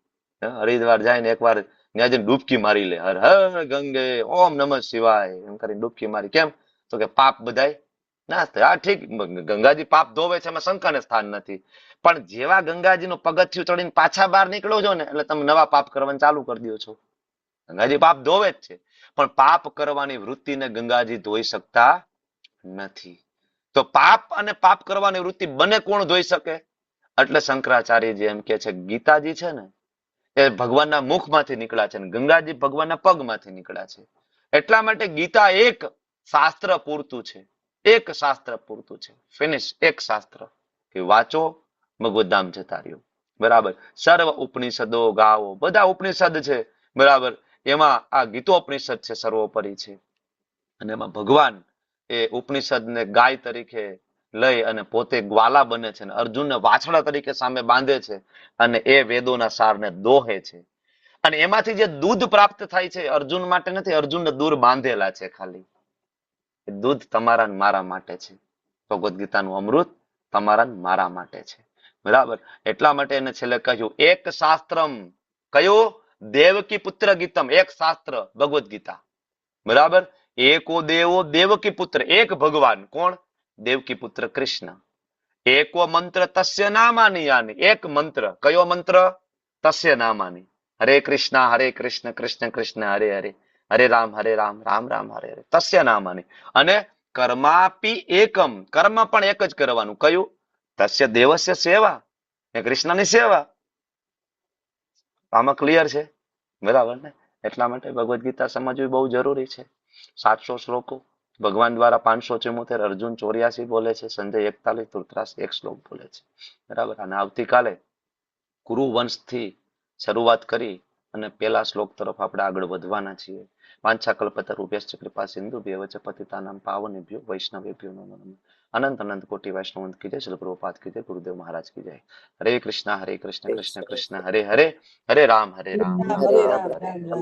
હરિદ્વાર જાય ને એકવાર ત્યાં જઈને ડૂબકી મારી લે, હર હર ગંગે ઓમ નમઃ શિવાય એમ કરીને ડૂબકી મારી. કેમ? તો કે પાપ બધાય ના થાય. હા ઠીક, ગંગાજી પાપ ધોવે છે, એમાં શંકાને સ્થાન નથી, પણ જેવા ગંગાજીનું પગથિયું ચડીને પાછા બહાર નીકળો છો ને એટલે તમે નવા પાપ કરવાનું ચાલુ કરી દો છો. ગંગાજી પાપ ધોવે જ છે, પણ પાપ કરવાની વૃત્તિને ગંગાજી ધોઈ શકતા નથી. તો પાપ અને પાપ કરવાની વૃત્તિ બંને કોણ ધોઈ શકે? એટલે શંકરાચાર્યજી એમ કે છે ગીતાજી છે ને એ ભગવાનના મુખમાંથી નીકળ્યા છે, ગંગાજી ભગવાનના પગમાંથી નીકળ્યા છે. એટલા માટે ગીતા એક શાસ્ત્ર પૂરતું છે, એક શાસ્ત્ર પૂરતું છે, ફિનિશ. એક શાસ્ત્ર કે વાંચો, ભગવદ્ધામ જતા રહ્યો. બરાબર, સર્વ ઉપનિષદો ગાવો, બધા ઉપનિષદ છે, બરાબર, એમાં આ ગીતોપનિષદ છે સર્વોપરી છે. અને એમાં ભગવાન એ ઉપનિષદને ગાય તરીકે લઈ અને પોતે ગ્વાલા બને છે, અને અર્જુનને વાછડા તરીકે સામે બાંધે છે, અને એ વેદોના સારને દોહે છે. અને એમાંથી જે દૂધ પ્રાપ્ત થાય છે અર્જુન માટે નથી, અર્જુનને દૂર બાંધેલા છે ખાલી. દૂધ તમારા મારા માટે છે, ભગવદ્ ગીતાનું અમૃત તમારા મારા માટે છે, બરાબર. એટલા માટે એને છેલ્લે કહ્યું એક શાસ્ત્રમ, કયું? દેવકી પુત્ર ગીતમ, એક શાસ્ત્ર ભગવદ્ ગીતા, બરાબર. એકો દેવો દેવકી પુત્ર, એક ભગવાન કોણ? દેવકી પુત્ર કૃષ્ણ. એકો મંત્ર તસ્ય નામાની યાની, એક મંત્ર, કયો મંત્ર? તસ્ય નામાની, હરે કૃષ્ણ કૃષ્ણ કૃષ્ણ હરે હરે, હરે રામ રામ રામ હરે હરે, તસ્ય નામાની. અને કર્માપી એકમ, કર્મ પણ એક જ કરવાનું, કયું? તસ્ય દેવસ્ય સેવા, એ કૃષ્ણની સેવા. આમાં ક્લિયર છે, બરાબર ને? એટલા માટે ભગવદ્ ગીતા સમજવી બહુ જરૂરી છે. 700 શ્લોકો ભગવાન દ્વારા, 574, અર્જુન 84 બોલે છે, સંજય 41, ધૃતરાષ્ટ્ર 1 શ્લોક બોલે છે, બરાબર. અને આવતીકાલે કુરુવંશથી શરૂઆત કરી અને પહેલા શ્લોક તરફ આપણે આગળ વધવાના છીએ. વાંછા કલ્પતરુભ્યશ્ચ કૃપા સિંધુભ્યઃ ચ પતિતાનાં પાવનેભ્યો વૈષ્ણવેભ્યો નમો નમઃ. અનંત અનંત કોટી વૈષ્ણવ કી જય, શ્રીલ પ્રભુપાદ કી જય, ગુરુદેવ મહારાજ કી જય. હરે કૃષ્ણ કૃષ્ણ કૃષ્ણ હરે હરે, હરે રામ રામ રામ.